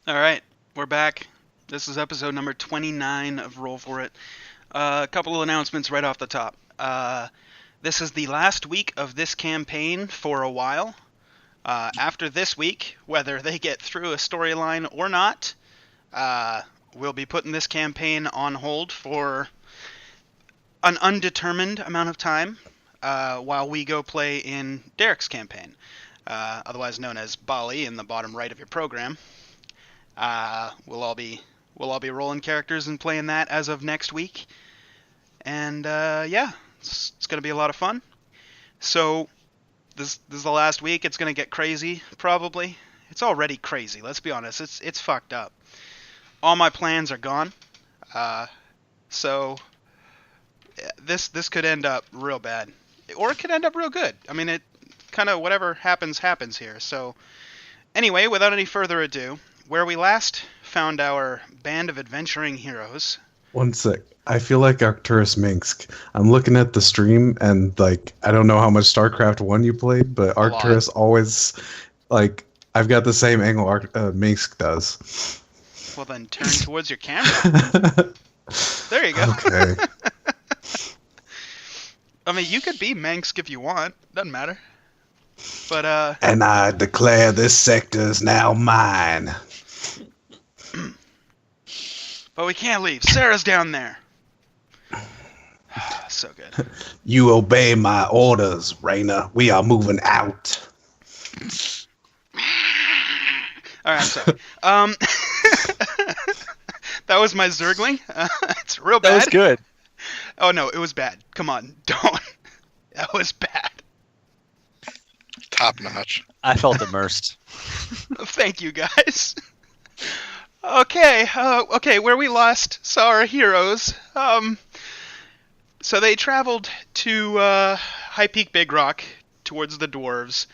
All right, we're back. This is episode number 29 of Roll For It. A couple of announcements right off the top. This is the last week of this campaign for a while. After this week, whether they get through a storyline or not, we'll be putting this campaign on hold for an undetermined amount of time while we go play in Derek's campaign, otherwise known as Bali in the bottom right of your program. We'll all be rolling characters and playing that as of next week, and yeah, it's gonna be a lot of fun. So this is the last week. It's gonna get crazy probably. It's already crazy. Let's be honest. It's fucked up. All my plans are gone. Uh, so this could end up real bad, or it could end up real good. I mean, it kind of whatever happens here. So anyway, without any further ado, where we last found our band of adventuring heroes. One sec. I feel like Arcturus Minsk. I'm looking at the stream and I don't know how much StarCraft 1 you played, but A lot. Arcturus always like I've got the same angle Minsk does. Well, then turn towards your camera. There you go. Okay. I mean, you could be Mansk if you want. Doesn't matter. But And I declare this sector is now mine. but we can't leave. Sarah's down there. So good. You obey my orders, Raina. We are moving out. All right, I'm sorry. That was my Zergling. It's real bad. That was good. Oh no, it was bad. Come on, don't. That was bad. Top notch. I felt immersed. Thank you, guys. Okay, where we last saw our heroes. So they traveled to High Peak Big Rock towards the dwarves.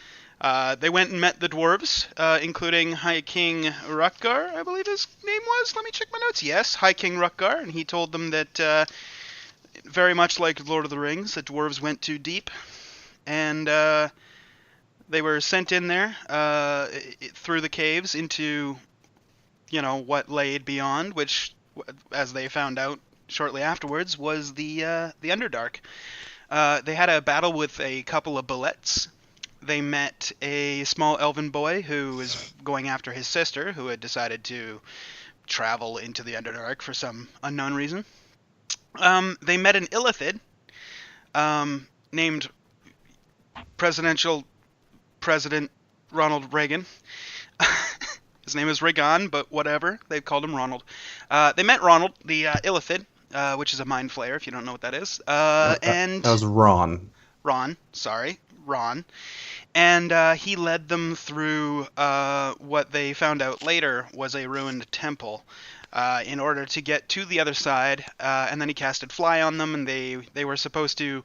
They went and met the dwarves, including High King Rutgar, I believe his name was. Let me check my notes. Yes, High King Rutgar, and he told them that, very much like Lord of the Rings, the dwarves went too deep, and they were sent in there through the caves into, what laid beyond, which, as they found out shortly afterwards, was the Underdark. They had a battle with a couple of bullets. They met a small elven boy who was going after his sister, who had decided to travel into the Underdark for some unknown reason. They met an Illithid named President Ronald Reagan. His name is Regan, but whatever. They've called him Ronald. They met Ronald, the Illithid, which is a mind flayer, if you don't know what that is. And That was Ron. Ron. And he led them through what they found out later was a ruined temple in order to get to the other side. And then he casted Fly on them, and they were supposed to,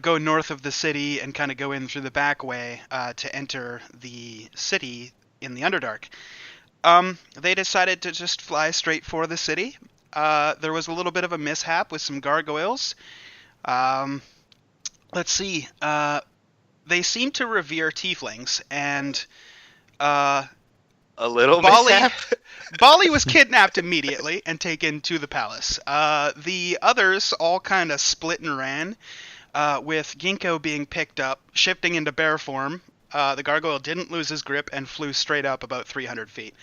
go north of the city and kind of go in through the back way to enter the city in the Underdark. They decided to just fly straight for the city. There was a little bit of a mishap with some gargoyles. Let's see. They seem to revere tieflings, and A little Bali mishap. Bali was kidnapped immediately and taken to the palace. The others all kind of split and ran, with Ginkgo being picked up, shifting into bear form. The gargoyle didn't lose his grip and flew straight up about 300 feet.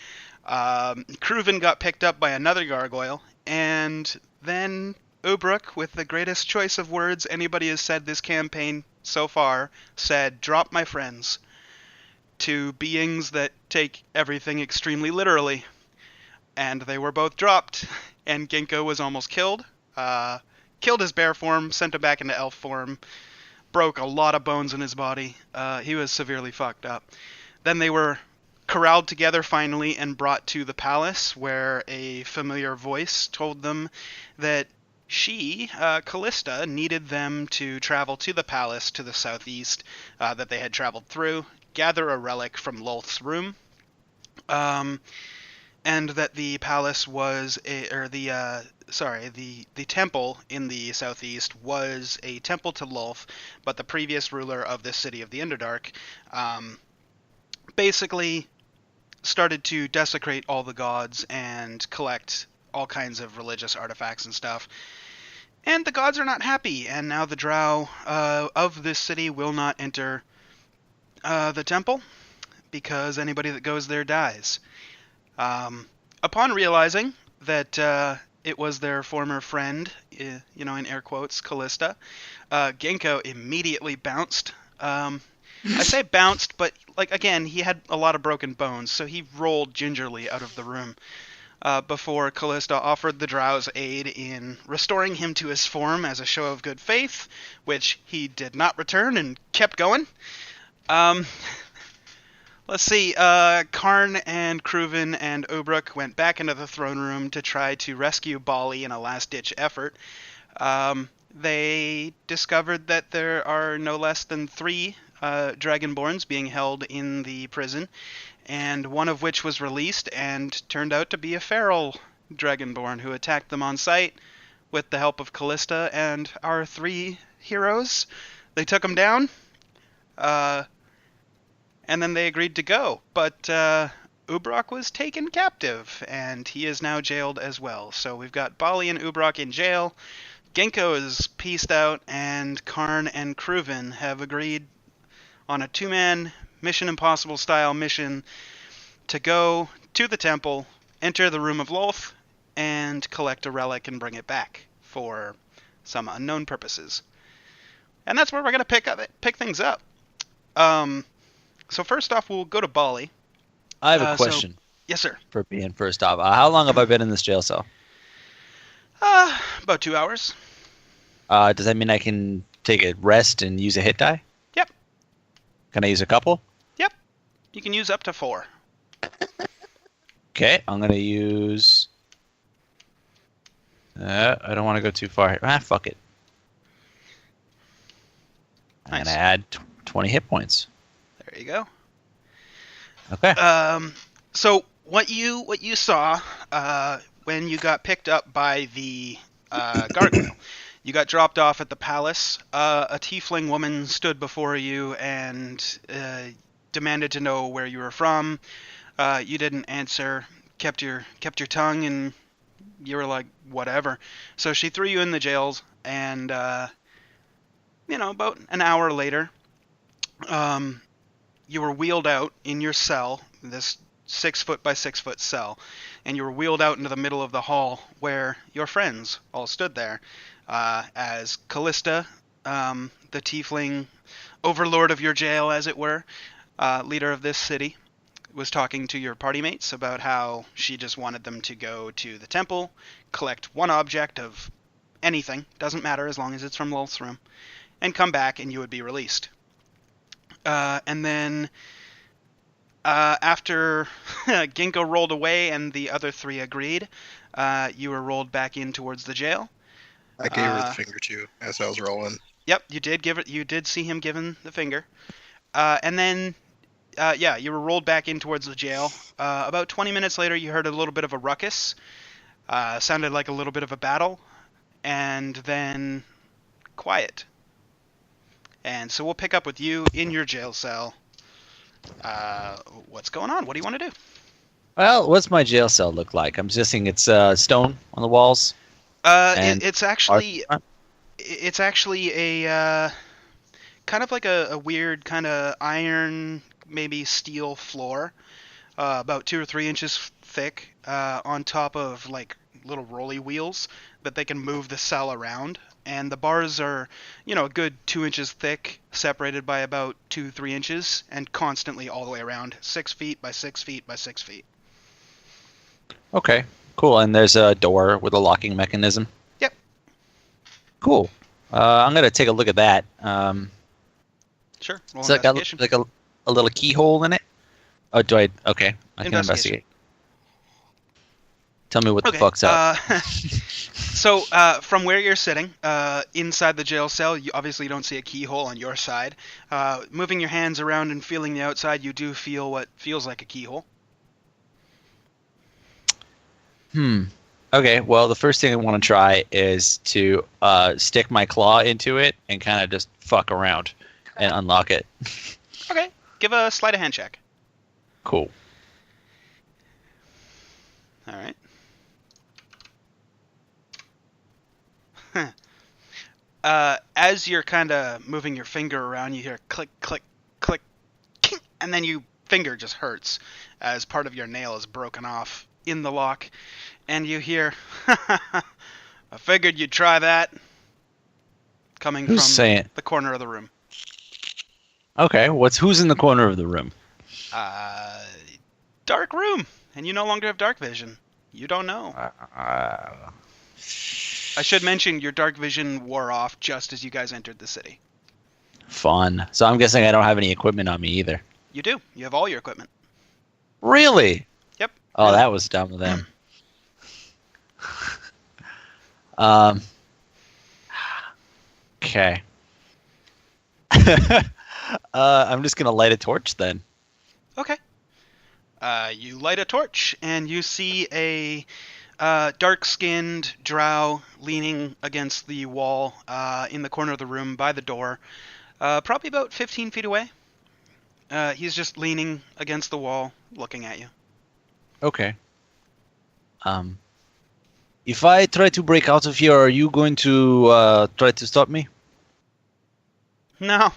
Kruven got picked up by another gargoyle, and then Ubruk, with the greatest choice of words anybody has said this campaign so far, said, "Drop my friends," to beings that take everything extremely literally. And they were both dropped, and Ginkgo was almost killed. Killed his bear form, sent him back into elf form, broke a lot of bones in his body. He was severely fucked up. Then they were corralled together finally and brought to the palace, where a familiar voice told them that she, Callista, needed them to travel to the palace to the southeast that they had traveled through, gather a relic from Lolth's room, and that the palace was the temple in the southeast was a temple to Lolth, but the previous ruler of this city of the Underdark basically started to desecrate all the gods and collect all kinds of religious artifacts and stuff. And the gods are not happy, and now the drow of this city will not enter the temple, because anybody that goes there dies. Upon realizing that it was their former friend, in air quotes, Callista, Ginkgo immediately bounced. I say bounced, but, again, he had a lot of broken bones, so he rolled gingerly out of the room before Callista offered the drow's aid in restoring him to his form as a show of good faith, which he did not return and kept going. Let's see, Karn and Kruven and Ubruk went back into the throne room to try to rescue Bali in a last-ditch effort. They discovered that there are no less than 3 Dragonborns being held in the prison, and one of which was released and turned out to be a feral Dragonborn who attacked them on sight with the help of Callista and our 3 heroes. They took him down, and then they agreed to go. But Ubrok was taken captive, and he is now jailed as well. So we've got Bali and Ubrok in jail. Ginkgo is pieced out, and Karn and Kruven have agreed on a 2-man Mission Impossible style mission to go to the temple, enter the Room of Lolth, and collect a relic and bring it back for some unknown purposes. And that's where we're going to pick things up. So first off, we'll go to Bali. I have a question. Yes, sir. For being first off, how long have I been in this jail cell? About 2 hours. Does that mean I can take a rest and use a hit die? Yep. Can I use a couple? Yep. You can use up to 4. Okay, I'm going to use... I don't want to go too far. Fuck it. I'm Nice. going to add 20 hit points. There you go. Okay. So what you saw when you got picked up by the gargoyle, you got dropped off at the palace. A tiefling woman stood before you and demanded to know where you were from. You didn't answer, kept your tongue, and you were like, whatever. So she threw you in the jails, and about an hour later, you were wheeled out in your cell, this 6-foot by 6-foot cell, and you were wheeled out into the middle of the hall where your friends all stood there, as Callista, the tiefling overlord of your jail, as it were, leader of this city, was talking to your party mates about how she just wanted them to go to the temple, collect one object of anything, doesn't matter as long as it's from Lolth's room, and come back and you would be released. And then after Ginkgo rolled away and the other 3 agreed, you were rolled back in towards the jail. I gave her the finger too as I was rolling. Yep, you did give it. You did see him giving the finger. And then, you were rolled back in towards the jail. About 20 minutes later, you heard a little bit of a ruckus. Sounded like a little bit of a battle. And then quiet. And so we'll pick up with you in your jail cell. What's going on? What do you want to do? Well, what's my jail cell look like? I'm guessing it's stone on the walls. It's actually a kind of like a weird kind of iron, maybe steel floor, about 2 or 3 inches thick, on top of like little rolly wheels that they can move the cell around. And the bars are, a good 2 inches thick, separated by about 2-3 inches, and constantly all the way around, 6 feet by 6 feet by 6 feet. Okay, cool. And there's a door with a locking mechanism. Yep. Cool. I'm gonna take a look at that. Sure. Roll It's like a little keyhole in it. Oh, do I? Okay, I can investigate. Tell me what the fuck's up. So, from where you're sitting, inside the jail cell, you obviously don't see a keyhole on your side. Moving your hands around and feeling the outside, you do feel what feels like a keyhole. Okay, well, the first thing I want to try is to stick my claw into it and kind of just fuck around and unlock it. Okay. Give a sleight of hand check. Cool. All right. As you're kind of moving your finger around, you hear click, click, click, and then your finger just hurts as part of your nail is broken off in the lock, and you hear, I figured you'd try that, coming Who's from saying? the corner of the room. Okay, who's in the corner of the room? Dark room, and you no longer have dark vision. You don't know. I should mention your dark vision wore off just as you guys entered the city. Fun. So I'm guessing I don't have any equipment on me either. You do. You have all your equipment. Really? Yep. Oh, Really. that was dumb of them. Okay. I'm just gonna light a torch then. Okay. You light a torch, and you see a dark-skinned drow leaning against the wall in the corner of the room by the door, probably about 15 feet away. He's just leaning against the wall, looking at you. Okay. If I try to break out of here, are you going to try to stop me? No,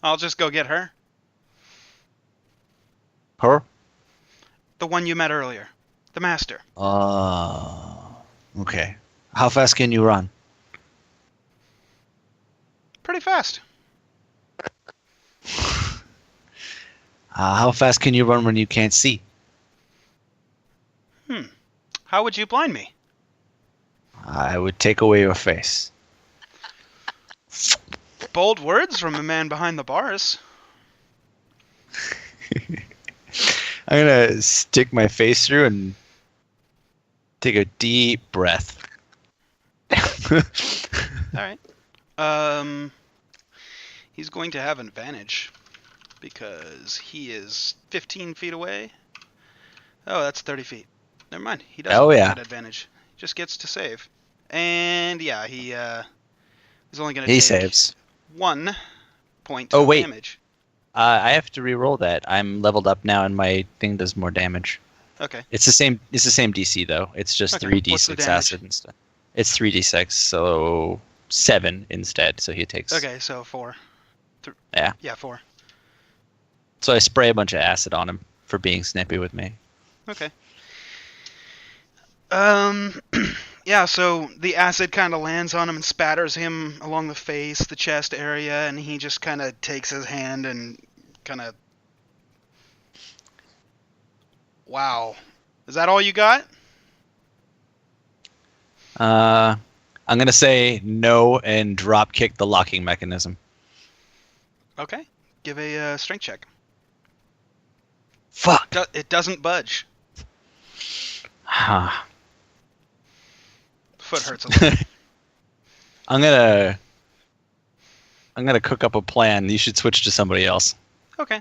I'll just go get her. Her? The one you met earlier. The master. Okay. How fast can you run? Pretty fast. How fast can you run when you can't see? How would you blind me? I would take away your face. Bold words from a man behind the bars. I'm gonna stick my face through and take a deep breath. All right. He's going to have an advantage because he is 15 feet away. Oh, that's 30 feet. Never mind. He doesn't get advantage. He just gets to save. And yeah, he's only going to take saves. 1 point Oh, of wait. damage. I have to re-roll that. I'm leveled up now, and my thing does more damage. Okay. It's the same. It's the same DC though. It's just Okay, 3d6 what's the damage? acid instead. It's 3d6, so 7 instead. So he takes. Okay, so 4. Yeah. Yeah, 4. So I spray a bunch of acid on him for being snippy with me. Okay. Yeah, so the acid kind of lands on him and spatters him along the face, the chest area, and he just kind of takes his hand and kind of... Wow. Is that all you got? I'm gonna say no and drop kick the locking mechanism. Okay. Give a strength check. Fuck. It doesn't budge. Huh. Foot hurts a little. I'm gonna cook up a plan. You should switch to somebody else. Okay.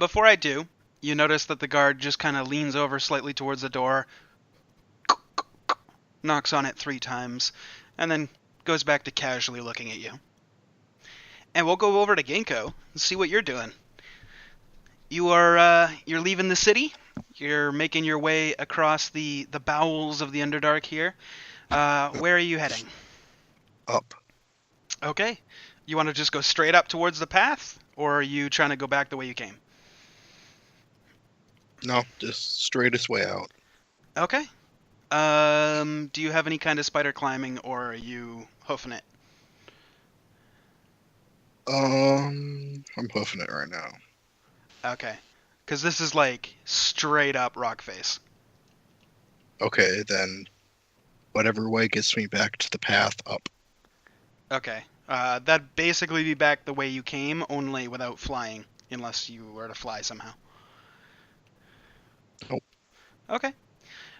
Before I do, you notice that the guard just kind of leans over slightly towards the door, knocks on it 3 times, and then goes back to casually looking at you. And we'll go over to Ginkgo and see what you're doing. You're leaving the city. You're making your way across the bowels of the Underdark here. Where are you heading? Up. Okay. You want to just go straight up towards the path, or are you trying to go back the way you came? No, just straightest way out. Okay. Do you have any kind of spider climbing, or are you hoofing it? I'm hoofing it right now. Okay. Because this is like straight up rock face. Okay, then whatever way gets me back to the path up. Okay. That'd basically be back the way you came, only without flying, unless you were to fly somehow. Nope. Okay.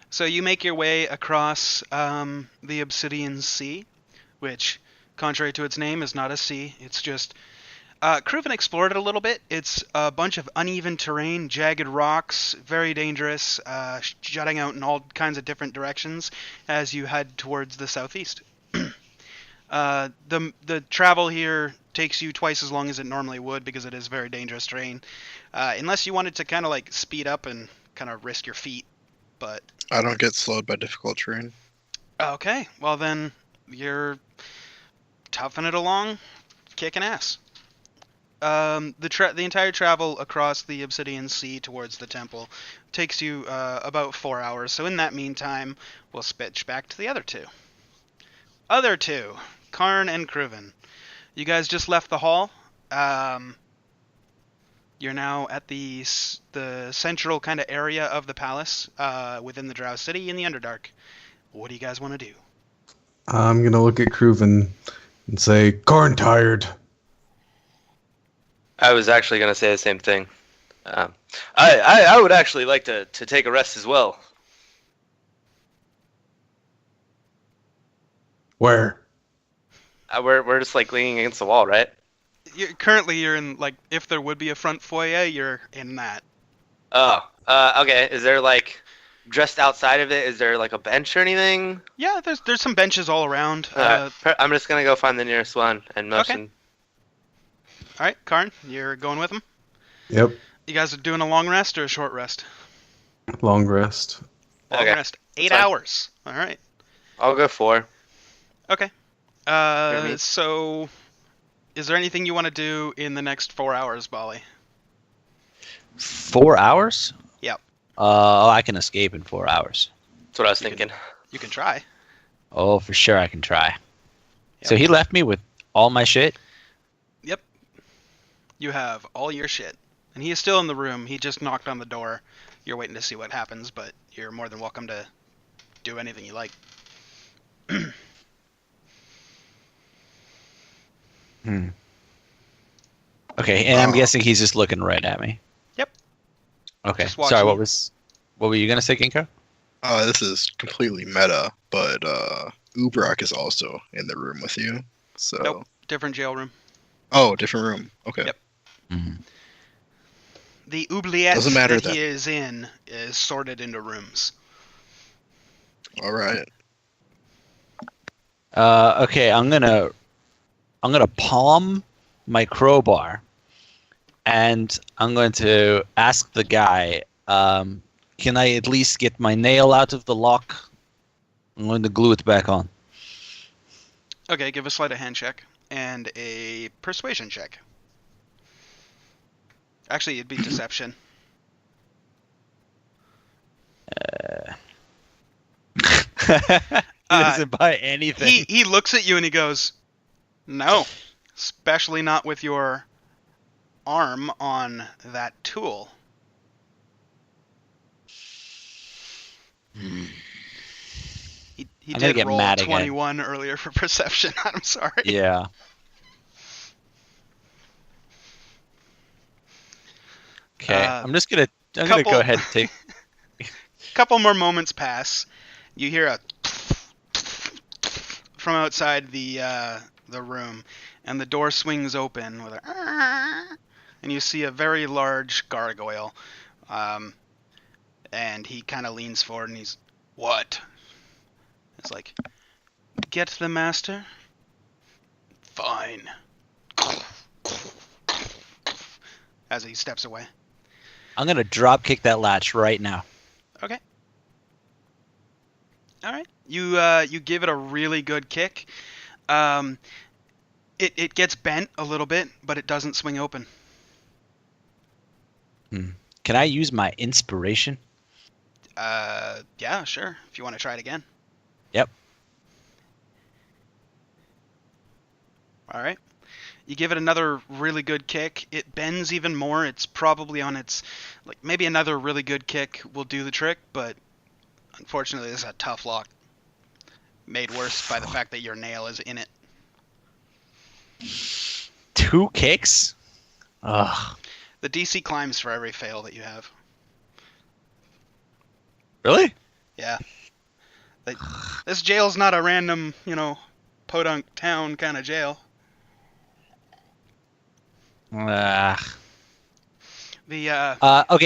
So you make your way across the Obsidian Sea, which, contrary to its name, is not a sea. It's just... Kruven explored it a little bit. It's a bunch of uneven terrain, jagged rocks, very dangerous, jutting out in all kinds of different directions as you head towards the southeast. The travel here takes you twice as long as it normally would because it is very dangerous terrain. Unless you wanted to kind of like speed up and kind of risk your feet but I don't get slowed by difficult terrain. okay. Well then, you're toughing it along, kicking ass. The entire travel across the Obsidian Sea towards the temple takes you about 4 hours. So in that meantime, we'll switch back to the other two. Other two, Karn and Kruven. You guys just left the hall. You're now at the central kind of area of the palace within the Drow City in the Underdark. What do you guys want to do? I'm gonna look at Kruven and say, "Karn tired." I was actually going to say the same thing. I would actually like to take a rest as well. Where? We're just like leaning against the wall, right? Currently, you're in, like, if there would be a front foyer, you're in that. Oh, okay. Is there like just outside of it? Is there like a bench or anything? Yeah, there's some benches all around. I'm just gonna go find the nearest one and motion. Okay. All right, Karn, you're going with him? Yep. You guys are doing a long rest or a short rest? Long rest. Long Okay. rest. 8 That's fine. hours. All right. I'll go 4. Okay. me? So, is there anything you want to do in the next 4 hours, Bali? 4 hours? Yep. I can escape in 4 hours. That's what I was You can- thinking. You can try. Oh, for sure I can try. Yep. So he left me with all my shit? Yep. You have all your shit. And he is still in the room. He just knocked on the door. You're waiting to see what happens, but you're more than welcome to do anything you like. Okay, and I'm Oh. guessing he's just looking right at me. Yep. Okay. Just Sorry, watching. what were you gonna say, Ginkgo? This is completely meta, but Ubrak is also in the room with you. So. Nope. Different jail room. Oh, different room. Okay. Yep. The oubliette Doesn't matter that then. he is in is sorted into rooms. All right. Okay, I'm gonna palm my crowbar, and I'm going to ask the guy, can I at least get my nail out of the lock? I'm going to glue it back on. Okay, give a sleight of hand check and a persuasion check. Actually, it'd be deception. He doesn't buy anything. He looks at you and he goes, "No, especially not with your arm on that tool." He I'm gonna did get roll mad again. 21 earlier for perception. I'm sorry. Yeah. Okay, I'm gonna couple- go ahead and take. Couple more moments pass. You hear a from outside the room, and the door swings open with a, and you see a very large gargoyle, and he kind of leans forward and he's, "What?" It's like, "Get the master." Fine. As he steps away. I'm gonna drop kick that latch right now. Okay. All right. You give it a really good kick. It gets bent a little bit, but it doesn't swing open. Can I use my inspiration? Yeah, sure. If you want to try it again. Yep. All right. You give it another really good kick. It bends even more. It's probably on its, like, maybe another really good kick will do the trick, but unfortunately this is a tough lock. Made worse by the fact that your nail is in it. 2 kicks? Ugh. The DC climbs for every fail that you have. Really? Yeah. This jail's not a random, podunk town kind of jail. Okay,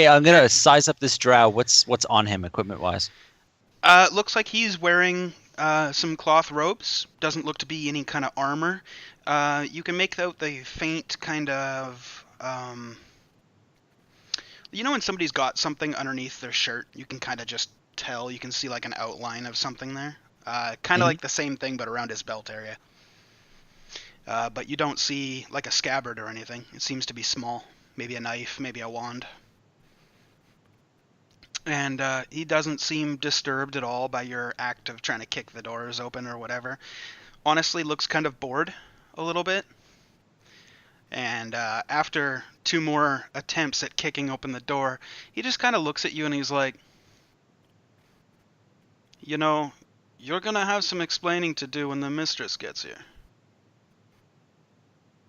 I'm gonna size up this drow. What's on him, equipment wise? Looks like he's wearing some cloth robes. Doesn't look to be any kind of armor. You can make out the faint kind of, when somebody's got something underneath their shirt, you can kind of just tell. You can see like an outline of something there. Kind of like the same thing, but around his belt area. But you don't see like a scabbard or anything. It seems to be small. Maybe a knife, maybe a wand. And he doesn't seem disturbed at all by your act of trying to kick the doors open or whatever. Honestly, looks kind of bored a little bit. And after 2 more attempts at kicking open the door, he just kind of looks at you and he's like, you know, you're going to have some explaining to do when the mistress gets here.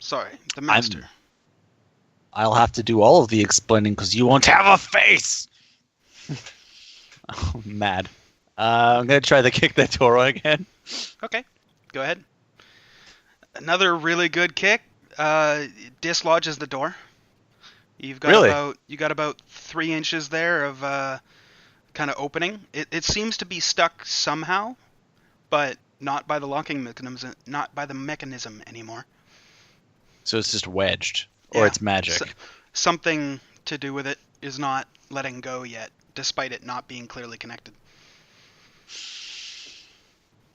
Sorry, the master. I'll have to do all of the explaining because you won't have a face. Oh, mad. I'm going to try to kick that door again. Okay, go ahead. Another really good kick dislodges the door. You've got Really? about 3 inches there of kind of opening. It seems to be stuck somehow, but not by the locking mechanism, not by the mechanism anymore. So it's just wedged, or Yeah, it's magic. Something to do with it is not letting go yet, despite it not being clearly connected.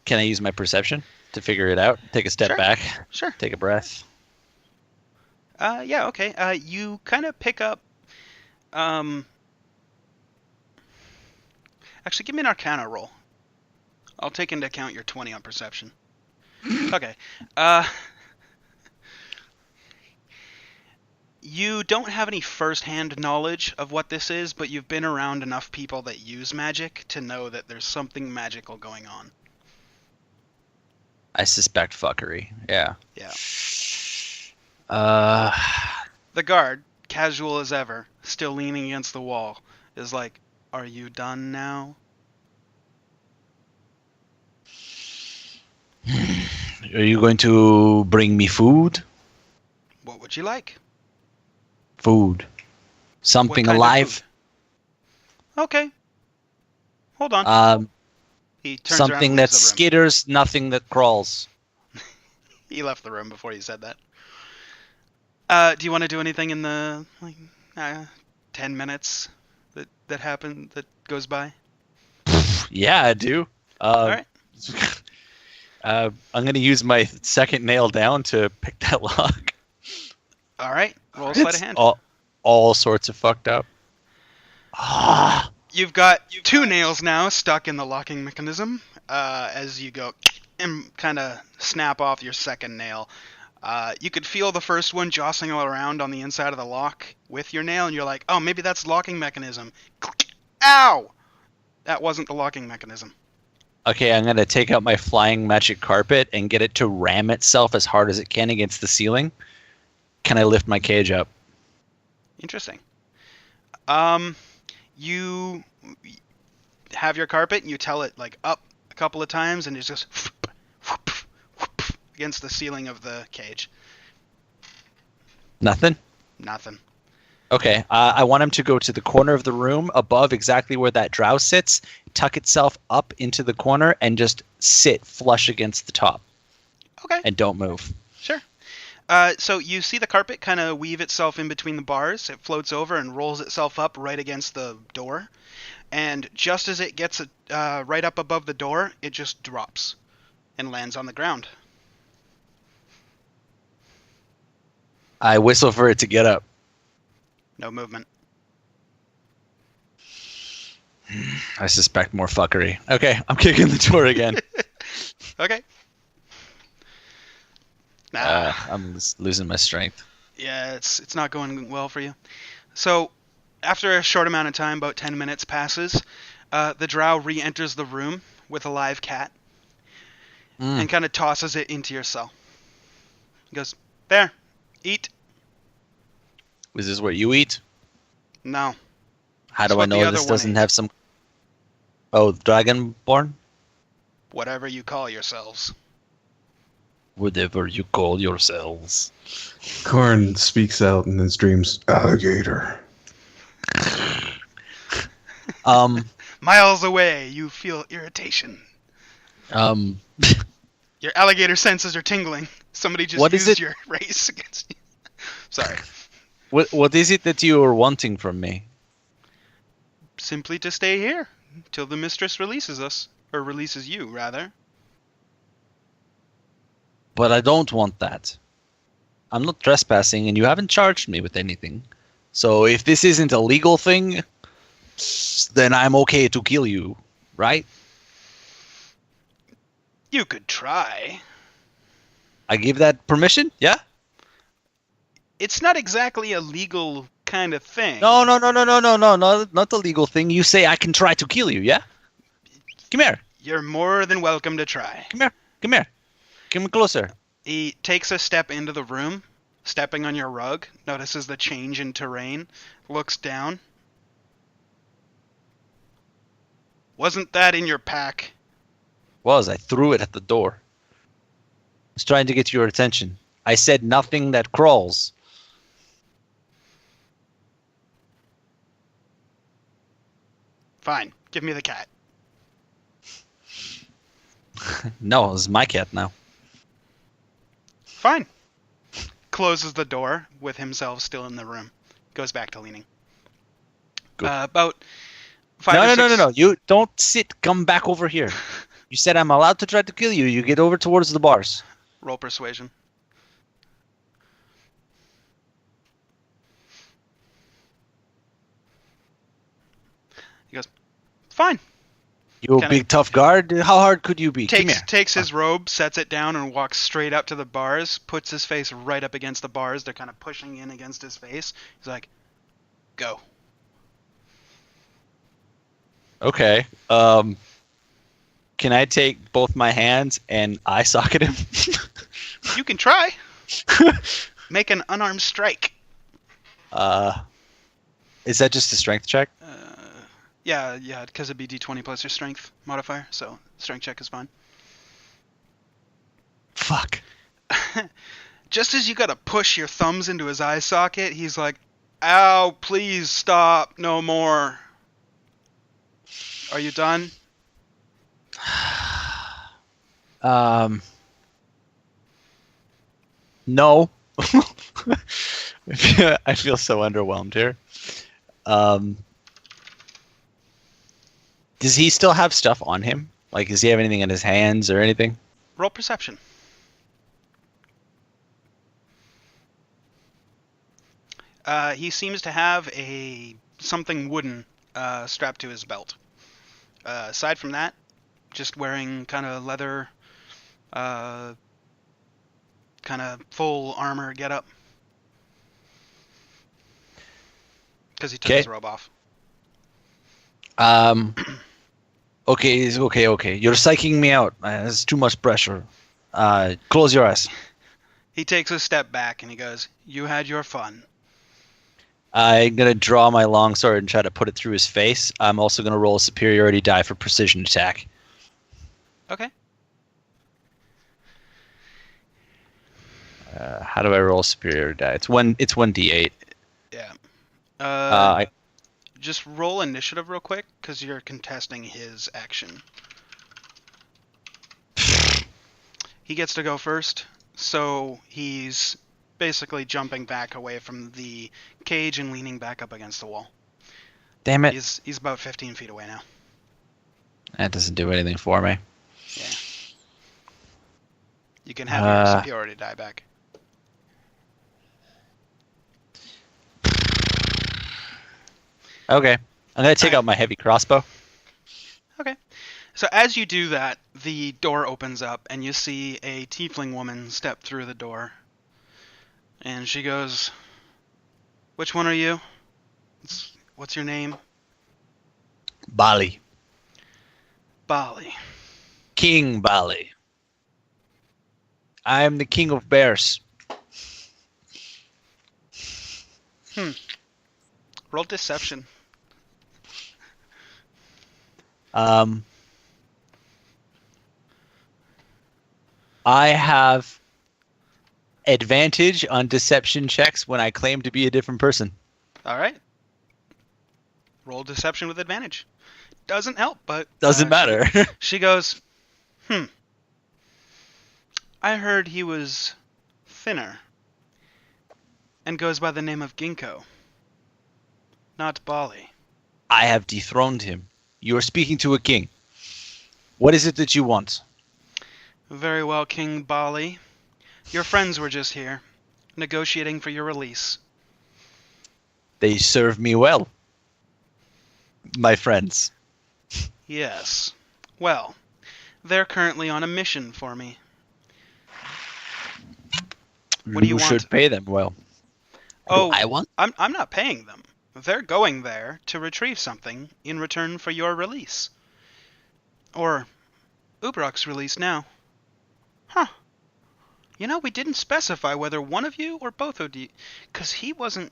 Can I use my perception to figure it out? Take a step Sure. back, Sure. take a breath. Yeah, okay. You kind of pick up... Actually, give me an Arcana roll. I'll take into account your 20 on perception. Okay. You don't have any first-hand knowledge of what this is, but you've been around enough people that use magic to know that there's something magical going on. I suspect fuckery. Yeah. Yeah. Uh, The guard, casual as ever, still leaning against the wall, is like, "Are you done now?" Are you going to bring me food? What would you like? Food. Something What kind of alive? food? Okay. Hold on. He turns around and Something leaves that the room. skitters, nothing that crawls. He left the room before you said that. Do you want to do anything in the 10 minutes that happened that goes by? Yeah, I do. All right. I'm going to use my second nail down to pick that lock. All right. Roll sleight of It's hand. all sorts of fucked up. Ah, You've got 2 nails now stuck in the locking mechanism as you go and kind of snap off your second nail. You could feel the first one jostling all around on the inside of the lock with your nail, and you're like, oh, maybe that's the locking mechanism. Ow! That wasn't the locking mechanism. okay, I'm going to take out my flying magic carpet and get it to ram itself as hard as it can against the ceiling. Can I lift my cage up? Interesting. You have your carpet, and you tell it like up a couple of times, and it just against the ceiling of the cage. Nothing? Nothing. Okay, I want him to go to the corner of the room above exactly where that drow sits, tuck itself up into the corner, and just sit flush against the top. Okay. And don't move. Sure. So you see the carpet kind of weave itself in between the bars. It floats over and rolls itself up right against the door. And just as it gets right up above the door, it just drops and lands on the ground. I whistle for it to get up. No movement. I suspect more fuckery. Okay, I'm kicking the door again. Okay. I'm losing my strength. Yeah, it's not going well for you. So, after a short amount of time, about 10 minutes passes, the drow re-enters the room with a live cat and kind of tosses it into your cell. He goes, "There, eat." Is this what you eat? No. How It's do I what the know other this one doesn't ate. have some... Oh, Dragonborn? Whatever you call yourselves. Whatever you call yourselves. Korn speaks out in his dreams. Alligator. Miles away, you feel irritation. Your alligator senses are tingling. Somebody just What is used it? your race against you. Sorry. what is it that you are wanting from me? Simply to stay here. till the mistress releases us. Or releases you, rather. But I don't want that. I'm not trespassing, and you haven't charged me with anything. So if this isn't a legal thing, then I'm okay to kill you, right? You could try. I give that permission? Yeah? It's not exactly a legal kind of thing. No, not the legal thing. You say I can try to kill you, yeah? Come here. You're more than welcome to try. Come here. Come closer. He takes a step into the room, stepping on your rug, notices the change in terrain, looks down. Wasn't that in your pack? I threw it at the door. I was trying to get your attention. I said nothing that crawls. Fine, give me the cat. No, it's my cat now. Fine. Closes the door with himself still in the room. Goes back to leaning. Good. About 5 or 6... No. You don't sit. Come back over here. You said I'm allowed to try to kill you. You get over towards the bars. Roll persuasion. He goes, fine. You a Kinda- big tough guard? How hard could you be? Come here. Takes his robe, sets it down, and walks straight up to the bars, puts his face right up against the bars. They're kind of pushing in against his face. He's like, go. Okay. Can I take both my hands and eye socket him? You can try. Make an unarmed strike. Is that just a strength check? Yeah, because it'd be d20 plus your strength modifier, so strength check is fine. Fuck. Just as you gotta push your thumbs into his eye socket, he's like, ow, please stop, no more. Are you done? No. I feel so underwhelmed here. Does he still have stuff on him? Like, does he have anything in his hands or anything? Roll perception. He seems to have something wooden strapped to his belt. Aside from that, just wearing kind of leather, kind of full armor getup. Because he took his robe off. Okay. You're psyching me out. There's too much pressure. Close your eyes. He takes a step back and he goes, "You had your fun." I'm gonna draw my longsword and try to put it through his face. I'm also gonna roll a superiority die for precision attack. Okay. How do I roll superiority die? It's 1d8. Yeah. Just roll initiative real quick, because you're contesting his action. He gets to go first, so he's basically jumping back away from the cage and leaning back up against the wall. Damn it. He's about 15 feet away now. That doesn't do anything for me. Yeah. You can have your superiority die back. Okay. I'm going to take out my heavy crossbow. Okay. So as you do that, the door opens up and you see a tiefling woman step through the door. And she goes, "Which one are you? What's your name?" Bali. Bali. King Bali. I am the king of bears. Roll deception. I have advantage on deception checks when I claim to be a different person. All right. Roll deception with advantage. Doesn't help, but... Doesn't matter. She goes, I heard he was thinner and goes by the name of Ginkgo, not Bali. I have dethroned him. You are speaking to a king. What is it that you want? Very well, King Bali. Your friends were just here, negotiating for your release. They serve me well. My friends. Yes. Well, they're currently on a mission for me. What do you You want? should pay them well. Oh, I want? I'm not paying them. They're going there to retrieve something in return for your release. Or Ubrok's release now. Huh. You know, we didn't specify whether one of you or both of you, because he wasn't...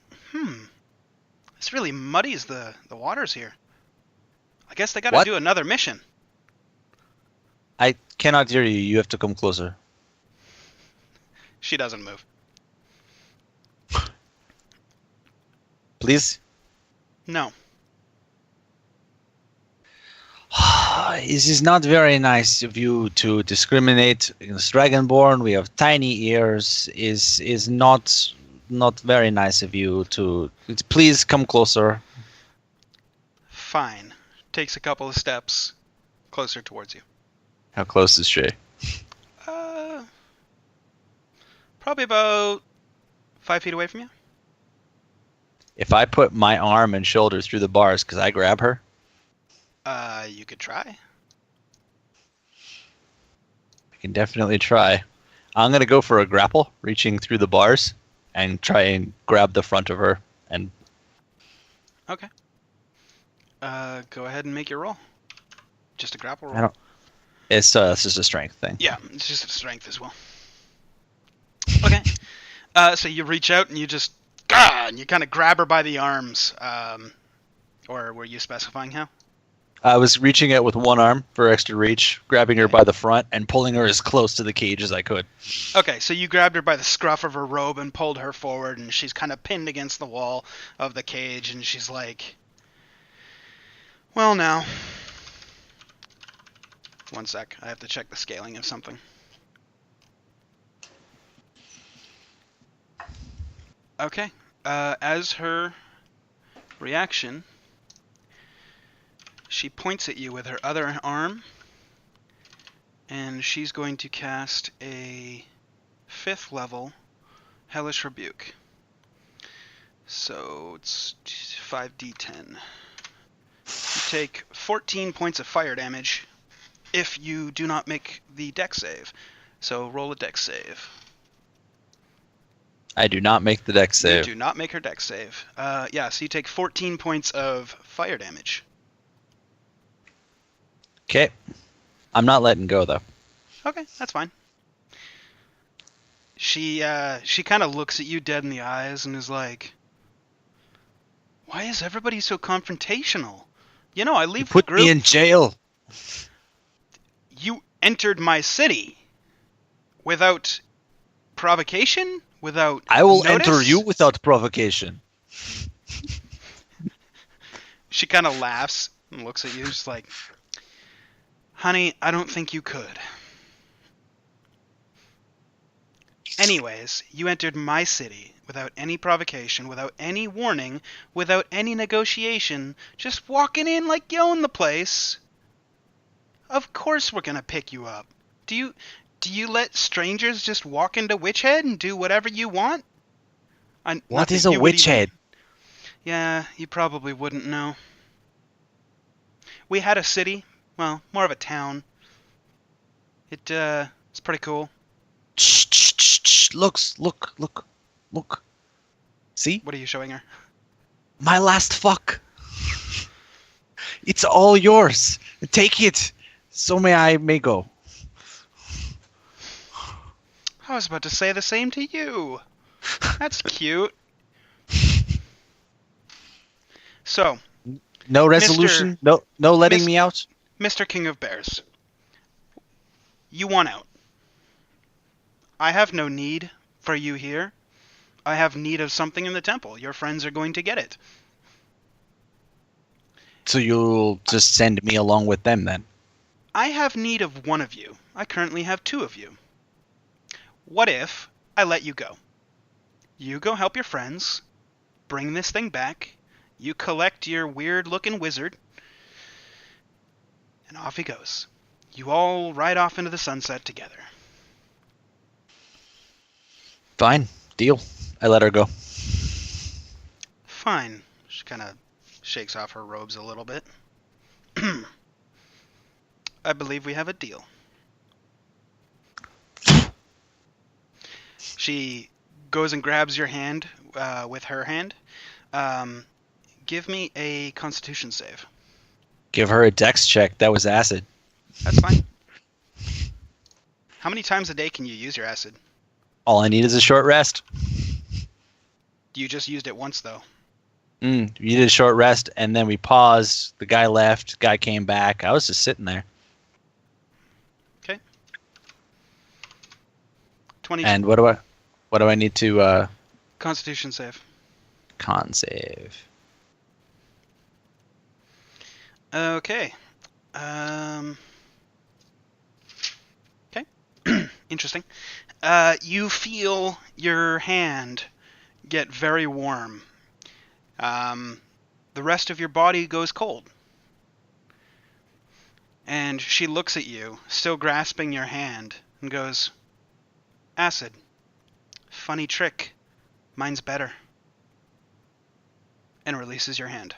This really muddies the waters here. I guess they gotta What? do another mission. I cannot hear you. You have to come closer. She doesn't move. Please? No. This is not very nice of you to discriminate against Dragonborn. We have tiny ears. Is not very nice of you to... Please come closer. Fine. Takes a couple of steps closer towards you. How close is she? Probably about 5 feet away from you. If I put my arm and shoulder through the bars, could I grab her? You could try. I can definitely try. I'm going to go for a grapple, reaching through the bars, and try and grab the front of her. And Okay. Go ahead and make your roll. Just a grapple roll. I don't... It's just a strength thing. Yeah, it's just a strength as well. Okay. So you reach out and you just... and you kind of grab her by the arms. Or were you specifying how? I was reaching out with one arm for extra reach, grabbing her by the front, and pulling her as close to the cage as I could. Okay, so you grabbed her by the scruff of her robe and pulled her forward, and she's kind of pinned against the wall of the cage, and she's like... Well, now... One sec, I have to check the scaling of something. Okay, as her reaction, she points at you with her other arm, and she's going to cast a 5th level Hellish Rebuke. So it's 5d10. You take 14 points of fire damage if you do not make the dex save. So roll a dex save. I do not make the dex You save. do not make her dex save. Yeah, so you take 14 points of fire damage. Okay. I'm not letting go, though. Okay, that's fine. She kind of looks at you dead in the eyes and is like, "Why is everybody so confrontational? You know, I leave the Put group. me in jail. You entered my city without provocation, without I will notice?" enter you without provocation. She kind of laughs and looks at you, just like, "Honey, I don't think you could. Anyways, you entered my city without any provocation, without any warning, without any negotiation, just walking in like you own the place. Of course we're gonna pick you up. Do you let strangers just walk into Witch Head and do whatever you want?" What is a witch head? Yeah, you probably wouldn't know. We had a city, well, more of a town. It's pretty cool. Shh, shh, shh, shh. Look. See? What are you showing her? My last fuck. It's all yours. Take it. So I may go. I was about to say the same to you. That's cute. So, No resolution? No letting Mis- me out? Mr. King of Bears, you want out. I have no need for you here. I have need of something in the temple. Your friends are going to get it. So you'll just send me along with them then? I have need of one of you. I currently have 2 of you. What if I let you go? You go help your friends, bring this thing back, you collect your weird-looking wizard, And off he goes. You all ride off into the sunset together. Fine. Deal. I let her go. Fine. She kind of shakes off her robes a little bit. I believe we have a deal. She goes and grabs your hand with her hand. Give me a Constitution save. Give her a dex check. That was acid. That's fine. How many times a day can you use your acid? All I need is a short rest. You just used it once, though. You did a short rest, and then we paused. The guy left. Guy came back. I was just sitting there. Okay. 20 And what do I need to Constitution save. con save? Okay. Okay. Interesting. You feel your hand get very warm. The rest of your body goes cold. And she looks at you, still grasping your hand, and goes, "Acid. Funny trick. Mine's better." And releases your hand.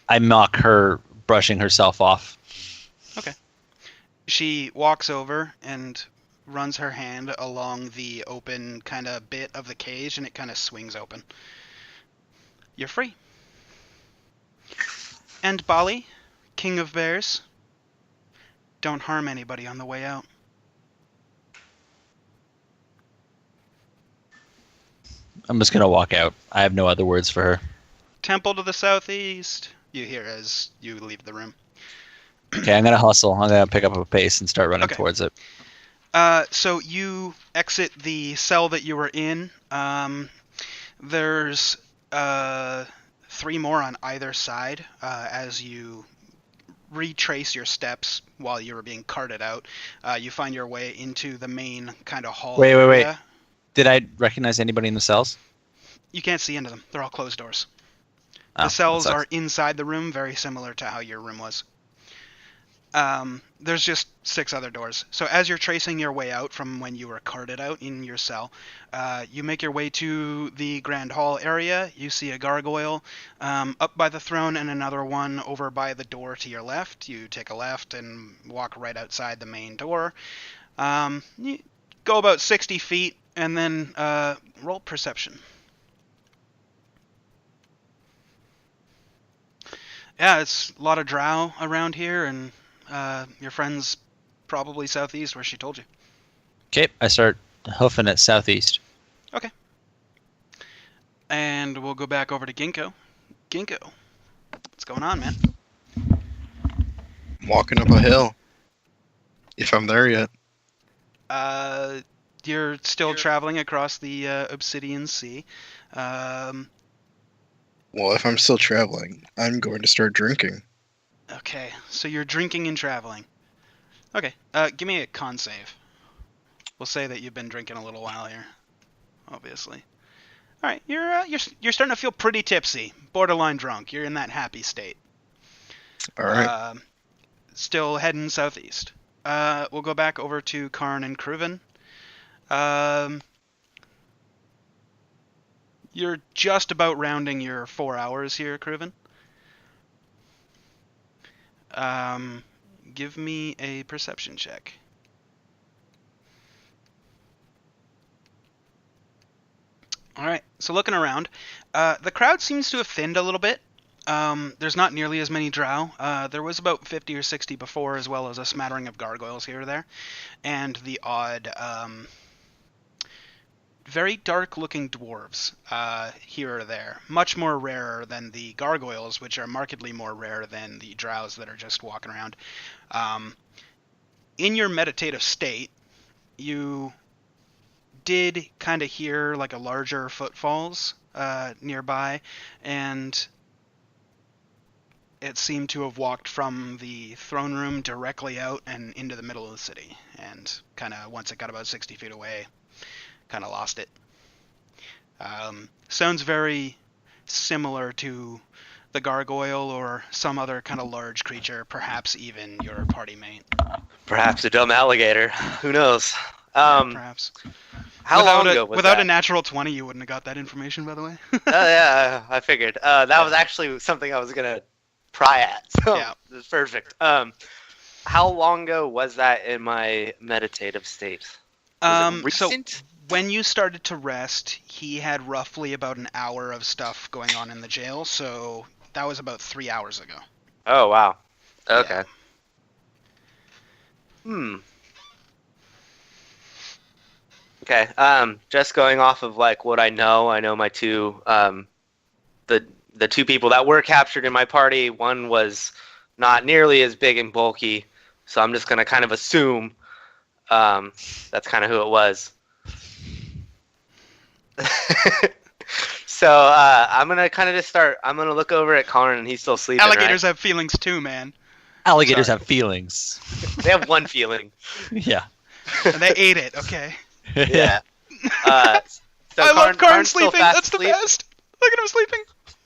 I mock her brushing herself off. Okay. She walks over and runs her hand along the open kind of bit of the cage, and it kind of swings open. You're free. And Bali, King of Bears, don't harm anybody on the way out. I'm just gonna walk out. I have no other words for her. Temple to the southeast, you hear as you leave the room. Okay, I'm gonna hustle. I'm gonna pick up a pace and start running Okay. towards it. So you exit the cell that you were in. There's 3 more on either side as you retrace your steps while you were being carted out. You find your way into the main kind of hall Wait. area. Did I recognize anybody in the cells? You can't see into them. They're all closed doors. Oh, The cells that sucks. are inside the room, very similar to how your room was. There's just 6 other doors. So as you're tracing your way out from when you were carted out in your cell, you make your way to the Grand Hall area. You see a gargoyle up by the throne and another one over by the door to your left. You take a left and walk right outside the main door. You go about 60 feet and then roll perception. Yeah, it's a lot of drow around here, and your friend's probably southeast where she told you. Okay, I start hoofing it southeast. Okay. And we'll go back over to Ginkgo. Ginkgo, what's going on, man? I'm walking up a hill. If I'm there yet. You're still traveling across the Obsidian Sea. Well, if I'm still traveling, I'm going to start drinking. Okay, so you're drinking and traveling. Okay, give me a con save. We'll say that you've been drinking a little while here, obviously. All right, you're starting to feel pretty tipsy, borderline drunk. You're in that happy state. All right. Still heading southeast. We'll go back over to Karn and Kruven. You're just about rounding your 4 hours here, Kruven. Give me a perception check. All right, so looking around, the crowd seems to have thinned a little bit. There's not nearly as many drow. There was about 50 or 60 before, as well as a smattering of gargoyles here or there, and the odd, very dark-looking dwarves here or there. Much more rarer than the gargoyles, which are markedly more rare than the drows that are just walking around. In your meditative state, you did kind of hear like a larger footfalls nearby, and it seemed to have walked from the throne room directly out and into the middle of the city, and kind of once it got about 60 feet away, kind of lost it. Sounds very similar to the gargoyle or some other kind of large creature, perhaps even your party mate. Perhaps a dumb alligator. Who knows? Perhaps. How long ago was without that? a natural 20, you wouldn't have got that information, by the way. Oh yeah, I figured. That was actually something I was gonna pry at. So Yeah. it's perfect. How long ago was that in my meditative state? Was it So recent? when you started to rest, he had roughly about an hour of stuff going on in the jail, so that was about 3 hours ago. Oh wow. Okay. Okay. Just going off of like what I know my two the two people that were captured in my party, one was not nearly as big and bulky, so I'm just gonna kind of assume that's kind of who it was. So I'm gonna kind of just start. I'm gonna look over at Karn, and he's still sleeping. Alligators Right? have feelings too, man. Alligators Sorry. have feelings. They have one feeling. Yeah. And they ate it, okay? Yeah. So I love Karn Karn's still sleeping. fast That's the asleep. best. Look at him sleeping.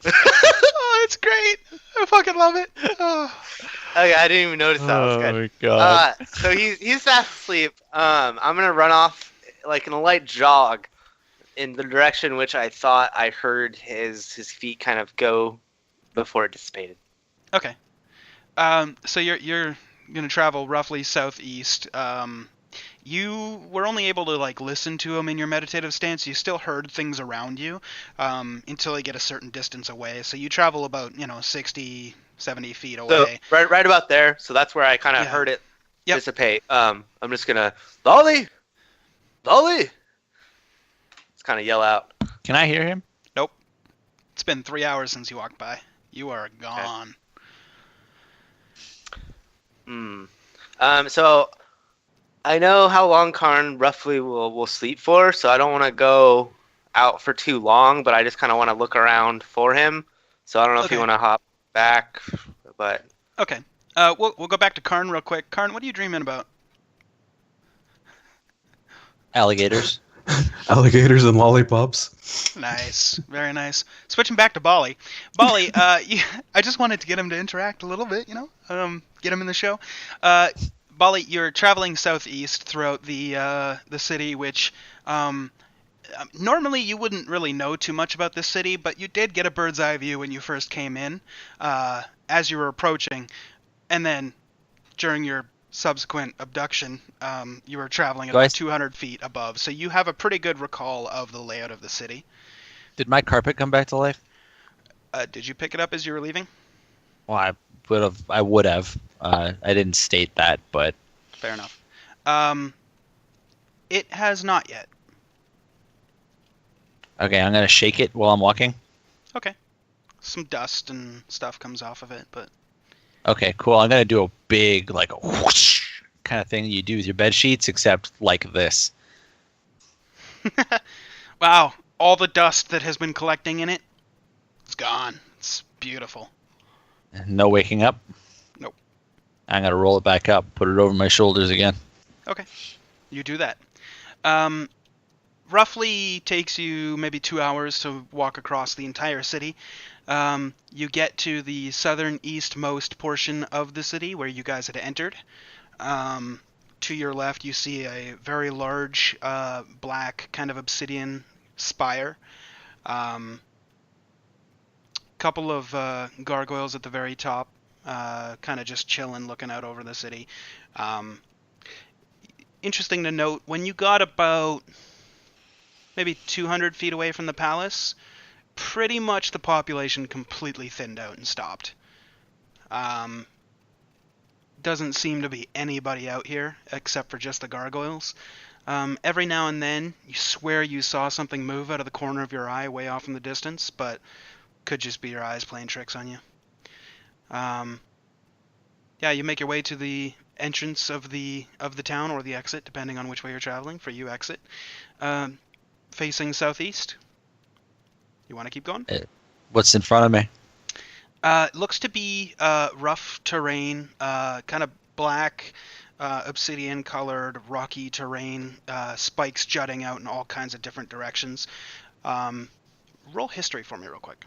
Oh, it's great. I fucking love it. Oh. Okay, I didn't even notice that. Was good. my god. So he's fast asleep. I'm gonna run off like in a light jog in the direction which I thought I heard his feet kind of go before it dissipated. Okay. So you're gonna travel roughly southeast. You were only able to like listen to him in your meditative stance. You still heard things around you until you get a certain distance away. So you travel about 60, 70 feet So away. right about there. So that's where I kind of Yeah. heard it Yep. dissipate. I'm just gonna Dolly. Just kind of yell out. Can I hear him? It's been 3 hours since you walked by. You are gone. So I know how long Karn roughly will sleep for, so I don't want to go out for too long, but I just kind of want to look around for him. So I don't know if you Okay. want to hop back, but Okay. We'll go back to Karn real quick. Karn, what are you dreaming about? Alligators. Alligators and lollipops. Nice, very nice. Switching back to Bali. Bali, I just wanted to get him to interact a little bit, get him in the show. Bali, you're traveling southeast throughout the city, which normally you wouldn't really know too much about this city, but you did get a bird's eye view when you first came in, as you were approaching, and then during your subsequent abduction, you were traveling at Do I about s- 200 feet above, so you have a pretty good recall of the layout of the city. Did my carpet come back to life? Did you pick it up as you were leaving? Well, I would have. I didn't state that, but Fair enough. It has not yet. okay, I'm gonna shake it while I'm walking. Okay. Some dust and stuff comes off of it, but Okay, cool. I'm gonna do a big like whoosh kind of thing you do with your bed sheets, except like this. wow, all the dust that has been collecting in it, it's gone. It's beautiful. No waking up. Nope. I'm gonna roll it back up, put it over my shoulders again. Okay. You do that. Roughly takes you maybe 2 hours to walk across the entire city. You get to the southern eastmost portion of the city where you guys had entered. To your left, you see a very large black kind of obsidian spire. Couple of gargoyles at the very top, kind of just chilling, looking out over the city. Interesting to note, when you got about maybe 200 feet away from the palace, pretty much the population completely thinned out and stopped. Doesn't seem to be anybody out here except for just the gargoyles. Every now and then, you swear you saw something move out of the corner of your eye way off in the distance, but could just be your eyes playing tricks on you. Yeah, you make your way to the entrance of the town, or the exit, depending on which way you're traveling. For you, exit. Facing southeast. You want to keep going? What's in front of me? It looks to be rough terrain, kind of black, obsidian colored, rocky terrain, spikes jutting out in all kinds of different directions. Roll history for me real quick.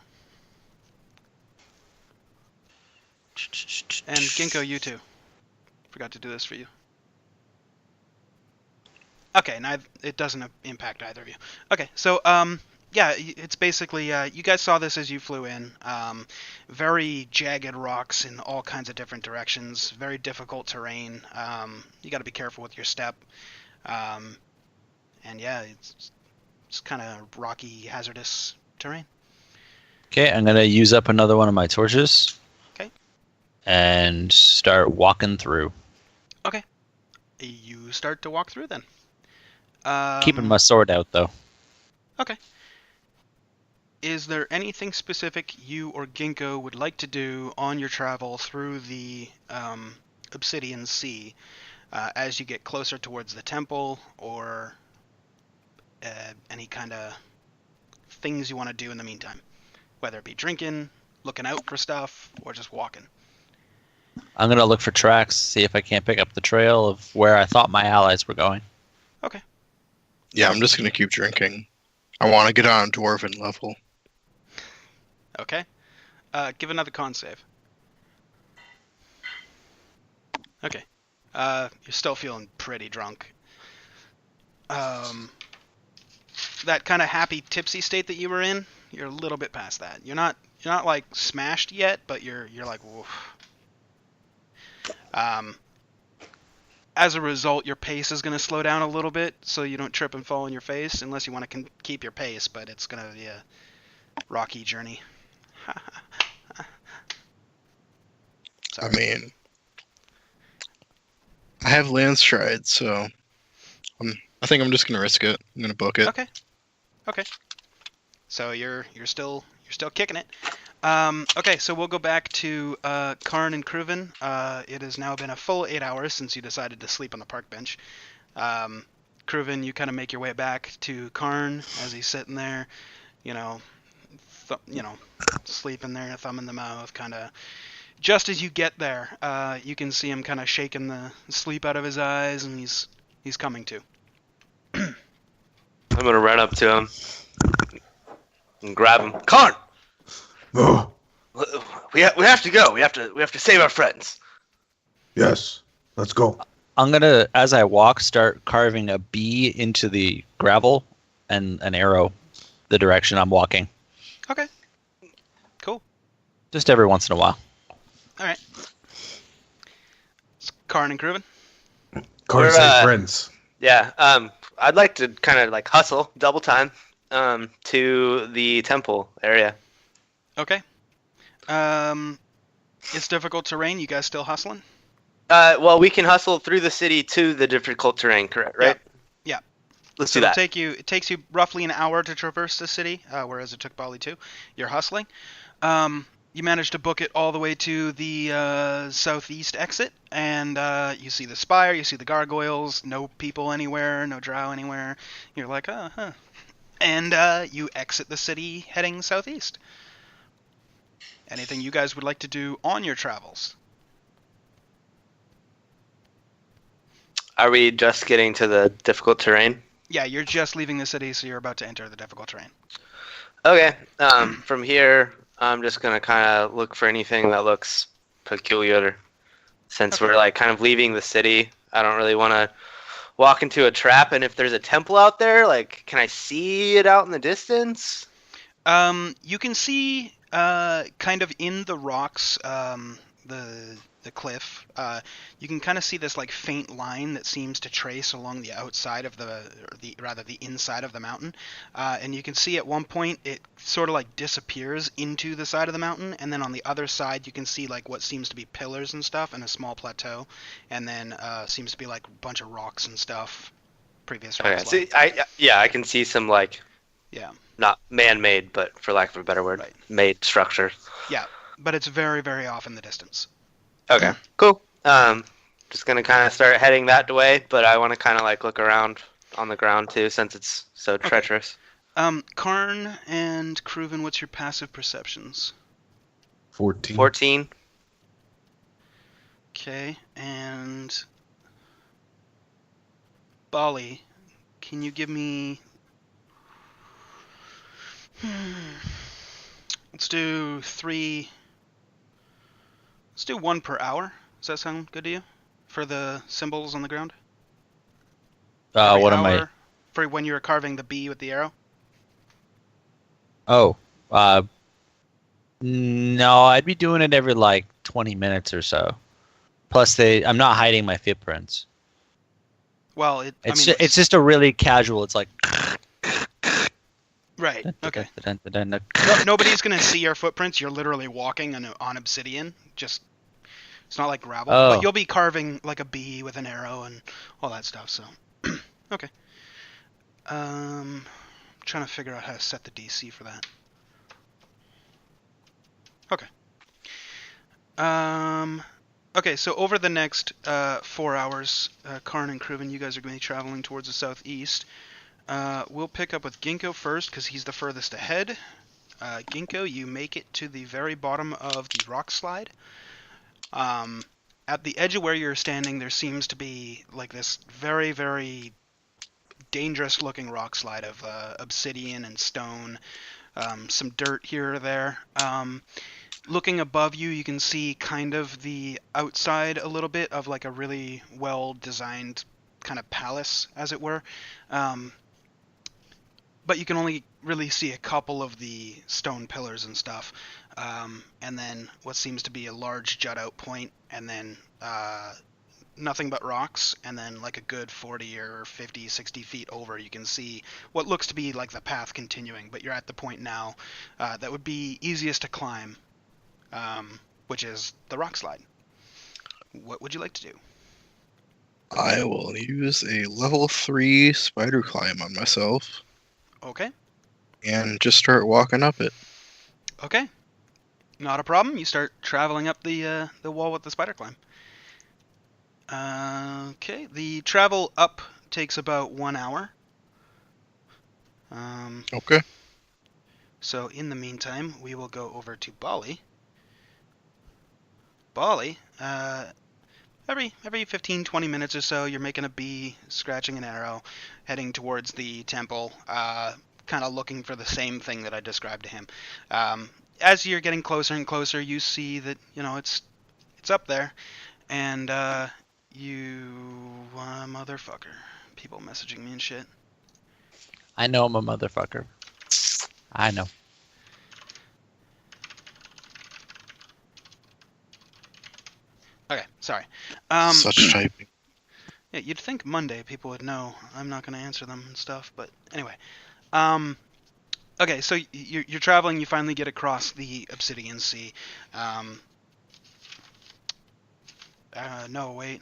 And Ginkgo, you too. Forgot to do this for you. Okay, it doesn't impact either of you. Okay, so yeah, it's basically you guys saw this as you flew in. Very jagged rocks in all kinds of different directions. Very difficult terrain. You got to be careful with your step. And yeah, it's kind of rocky, hazardous terrain. Okay, I'm gonna use up another one of my torches. Okay. And start walking through. Okay. You start to walk through then. Keeping my sword out though. Okay. Is there anything specific you or Ginkgo would like to do on your travel through the Obsidian Sea as you get closer towards the temple, or any kind of things you want to do in the meantime? Whether it be drinking, looking out for stuff, or just walking. I'm gonna look for tracks, see if I can't pick up the trail of where I thought my allies were going. Okay. Yeah, I'm just gonna keep drinking. I want to get on dwarven level. Okay. Give another con save. Okay. You're still feeling pretty drunk. That kind of happy, tipsy state that you were in, you're a little bit past that. You're not like smashed yet, but you're like, woof. As a result, your pace is going to slow down a little bit, so you don't trip and fall on your face, unless you want to keep your pace, but it's going to be a rocky journey. I mean, I have land stride, so I think I'm just gonna risk it. I'm gonna book it. Okay. So you're still kicking it. Okay, so we'll go back to Karn and Kruven. It has now been a full 8 hours since you decided to sleep on the park bench. Kruven, you kind of make your way back to Karn as he's sitting there, sleeping there, thumb in the mouth, kind of. Just as you get there, you can see him kind of shaking the sleep out of his eyes, and he's coming to. I'm gonna run up to him and grab him. Karn, Oh, we have to go. We have to save our friends. yes. Let's go. I'm gonna, as I walk, start carving a B into the gravel and an arrow the direction I'm walking. Okay. Cool. Just every once in a while. All right. It's Karn and Kruven. Carter We're, say friends. Yeah. I'd like to kind of like hustle double time to the temple area. Okay. It's difficult terrain. You guys still hustling? Well, we can hustle through the city to the difficult terrain, correct? Right? Yeah. Let's So do that. it takes you roughly an hour to traverse the city, whereas it took Bali 2. You're hustling. You manage to book it all the way to the southeast exit, and you see the spire, you see the gargoyles, no people anywhere, no drow anywhere. You're like, oh, huh. And you exit the city heading southeast. Anything you guys would like to do on your travels? Are we just getting to the difficult terrain? Yeah, you're just leaving the city, so you're about to enter the difficult terrain. Okay. From here, I'm just gonna kind of look for anything that looks peculiar. Since we're like kind of leaving the city, I don't really want to walk into a trap. And if there's a temple out there, like, can I see it out in the distance? You can see kind of in the rocks, the cliff. You can kind of see this like faint line that seems to trace along the outside of the inside of the mountain. And you can see at one point it sort of like disappears into the side of the mountain, and then on the other side you can see like what seems to be pillars and stuff and a small plateau, and then seems to be like a bunch of rocks and stuff. Previous rocks. Okay. See, I can see some like Yeah. not man-made, but for lack of a better word, Right. made structure. Yeah, but it's very, very off in the distance. Okay, cool. Just gonna kind of start heading that way, but I want to kind of like look around on the ground too, since it's so treacherous. Karn and Kruven, what's your passive perceptions? 14. 14. Okay, and Bali, can you give me... Let's do 3 Let's do one per hour. Does that sound good to you? For the symbols on the ground? Every What am I? hour for when you're carving the bee with the arrow? Oh, no, I'd be doing it every like 20 minutes or so. Plus, I'm not hiding my footprints. Well, It's just a really casual. It's like. right. Okay. No, Nobody's gonna see your footprints. You're literally walking on obsidian. Just it's not like gravel, Oh. but you'll be carving like a bee with an arrow and all that stuff. So, okay. Trying to figure out how to set the DC for that. Okay. Okay, so over the next 4 hours, Karn and Kruven, you guys are going to be traveling towards the southeast. We'll pick up with Ginkgo first, because he's the furthest ahead. Ginkgo, you make it to the very bottom of the rock slide. At the edge of where you're standing, there seems to be like this very, very dangerous-looking rock slide of obsidian and stone, some dirt here or there. Looking above you, you can see kind of the outside a little bit of like a really well-designed kind of palace, as it were. But you can only really see a couple of the stone pillars and stuff. And then what seems to be a large jut-out point, and then nothing but rocks, and then like a good 40 or 50, 60 feet over, you can see what looks to be like the path continuing, but you're at the point now that would be easiest to climb. Which is the rock slide. What would you like to do? I will use a level 3 spider climb on myself Okay. and just start walking up it. Okay. Not a problem. You start traveling up the wall with the spider climb. Okay. The travel up takes about 1 hour. Okay. So in the meantime, we will go over to Bali. Bali, every 15, 20 minutes or so, you're making a bee, scratching an arrow, heading towards the temple, kind of looking for the same thing that I described to him. As you're getting closer and closer, you see that, it's up there, and you motherfucker. People messaging me and shit. I know I'm a motherfucker. I know. Okay, sorry. Such typing. Yeah, you'd think Monday people would know. I'm not going to answer them and stuff, but anyway. Okay, so you're traveling. You finally get across the Obsidian Sea. No, wait.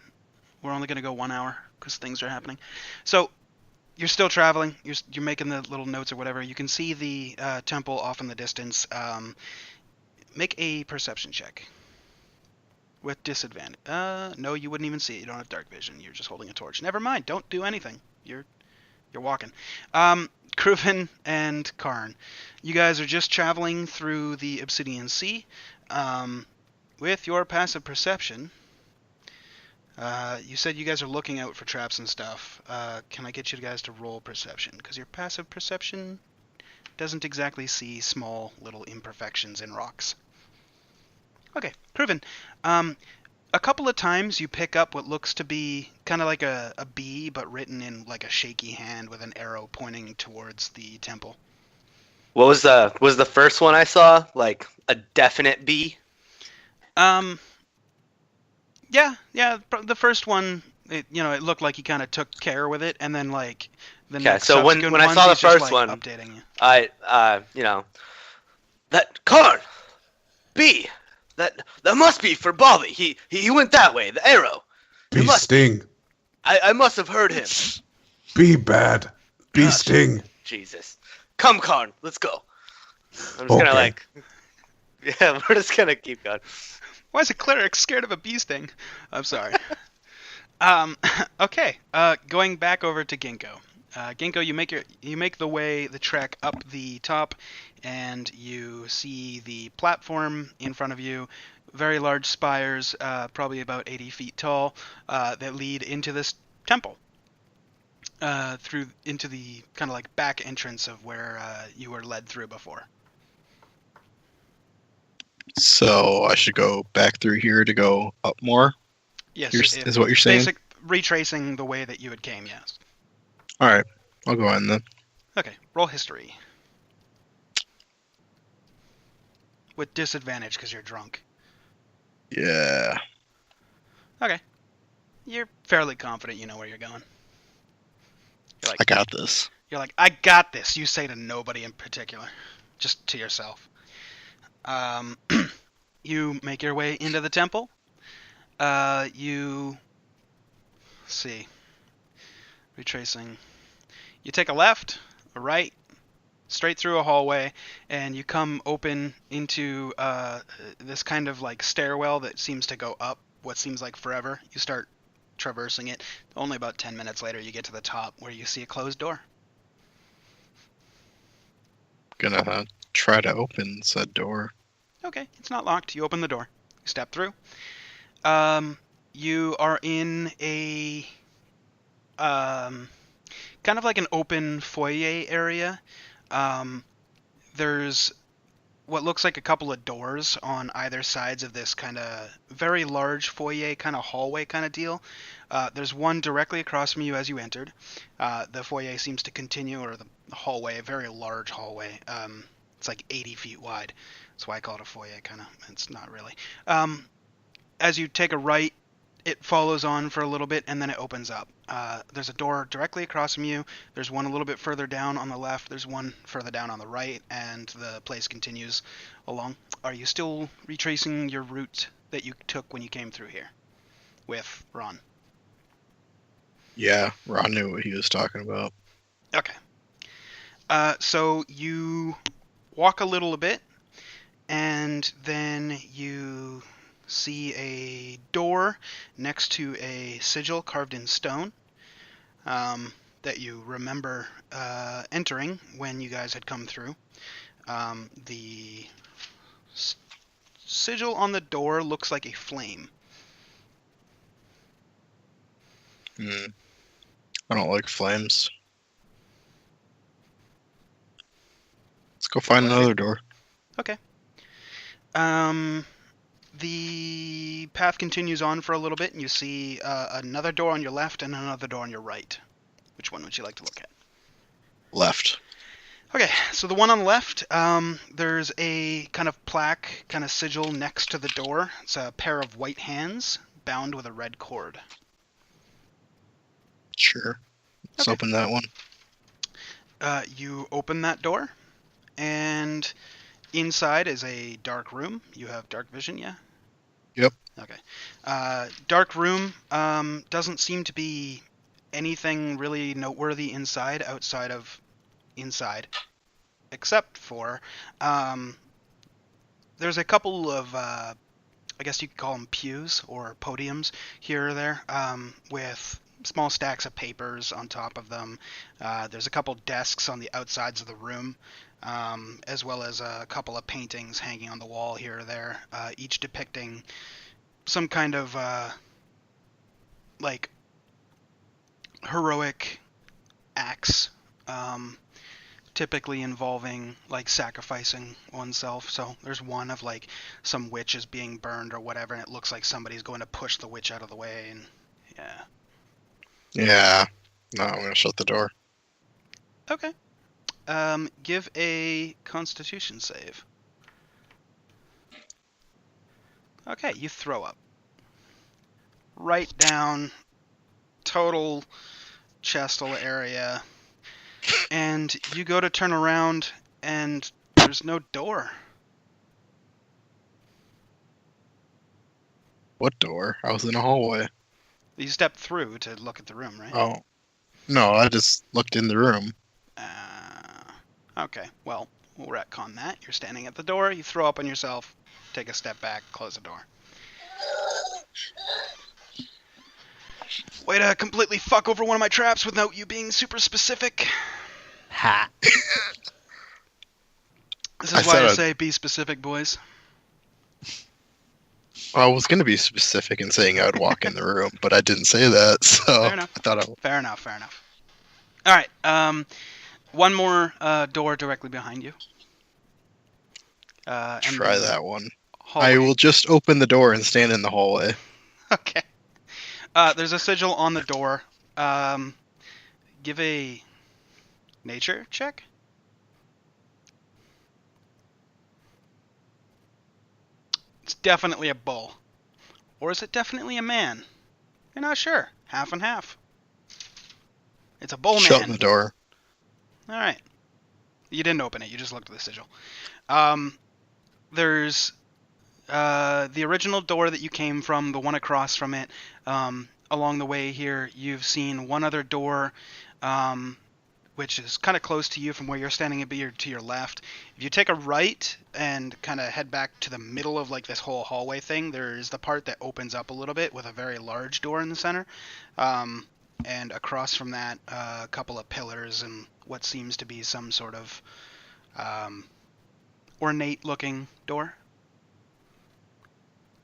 We're only going to go 1 hour because things are happening. So you're still traveling. You're making the little notes or whatever. You can see the temple off in the distance. Make a perception check. With disadvantage. No, you wouldn't even see it. You don't have dark vision. You're just holding a torch. Never mind. Don't do anything. You're walking. Kruven and Karn, you guys are just traveling through the Obsidian Sea. With your passive perception, you said you guys are looking out for traps and stuff. Can I get you guys to roll perception? Because your passive perception doesn't exactly see small little imperfections in rocks. Okay, Kruven. A couple of times you pick up what looks to be kind of like a B, but written in like a shaky hand with an arrow pointing towards the temple. What was the first one I saw? Like a definite B? Yeah. The first one, it looked like he kind of took care with it, and then like the next. So when I saw the first one, updating you. That Karn, B. That must be for Bali. He went that way. The arrow. Bee sting. I must have heard him. Be bad. Bee sting. Jesus. Come, Karn. Let's go. I'm just gonna yeah, we're just gonna keep going. Why is a cleric scared of a bee sting? I'm sorry. Okay. Going back over to Ginkgo. Ginkgo, you make the trek up the top, and you see the platform in front of you. Very large spires, probably about 80 feet tall, that lead into this temple. Through into the kind of like back entrance of where you were led through before. So I should go back through here to go up more. Yes, Is what you're saying? basic retracing the way that you had came. Yes. All right, I'll go in then. Okay. Roll history with disadvantage because you're drunk. Yeah. Okay. You're fairly confident you know where you're going. You're like, I got this. I got this. You say to nobody in particular, just to yourself. You make your way into the temple. You see, retracing. You take a left, a right, straight through a hallway, and you come open into this kind of like stairwell that seems to go up what seems like forever. You start traversing it. Only about 10 minutes later, you get to the top where you see a closed door. Gonna try to open said door. Okay, it's not locked. You open the door. You step through. You are in a kind of like an open foyer area. There's what looks like a couple of doors on either sides of this kind of very large foyer, kind of hallway kind of deal. There's one directly across from you as you entered. The foyer seems to continue, or the hallway, a very large hallway. It's like 80 feet wide. That's why I call it a foyer, kind of. It's not really. As you take a right, it follows on for a little bit, and then it opens up. There's a door directly across from you. There's one a little bit further down on the left. There's one further down on the right, and the place continues along. Are you still retracing your route that you took when you came through here with Ron? Yeah, Ron knew what he was talking about. Okay. So you walk a little bit, and then you see a door next to a sigil carved in stone that you remember entering when you guys had come through. The sigil on the door looks like a flame. I don't like flames. Let's go find another door. Okay. The path continues on for a little bit, and you see another door on your left and another door on your right. Which one would you like to look at? Left. Okay, so the one on the left, there's a kind of plaque, kind of sigil next to the door. It's a pair of white hands bound with a red cord. Sure. Let's Okay. open that one. You open that door, and inside is a dark room. You have dark vision, yeah? Yep. Okay. Dark room, doesn't seem to be anything really noteworthy inside, outside of inside, except for there's a couple of I guess you could call them pews or podiums here or there, with small stacks of papers on top of them. There's a couple desks on the outsides of the room, as well as a couple of paintings hanging on the wall here or there, each depicting some kind of like heroic acts, typically involving like sacrificing oneself. So there's one of like some witch is being burned or whatever, and it looks like somebody's going to push the witch out of the way, and yeah. Yeah. No, I'm gonna shut the door. Okay. Give a Constitution save. Okay, you throw up. Right down, total chestal area, and you go to turn around, and there's no door. What door? I was in a hallway. You step through to look at the room, right? Oh. No, I just looked in the room. Okay, well, we'll retcon that. You're standing at the door, you throw up on yourself, take a step back, close the door. Way to completely fuck over one of my traps without you being super specific. Ha. This I is why said I I'd- say be specific, boys. I was gonna be specific in saying I would walk in the room, but I didn't say that, so Fair enough. I thought I would. Fair enough. All right, one more door directly behind you. And Try then that one. hallway. I will just open the door and stand in the hallway. Okay. There's a sigil on the door. Give a nature check. It's definitely a bull. Or is it definitely a man? You're not sure. Half and half. It's a bull Shut man. the door. All right. You didn't open it. You just looked at the sigil. There's the original door that you came from, the one across from it. Along the way here, you've seen one other door, which is kind of close to you from where you're standing. It'd be to your left. If you take a right and kind of head back to the middle of like this whole hallway thing, there's the part that opens up a little bit with a very large door in the center. And across from that, a couple of pillars and what seems to be some sort of ornate-looking door.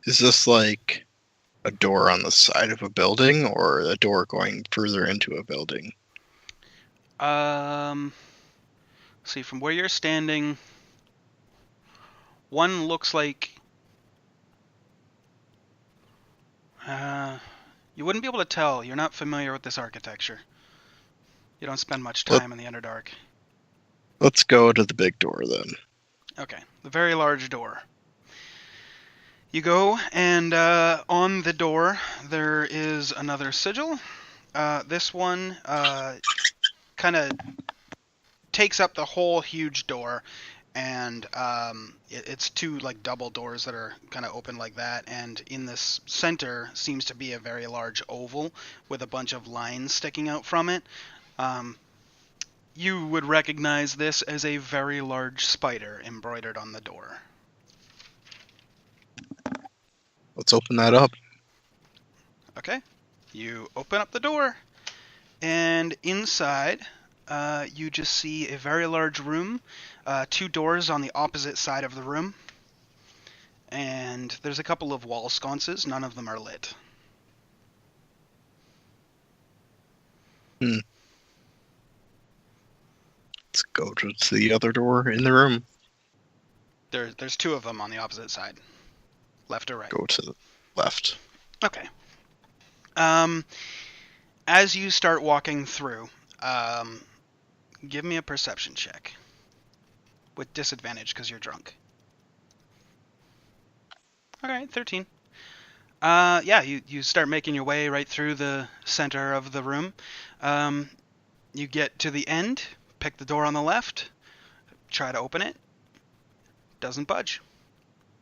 Is this like a door on the side of a building or a door going further into a building? See, from where you're standing, one looks like you wouldn't be able to tell. You're not familiar with this architecture. You don't spend much time in the Underdark. Let's go to the big door then. Okay, the very large door. You go, and on the door there is another sigil. This one kind of takes up the whole huge door, and it's two like double doors that are kind of open like that. And in this center seems to be a very large oval with a bunch of lines sticking out from it. You would recognize this as a very large spider embroidered on the door. Let's open that up. Okay, you open up the door, and inside you just see a very large room, two doors on the opposite side of the room, and there's a couple of wall sconces. None of them are lit. Let's go to the other door in the room. There's two of them on the opposite side, left or right. Go to the left. Okay. As you start walking through, give me a perception check. With disadvantage because you're drunk. Alright, 13. Yeah, you start making your way right through the center of the room. You get to the end, pick the door on the left, try to open it. Doesn't budge.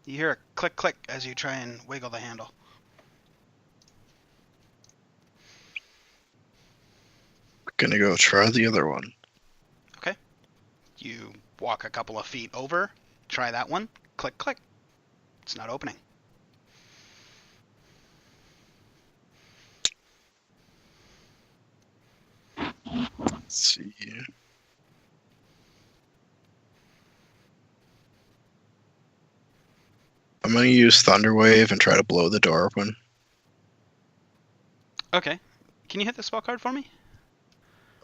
You hear a click click as you try and wiggle the handle. Gonna go try the other one. Okay. You walk a couple of feet over, try that one, click click. It's not opening. Let's see. I'm gonna use Thunderwave and try to blow the door open. Okay. Can you hit the spell card for me?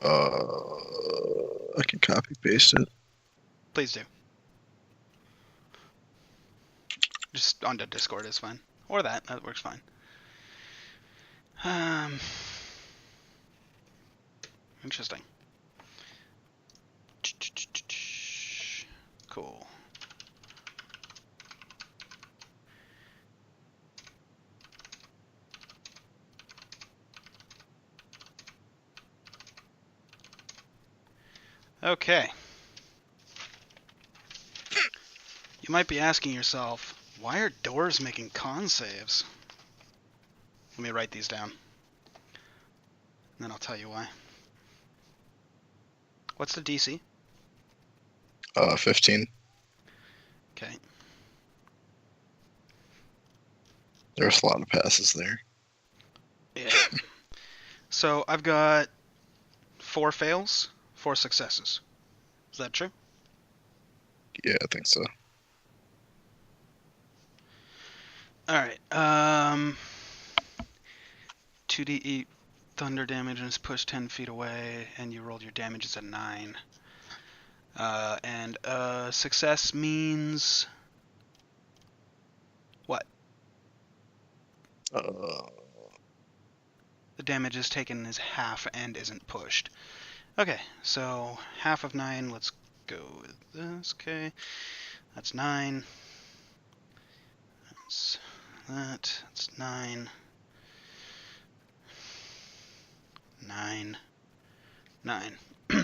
I can copy paste it. Please do. Just onto Discord is fine. Or that works fine. Interesting. Cool. Okay. You might be asking yourself, why are doors making con saves? Let me write these down. And then I'll tell you why. What's the DC? 15. Okay. There's a lot of passes there. Yeah. So I've got 4 fails, 4 successes. Is that true? Yeah, I think so. Alright, 2d8 thunder damage and it's pushed 10 feet away, and you rolled your damage as a 9. And success means Uh, The damage is taken as half and isn't pushed. Okay, so half of 9. Let's go with this. Okay, that's 9. That's that. That's 9. 9. 9. All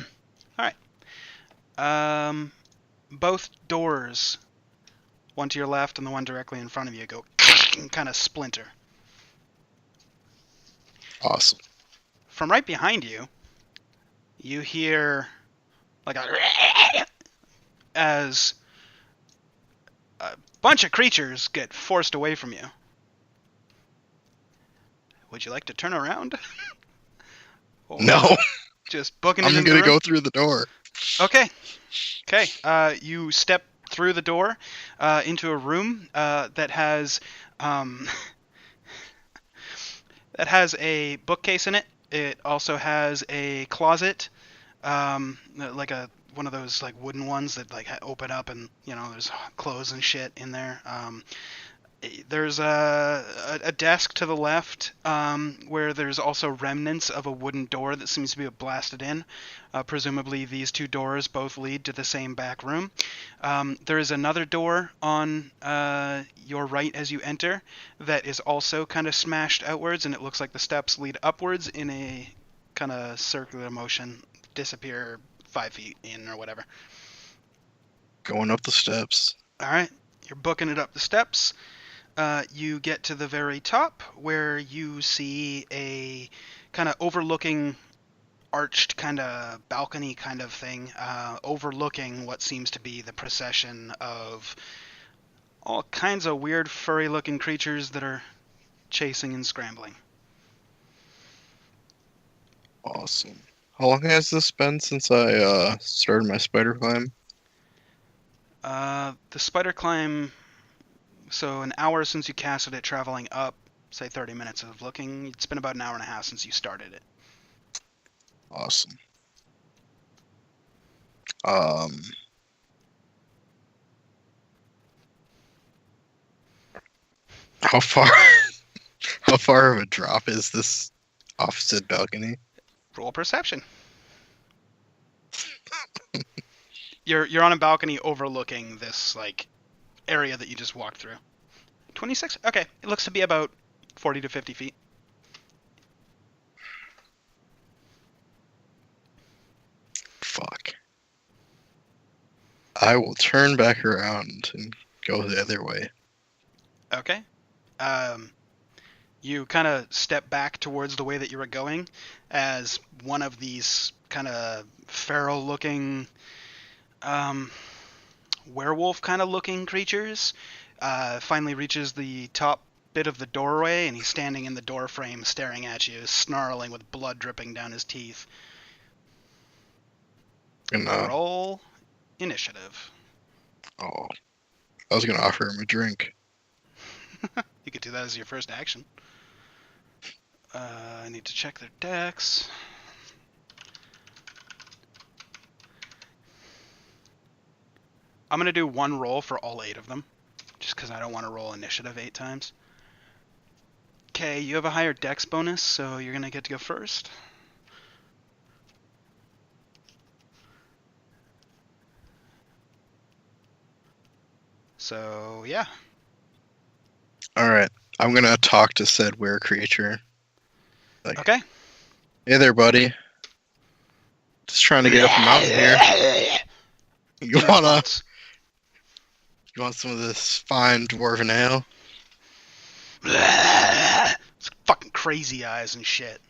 right. Both doors, one to your left and the one directly in front of you, go and kind of splinter. awesome. From right behind you, you hear like a as a bunch of creatures get forced away from you. Would you like to turn around? Or No, just booking it I'm in the gonna room? go through the door. Okay. You step through the door into a room that has that has a bookcase in it. It also has a closet, like one of those like wooden ones that like open up and there's clothes and shit in there. There's a desk to the left where there's also remnants of a wooden door that seems to be blasted in. Presumably these two doors both lead to the same back room. There is another door on your right as you enter that is also kind of smashed outwards, and it looks like the steps lead upwards in a kind of circular motion, disappear 5 feet in or whatever. Going up the steps. All right, you're booking it up the steps. You get to the very top where you see a kind of overlooking arched kind of balcony kind of thing, overlooking what seems to be the procession of all kinds of weird furry looking creatures that are chasing and scrambling. Awesome. How long has this been since I started my spider climb? The spider climb, so an hour since you casted it, traveling up, say 30 minutes of looking. It's been about an hour and a half since you started it. Awesome. How far how far of a drop is this opposite balcony? Roll perception. You're on a balcony overlooking this like area that you just walked through. 26? Okay. It looks to be about 40 to 50 feet. Fuck. I will turn back around and go the other way. Okay. You kind of step back towards the way that you were going as one of these kind of feral looking werewolf kind of looking creatures finally reaches the top bit of the doorway, and he's standing in the door frame staring at you, snarling with blood dripping down his teeth. And Roll initiative. oh, I was gonna offer him a drink. You could do that as your first action. I need to check their decks. I'm going to do one roll for all 8 of them, just because I don't want to roll initiative 8 times. Okay, you have a higher dex bonus, so you're going to get to go first. So, yeah. Alright. I'm gonna talk to said were creature. Like, Okay. hey there, buddy. Just trying to get up a mountain here. You want some of this fine dwarven ale? It's fucking crazy eyes and shit.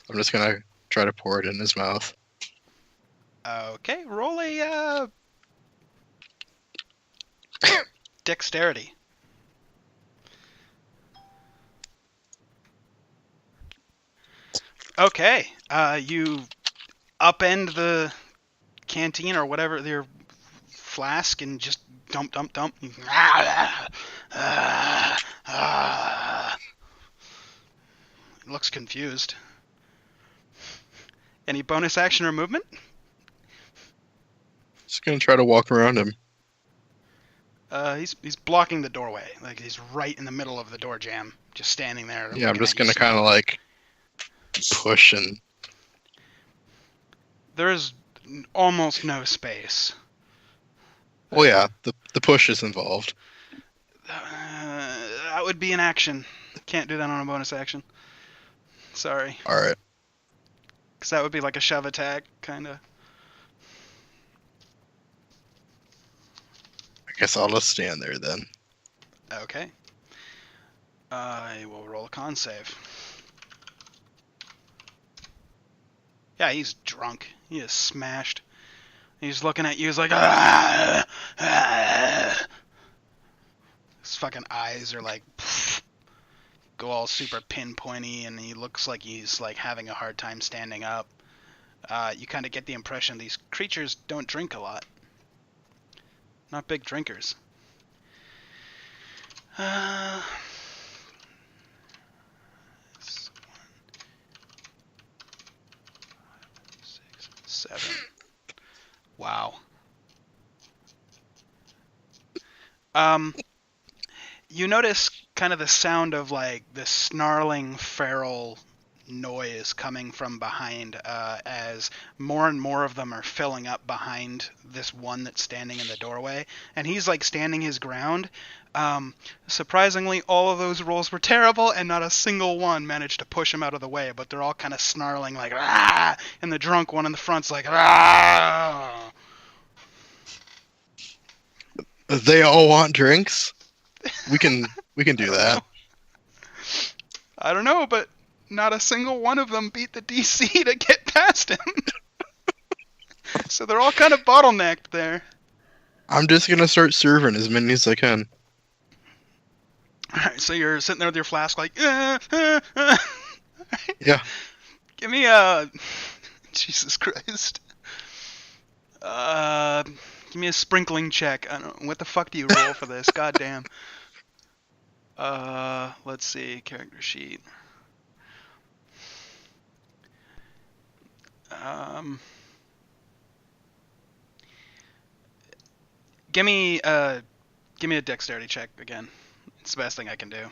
I'm just gonna try to pour it in his mouth. Okay, roll a dexterity. Okay, you upend the canteen or whatever, your flask, and just dump. Looks confused. Any bonus action or movement? Just gonna try to walk around him. He's blocking the doorway. Like he's right in the middle of the door jam, just standing there. Yeah, I'm looking just at you gonna kind of like push and. There is almost no space. Oh yeah, the push is involved. That would be an action. Can't do that on a bonus action. Sorry. All right. Because that would be like a shove attack, kind of. I guess I'll just stand there then. Okay. I will roll a con save. Yeah, he's drunk. He is smashed. He's looking at you. He's like, ah, ah. His fucking eyes are like, go all super pinpointy, and he looks like he's like having a hard time standing up. You kind of get the impression these creatures don't drink a lot. Not big drinkers. It's 1, 6, 7. Wow. You notice kind of the sound of like this snarling feral noise coming from behind as more and more of them are filling up behind this one that's standing in the doorway, and he's like standing his ground. Surprisingly, all of those rolls were terrible, and not a single one managed to push him out of the way, but they're all kind of snarling like, ah! And the drunk one in the front's like, ah! They all want drinks. We can do that. I don't know, but not a single one of them beat the DC to get past him. So they're all kind of bottlenecked there. I'm just gonna start serving as many as I can. Alright, so you're sitting there with your flask like, Yeah. Give me a... Jesus Christ. Give me a sprinkling check. I don't know. What the fuck do you roll for this? God damn. Let's see. Character sheet. Give me a dexterity check again. It's the best thing I can do.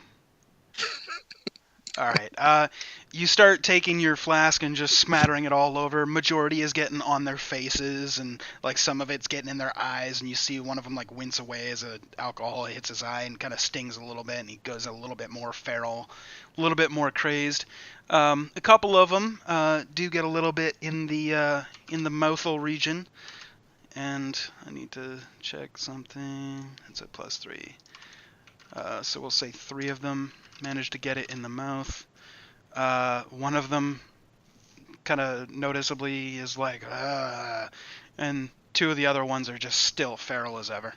Alright, you start taking your flask and just smattering it all over. Majority is getting on their faces, and like some of it's getting in their eyes, and you see one of them like wince away as the alcohol hits his eye and kind of stings a little bit, and he goes a little bit more feral, a little bit more crazed. A couple of them do get a little bit in the mouthful region, and I need to check something. It's a +3. So we'll say 3 of them managed to get it in the mouth. One of them kind of noticeably is like, and 2 of the other ones are just still feral as ever.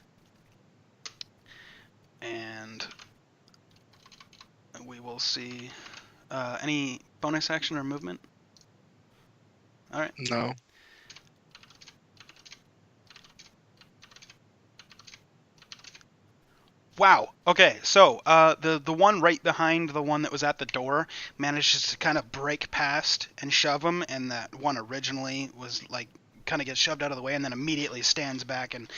And we will see any bonus action or movement. All right. No. Wow. Okay, so the one right behind the one that was at the door manages to kind of break past and shove him, and that one originally was like kind of gets shoved out of the way and then immediately stands back and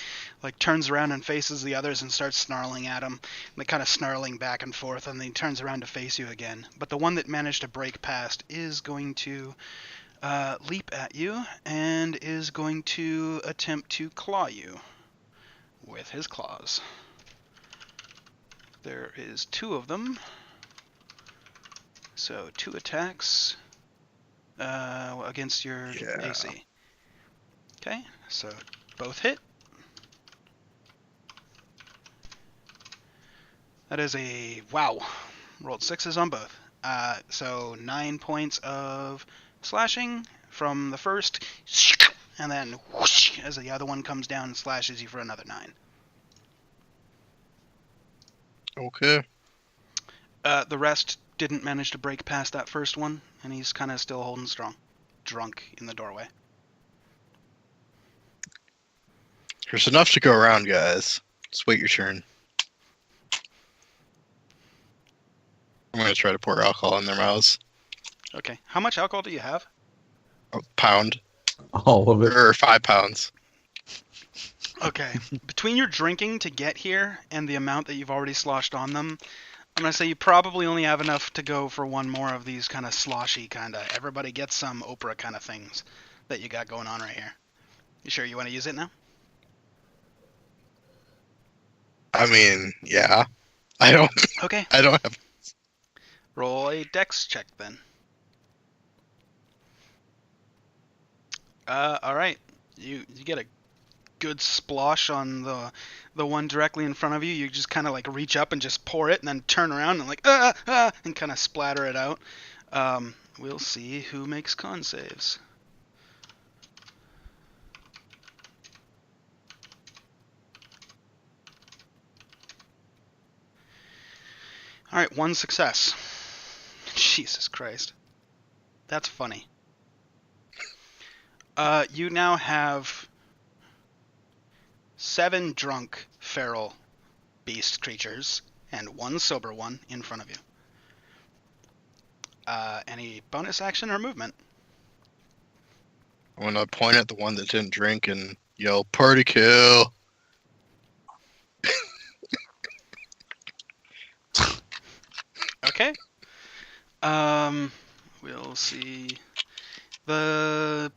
like turns around and faces the others and starts snarling at him, like kind of snarling back and forth, and then he turns around to face you again. But the one that managed to break past is going to leap at you and is going to attempt to claw you with his claws. There is 2 of them, so 2 attacks against your AC. Okay, so both hit. That is a, wow, rolled 6s on both. So 9 points of slashing from the first, and then whoosh, as the other one comes down and slashes you for another 9. Okay. The rest didn't manage to break past that first one, and he's kind of still holding strong, drunk in the doorway. There's enough to go around, guys. Just wait your turn. I'm gonna try to pour alcohol in their mouths. Okay, how much alcohol do you have? A pound. All of it. Or 5 pounds. Okay. Between your drinking to get here and the amount that you've already sloshed on them, I'm going to say you probably only have enough to go for one more of these kind of sloshy kind of everybody gets some Oprah kind of things that you got going on right here. You sure you want to use it now? I mean, yeah. I don't. Okay. I don't have. Roll a dex check then. All right. You get a good splosh on the one directly in front of you. You just kind of like reach up and just pour it, and then turn around and like and kind of splatter it out. We'll see who makes con saves. All right, one success. Jesus Christ, that's funny. You now have 7 drunk feral beast creatures and 1 sober one in front of you. Any bonus action or movement? I'm gonna point at the one that didn't drink and yell, "Party kill!" Okay. We'll see. The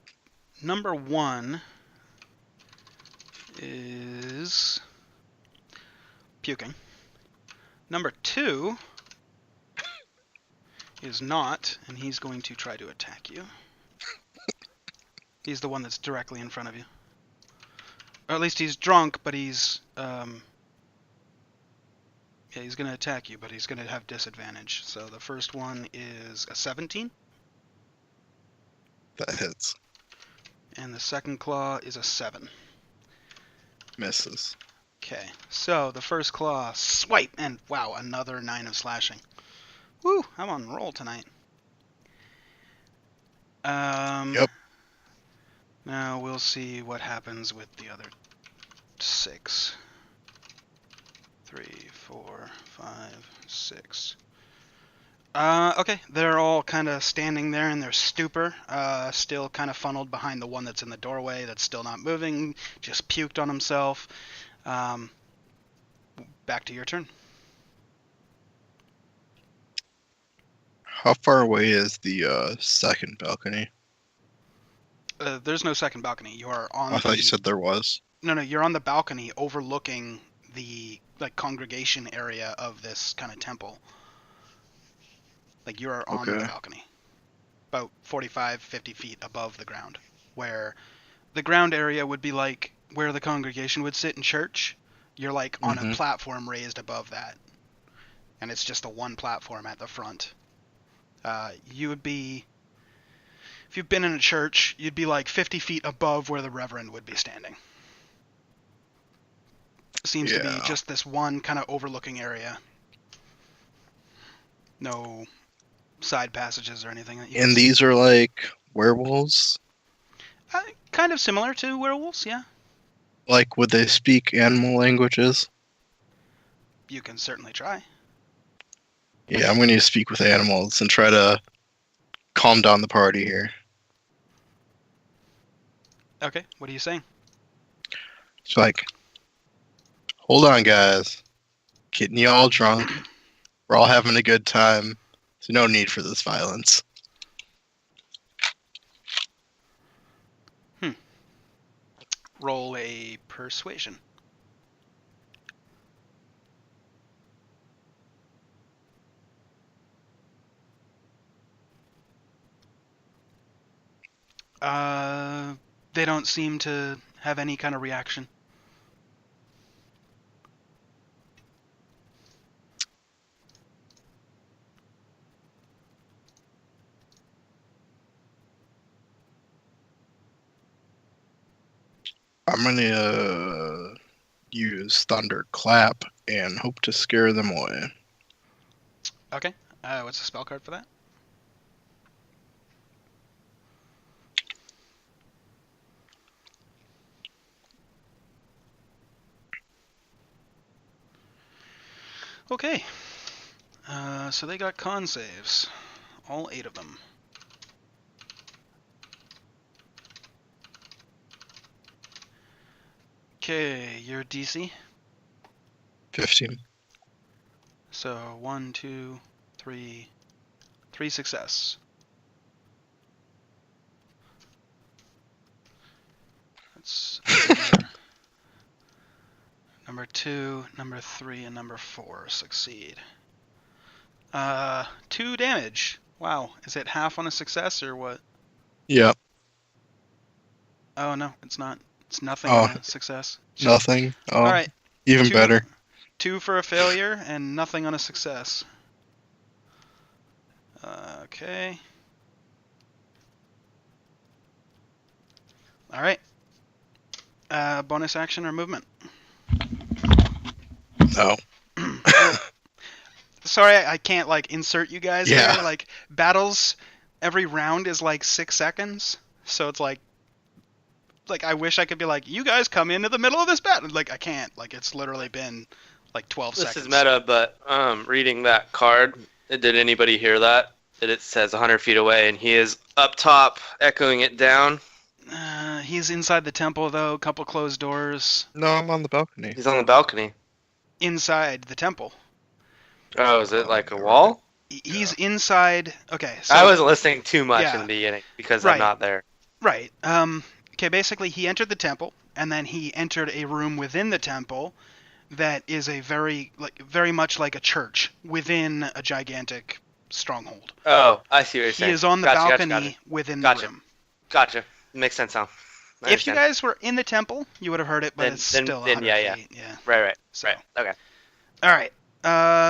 number 1 is puking. Number 2 is not, and he's going to try to attack you. He's the one that's directly in front of you. Or at least he's drunk, but he's yeah, he's going to attack you, but he's going to have disadvantage. So the first one is a 17, That hits. and the second claw is a 7. Misses. Okay, so the first claw, swipe, and wow, another 9 of slashing. Woo, I'm on roll tonight. Yep. Now we'll see what happens with the other 6. 3, 4, 5, 6. Okay, they're all kind of standing there in their stupor, still kind of funneled behind the one that's in the doorway that's still not moving, just puked on himself. Back to your turn. How far away is the second balcony? There's no second balcony. You are on I thought you said there was. No, you're on the balcony overlooking the like congregation area of this kind of temple. Like you are on the Okay. balcony. About 45, 50 feet above the ground. Where the ground area would be like where the congregation would sit in church. You're like on a Mhm. platform raised above that. And it's just a one platform at the front. You would be, if you've been in a church, you'd be like 50 feet above where the reverend would be standing. Seems to be Yeah. just this one kind of overlooking area. No side passages or anything that you can And see. these are like werewolves? Kind of similar to werewolves, yeah. Like, would they speak animal languages? You can certainly try. Yeah, I'm going to speak with animals and try to calm down the party here. Okay, what are you saying? It's like, hold on, guys. Getting you all drunk. We're all having a good time. So no need for this violence. Roll a persuasion. They don't seem to have any kind of reaction. I'm going to use Thunderclap and hope to scare them away. Okay, what's the spell card for that? Okay, so they got con saves. All 8 of them. Okay, your DC. 15. So 1, 2, 3, 3 success. That's number 2, number 3, and number 4 succeed. 2 damage. Wow, is it half on a success or what? Yep. Oh no, it's not. It's nothing Oh. on a success. Nothing. Oh, All right, even 2 better. 2 for a failure and nothing on a success. Okay. All right. Bonus action or movement? No. Sorry, I can't like insert you guys Yeah. here. Like battles, every round is like 6 seconds, so it's like I wish I could be like, you guys come into the middle of this battle. Like I can't. Like it's literally been like 12 This seconds. is meta, but reading that card, did anybody hear that? That it says 100 feet away, and he is up top, echoing it down. He's inside the temple though. Couple closed doors. No, I'm on the balcony. He's on the balcony. Inside the temple. Oh, is it like a wall? He's inside. Okay, so I wasn't listening too much Yeah. in the beginning because Right. I'm not there. right. Okay, basically he entered the temple, and then he entered a room within the temple that is a very much like a church within a gigantic stronghold. Oh, I see what you're saying. He is on the Gotcha, balcony within Gotcha. the room. Gotcha. Makes sense now. I If you understand. guys were in the temple, you would have heard it, but Then- it's then- still then 100 yeah, yeah. feet. Yeah. Right. So, Right. Okay. all right.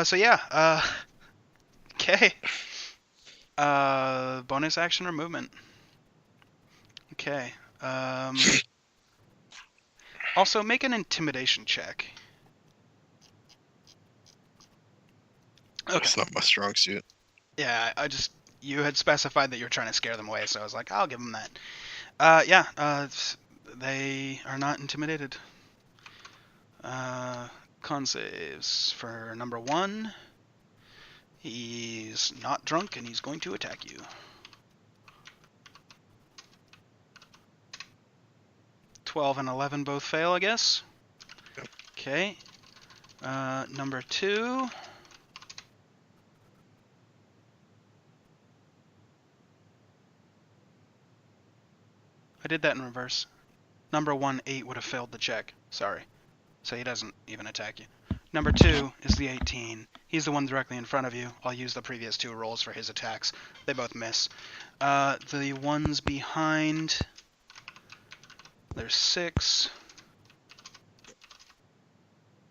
So yeah. Okay. Bonus action or movement. Okay. Also, make an intimidation check. Okay. That's not my strong suit. Yeah, you had specified that you're trying to scare them away, so I was like, I'll give them that. They are not intimidated. Con saves for number 1. He's not drunk and he's going to attack you. 12 and 11 both fail, I guess. Okay. Number 2. I did that in reverse. Number 1, 8 would have failed the check. Sorry. So he doesn't even attack you. Number 2 is the 18. He's the one directly in front of you. I'll use the previous 2 rolls for his attacks. They both miss. The ones behind... There's 6.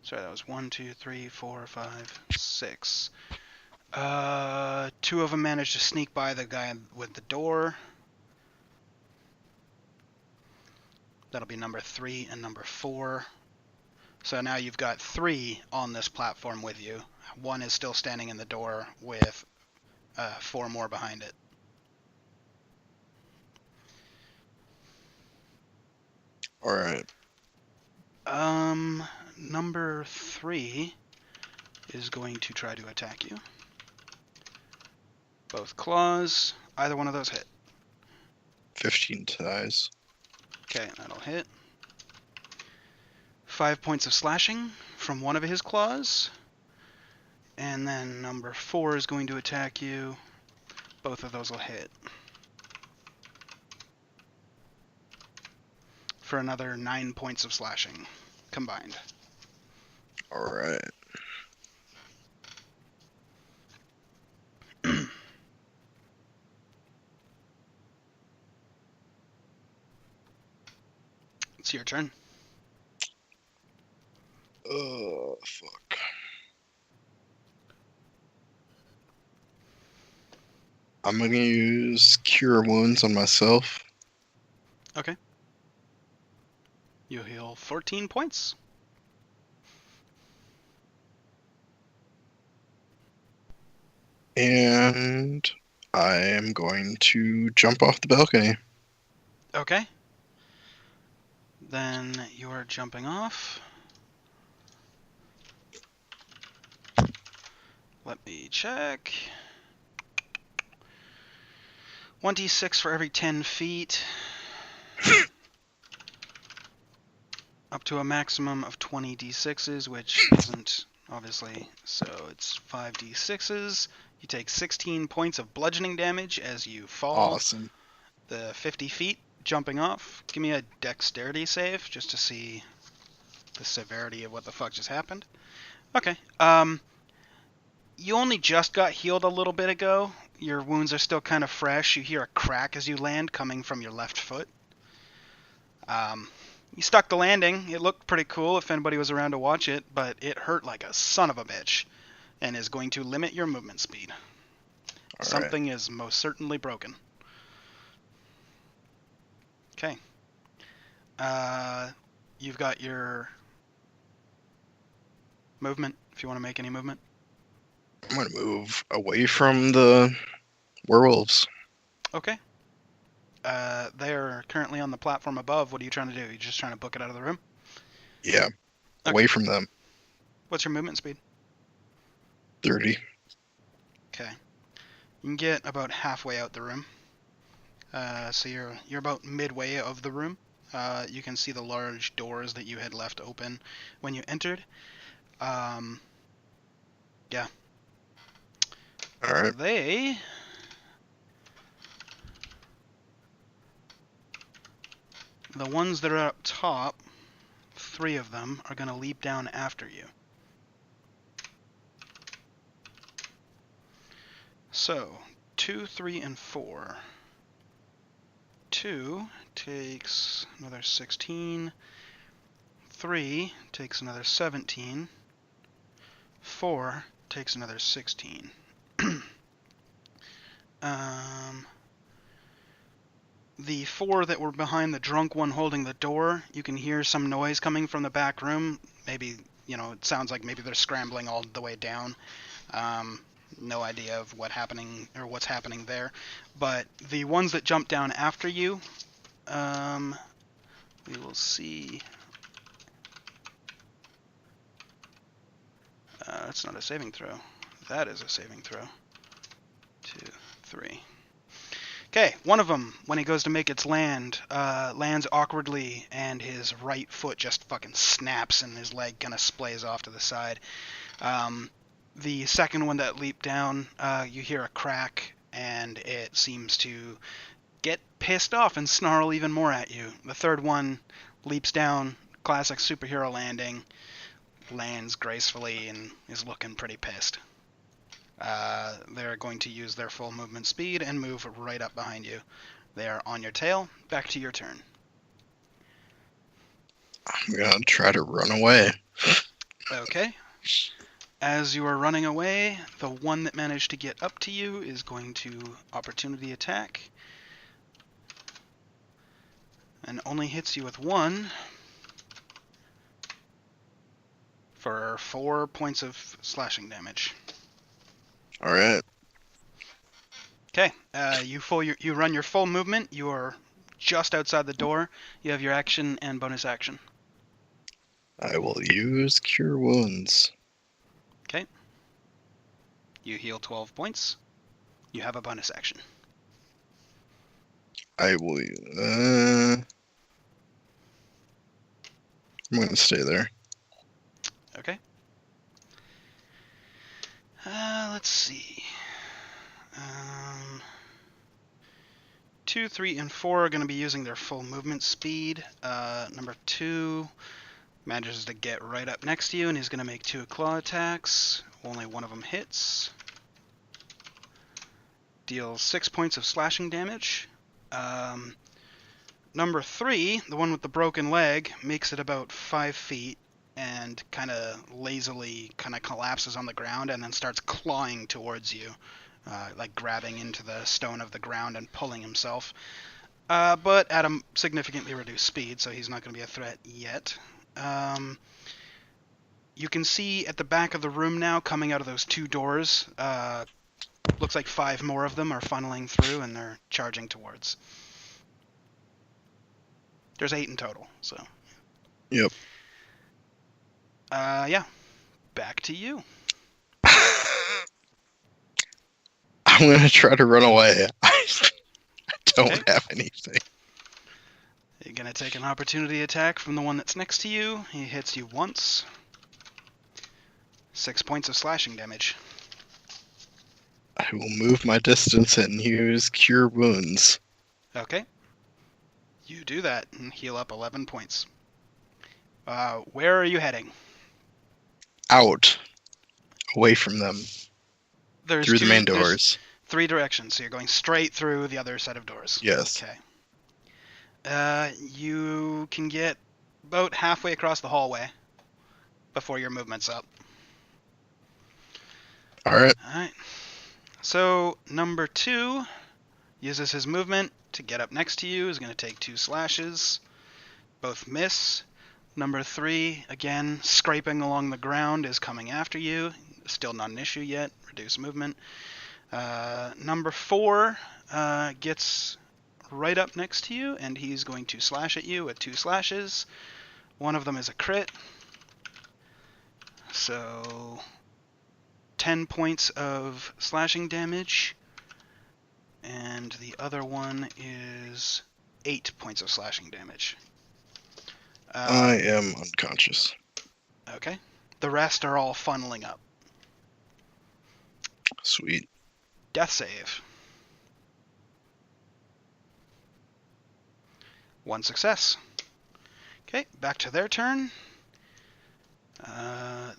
Sorry, that was 1, 2, 3, 4, 5, 6. 2 of them managed to sneak by the guy with the door. That'll be number 3 and number 4. So now you've got 3 on this platform with you. 1 is still standing in the door with 4 more behind it. All right. Number 3 is going to try to attack you. Both claws. Either one of those hit. 15 ties. Okay, that'll hit. 5 points of slashing from one of his claws. And then number 4 is going to attack you. Both of those will hit. For another 9 points of slashing combined. All right. It's your turn. Oh, fuck. I'm going to use Cure Wounds on myself. Okay. You heal 14 points. And I am going to jump off the balcony. Okay. Then you're jumping off. Let me check. 1d6 for every 10 feet. up to a maximum of 20 d6s, which isn't obviously, so it's 5d6s. You take 16 points of bludgeoning damage as you fall Awesome. the 50 feet, jumping off. Give me a dexterity save just to see the severity of what the fuck just happened. Okay. You only just got healed a little bit ago. Your wounds are still kind of fresh. You hear a crack as you land coming from your left foot. You stuck the landing. It looked pretty cool if anybody was around to watch it, but it hurt like a son of a bitch and is going to limit your movement speed. Something is most certainly broken. Okay. You've got your movement, if you want to make any movement. I'm gonna move away from the werewolves. Okay. They're currently on the platform above. What are you trying to do? You're just trying to book it out of the room? Yeah, away from them. What's your movement speed? 30. Okay. You can get about halfway out the room. So you're about midway of the room. You can see the large doors that you had left open when you entered. Yeah. All right. The ones that are up top, 3 of them, are going to leap down after you. So, 2, 3, and 4. 2 takes another 16. 3 takes another 17. 4 takes another 16. The 4 that were behind the drunk one holding the door, you can hear some noise coming from the back room. Maybe, it sounds like maybe they're scrambling all the way down. No idea of what's happening there. But the ones that jump down after you, we will see. That's not a saving throw. That is a saving throw. 2, 3. Okay, one of them, when he goes to make its lands awkwardly, and his right foot just fucking snaps, and his leg kind of splays off to the side. The second one that leaped down, you hear a crack, and it seems to get pissed off and snarl even more at you. The third one leaps down, classic superhero landing, lands gracefully, and is looking pretty pissed. They're going to use their full movement speed and move right up behind you. They are on your tail. Back to your turn. I'm gonna try to run away. Okay. As you are running away, the one that managed to get up to you is going to opportunity attack. And only hits you with 1 for 4 points of slashing damage. All right. Okay, you run your full movement. You are just outside the door. You have your action and bonus action. I will use Cure Wounds. Okay. You heal 12 points. You have a bonus action. I will. I'm gonna stay there. Okay. Let's see. 2, 3, and 4 are going to be using their full movement speed. Number 2 manages to get right up next to you, and he's going to make 2 claw attacks. Only one of them hits. Deals 6 points of slashing damage. Number 3, the one with the broken leg, makes it about 5 feet and kind of lazily collapses on the ground and then starts clawing towards you, like grabbing into the stone of the ground and pulling himself. But at a significantly reduced speed, so he's not going to be a threat yet. You can see at the back of the room now, coming out of those 2 doors, looks like 5 more of them are funneling through and they're charging towards. There's 8 in total, so. Yep. Yeah. Back to you. I'm gonna try to run away. I don't Okay. have anything. You're going to take an opportunity attack from the one that's next to you. He hits you once. 6 points of slashing damage. I will move my distance and use Cure Wounds. Okay. You do that and heal up 11 points. Where are you heading? Out. Away from them. There's Through the main there's doors. 3 directions, so you're going straight through the other set of doors. Yes. Okay. You can get about halfway across the hallway before your movement's up. Alright. Alright. So, number 2 uses his movement to get up next to you. Is going to take 2 slashes. Both miss. Number 3, again, scraping along the ground, is coming after you. Still not an issue yet. Reduce movement. Number 4 gets right up next to you, and he's going to slash at you with 2 slashes. One of them is a crit. So 10 points of slashing damage, and the other one is 8 points of slashing damage. I am unconscious. Okay. The rest are all funneling up. Sweet. Death save. 1 success. Okay, back to their turn. I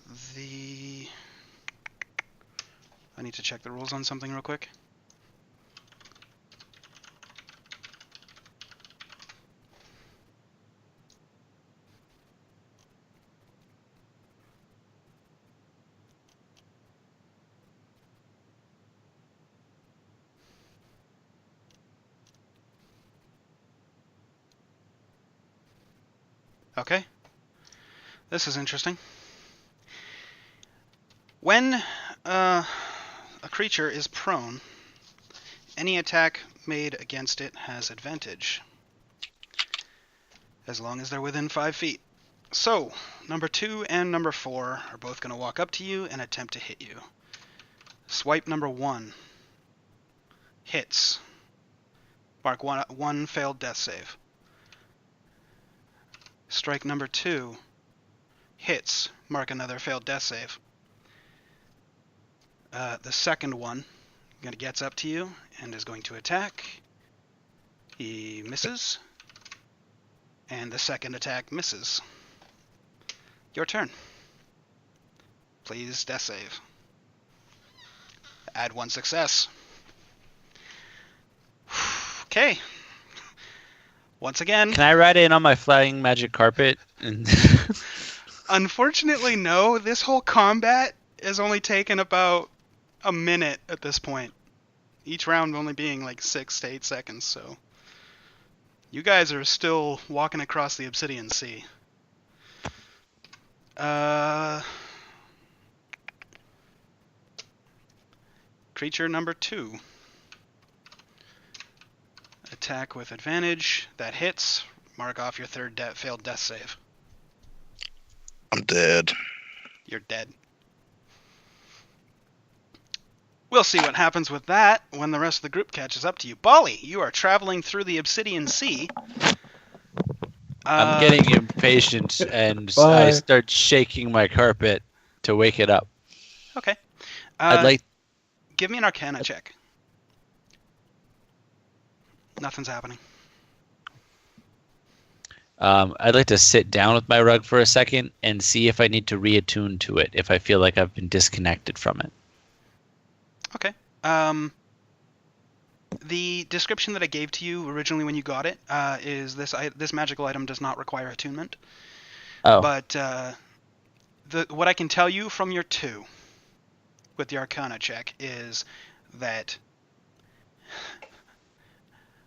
need to check the rules on something real quick. Okay. This is interesting. When a creature is prone, any attack made against it has advantage, as long as they're within 5 feet. So, number 2 and number 4 are both going to walk up to you and attempt to hit you. Swipe number 1 hits. Mark one failed death save. Strike number 2 hits. Mark another failed death save. The second one gets up to you and is going to attack. He misses. And the second attack misses. Your turn. Please death save. Add 1 success. Okay. Once again. Can I ride in on my flying magic carpet? And Unfortunately, no. This whole combat has only taken about a minute at this point. Each round only being like 6 to 8 seconds, so you guys are still walking across the Obsidian Sea. Creature number 2. Attack with advantage. That hits. Mark off your third failed death save. I'm dead. You're dead. We'll see what happens with that when the rest of the group catches up to you. Bali, you are traveling through the Obsidian Sea. I'm getting impatient, and Bye. I start shaking my carpet to wake it up. Okay. I'd like. Give me an Arcana check. Nothing's happening. I'd like to sit down with my rug for a second and see if I need to reattune to it, if I feel like I've been disconnected from it. Okay. The description that I gave to you originally when you got it is this magical item does not require attunement. Oh. But what I can tell you from your 2 with the Arcana check is that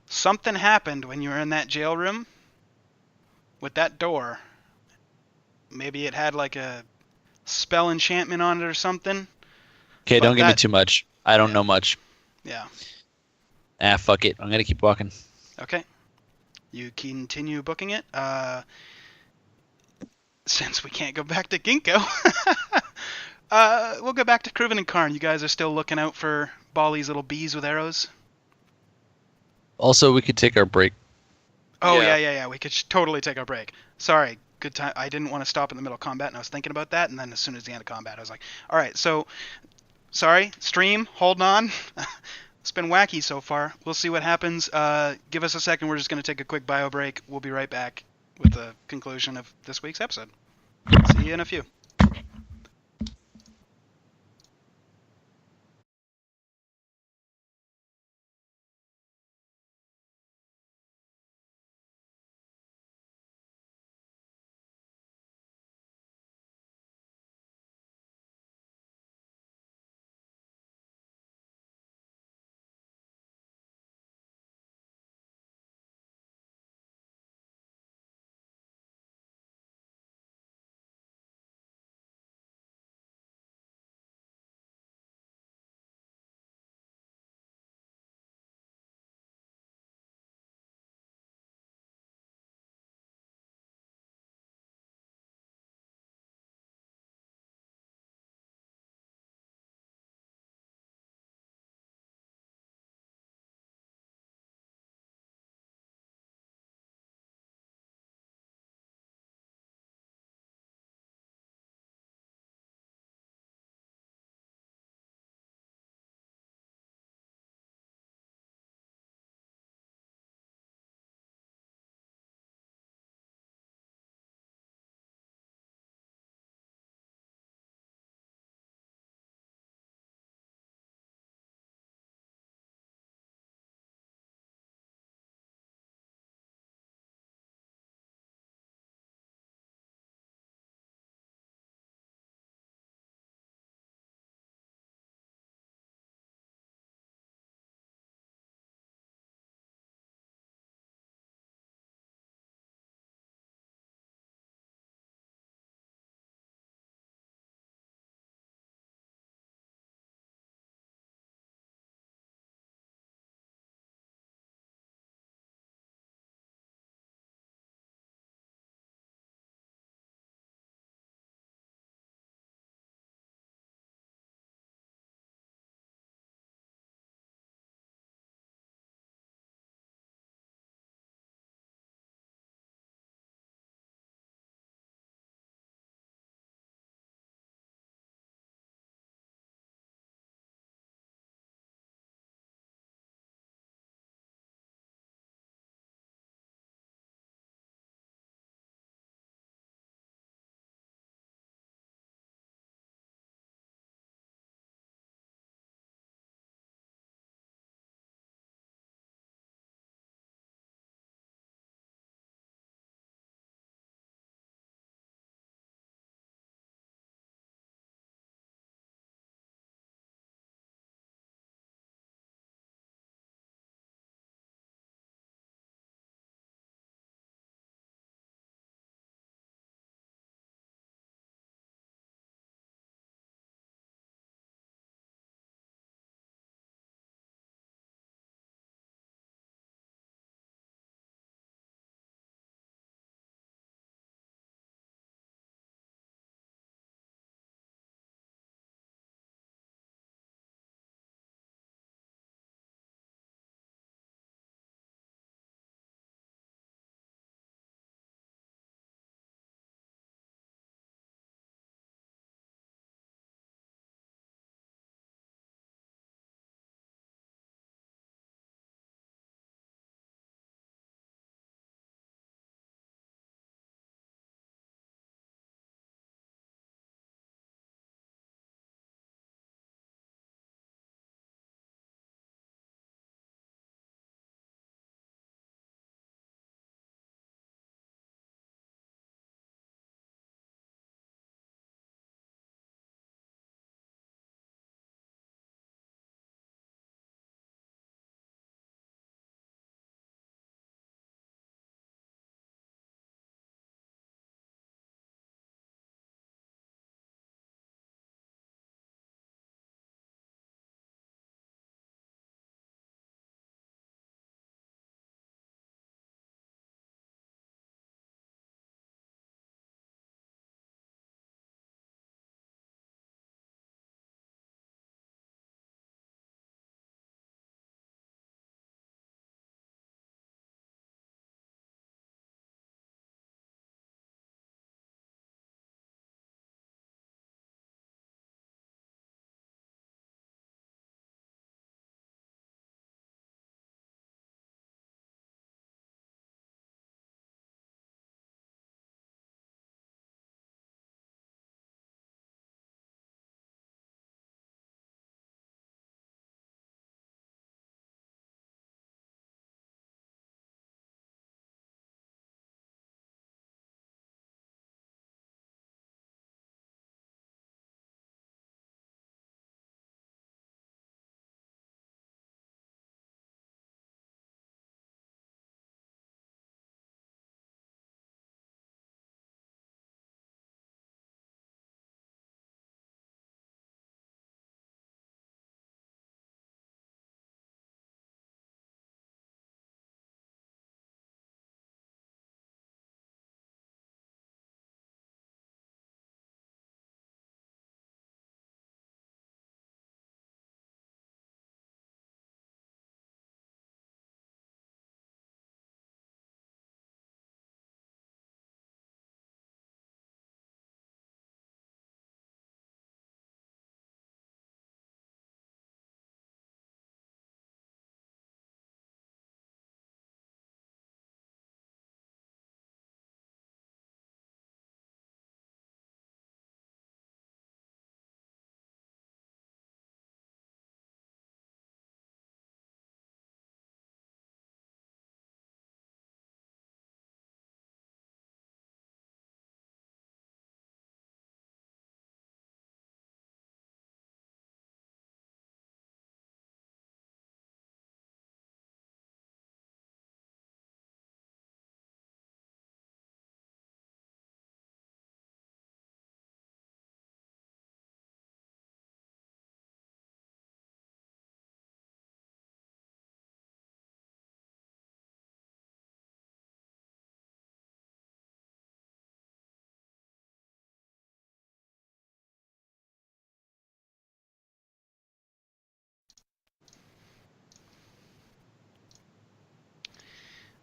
something happened when you were in that jail room with that door. Maybe it had like a spell enchantment on it or something. Okay, But don't give me that- too much. I don't yeah. know much. Yeah. Fuck it. I'm gonna keep walking. Okay. You continue booking it. Since we can't go back to Ginkgo, we'll go back to Kruven and Karn. You guys are still looking out for Bali's little bees with arrows. Also, we could take our break. Oh Yeah. yeah. We could totally take a break. Sorry. Good time. I didn't want to stop in the middle of combat, and I was thinking about that. And then as soon as the end of combat, I was like, all right. So sorry, stream. Hold on. It's been wacky so far. We'll see what happens. Give us a second. We're just going to take a quick bio break. We'll be right back with the conclusion of this week's episode. See you in a few.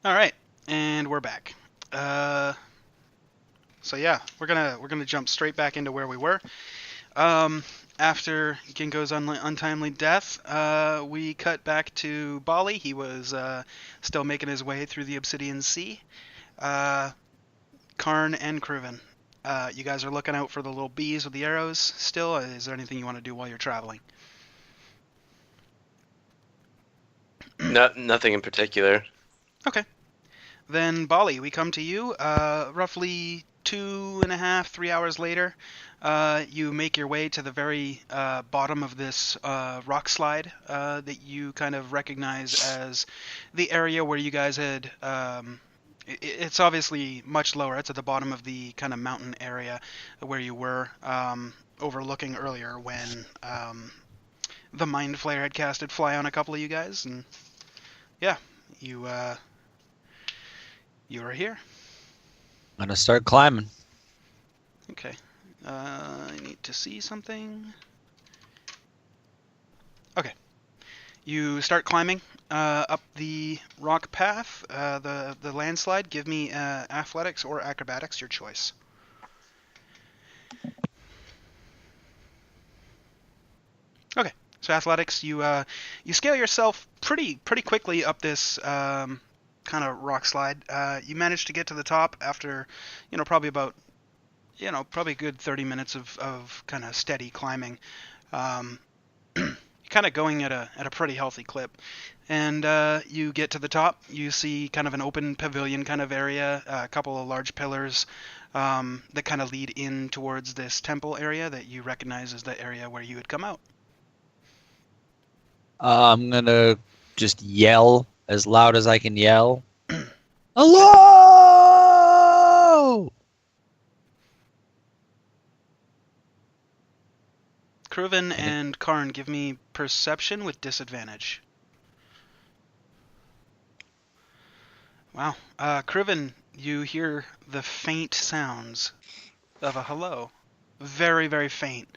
All right, and we're back. So yeah, we're gonna jump straight back into where we were. After Ginkgo's untimely death, we cut back to Bali. He was still making his way through the Obsidian Sea. Karn and Kruven, you guys are looking out for the little bees with the arrows still. Is there anything you want to do while you're traveling? No, nothing in particular. Okay. Then Bali, we come to you. Roughly 2.5, 3 hours later, you make your way to the very bottom of this rock slide that you kind of recognize as the area where you guys had. It's obviously much lower. It's at the bottom of the kind of mountain area where you were overlooking earlier when the Mind Flayer had casted Fly on a couple of you guys, and yeah, you are here. I'm gonna start climbing. Okay. I need to see something. Okay. You start climbing up the rock path, the landslide. Give me athletics or acrobatics, your choice. Okay. So athletics, you scale yourself pretty quickly up this kind of rock slide. You manage to get to the top after, probably about, probably a good 30 minutes of kind of steady climbing. Kind of going at a pretty healthy clip. And you get to the top, you see kind of an open pavilion kind of area, a couple of large pillars that kind of lead in towards this temple area that you recognize as the area where you had come out. I'm gonna just yell as loud as I can yell. Hello! Kruven and Karn, give me perception with disadvantage. Wow. Kruven, you hear the faint sounds of a hello. Very, very faint.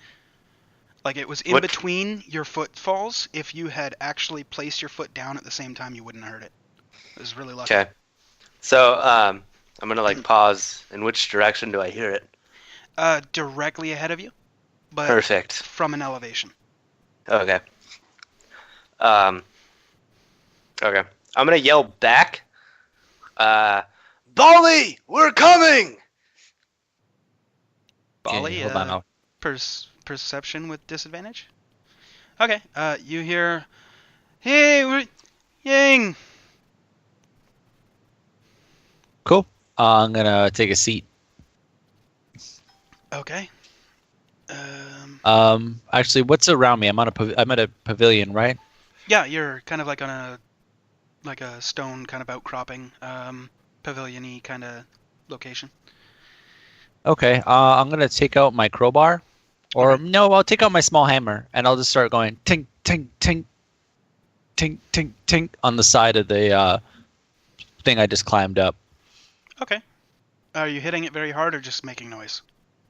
Like it was in between your footfalls. If you had actually placed your foot down at the same time, you wouldn't have heard it. It was really lucky. Okay. So I'm gonna pause. In which direction do I hear it? Directly ahead of you. But Perfect. From an elevation. Okay. Okay. I'm gonna yell back. Bali, we're coming. Bali, hold on. perception with disadvantage. Okay. You hear, "Hey, we're Yang." Cool. I'm gonna take a seat. Okay. Actually, what's around me? I'm at a pavilion, right? Yeah, you're kind of like on a stone kind of outcropping, pavilion-y kind of location. Okay. I'm gonna take out my crowbar, or Okay. no, I'll take out my small hammer and I'll just start going tink tink tink tink tink tink on the side of the thing I just climbed up. Okay. Are you hitting it very hard or just making noise?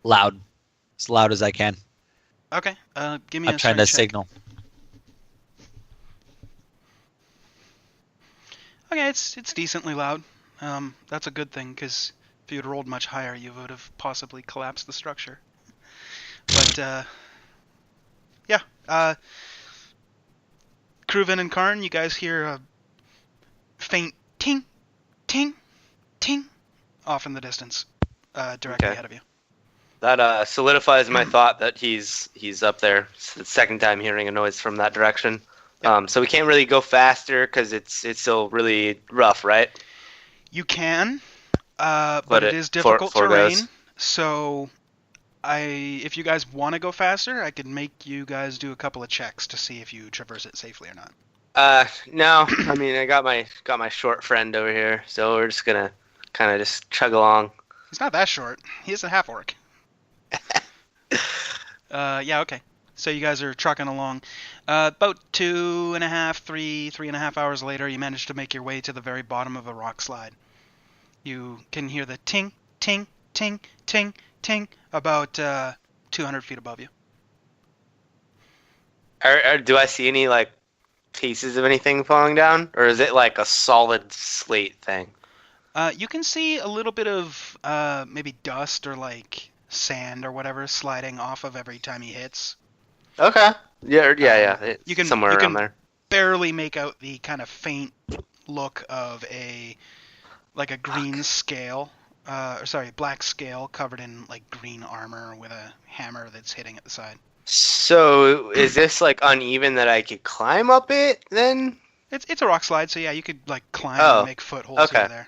Loud, as loud as I can. Okay. Give me I'm a trying to strength check. signal. Okay, it's decently loud. That's a good thing because if you'd rolled much higher, you would have possibly collapsed the structure. But yeah. Kruven and Karn, you guys hear a faint ting, ting, ting off in the distance, directly Okay. ahead of you. That solidifies my thought that he's up there. It's the second time hearing a noise from that direction. So we can't really go faster because it's still really rough, right? You can, but it is difficult terrain. So, if you guys want to go faster, I could make you guys do a couple of checks to see if you traverse it safely or not. No. I mean, I got my short friend over here, so we're just gonna kind of just chug along. He's not that short. He's a half orc. Yeah, okay. So you guys are trucking along. About 2.5, 3.5 hours later, you manage to make your way to the very bottom of a rock slide. You can hear the ting, ting, ting, ting, ting about 200 feet above you. Do I see any pieces of anything falling down, or is it like a solid slate thing? You can see a little bit of maybe dust or like sand or whatever sliding off of every time he hits. Okay. Yeah. It's You can somewhere you around can there. barely make out the kind of faint look of a green scale, black scale covered in like green armor with a hammer that's hitting at the side. So is this like uneven that I could climb up it then? It's a rock slide, so yeah, you could like climb Oh, and make footholds okay. over there.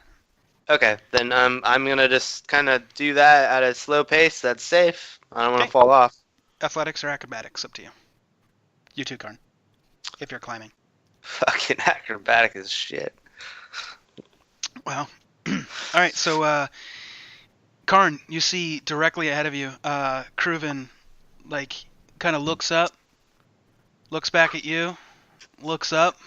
Okay, then I'm gonna just kind of do that at a slow pace. That's safe. I don't want Okay. to fall off. Athletics or acrobatics, up to you. You too, Karn. If you're climbing. Fucking acrobatic as shit. Well, all right. So, Karn, you see directly ahead of you, Kruven, like, kind of looks up, looks back at you, looks up,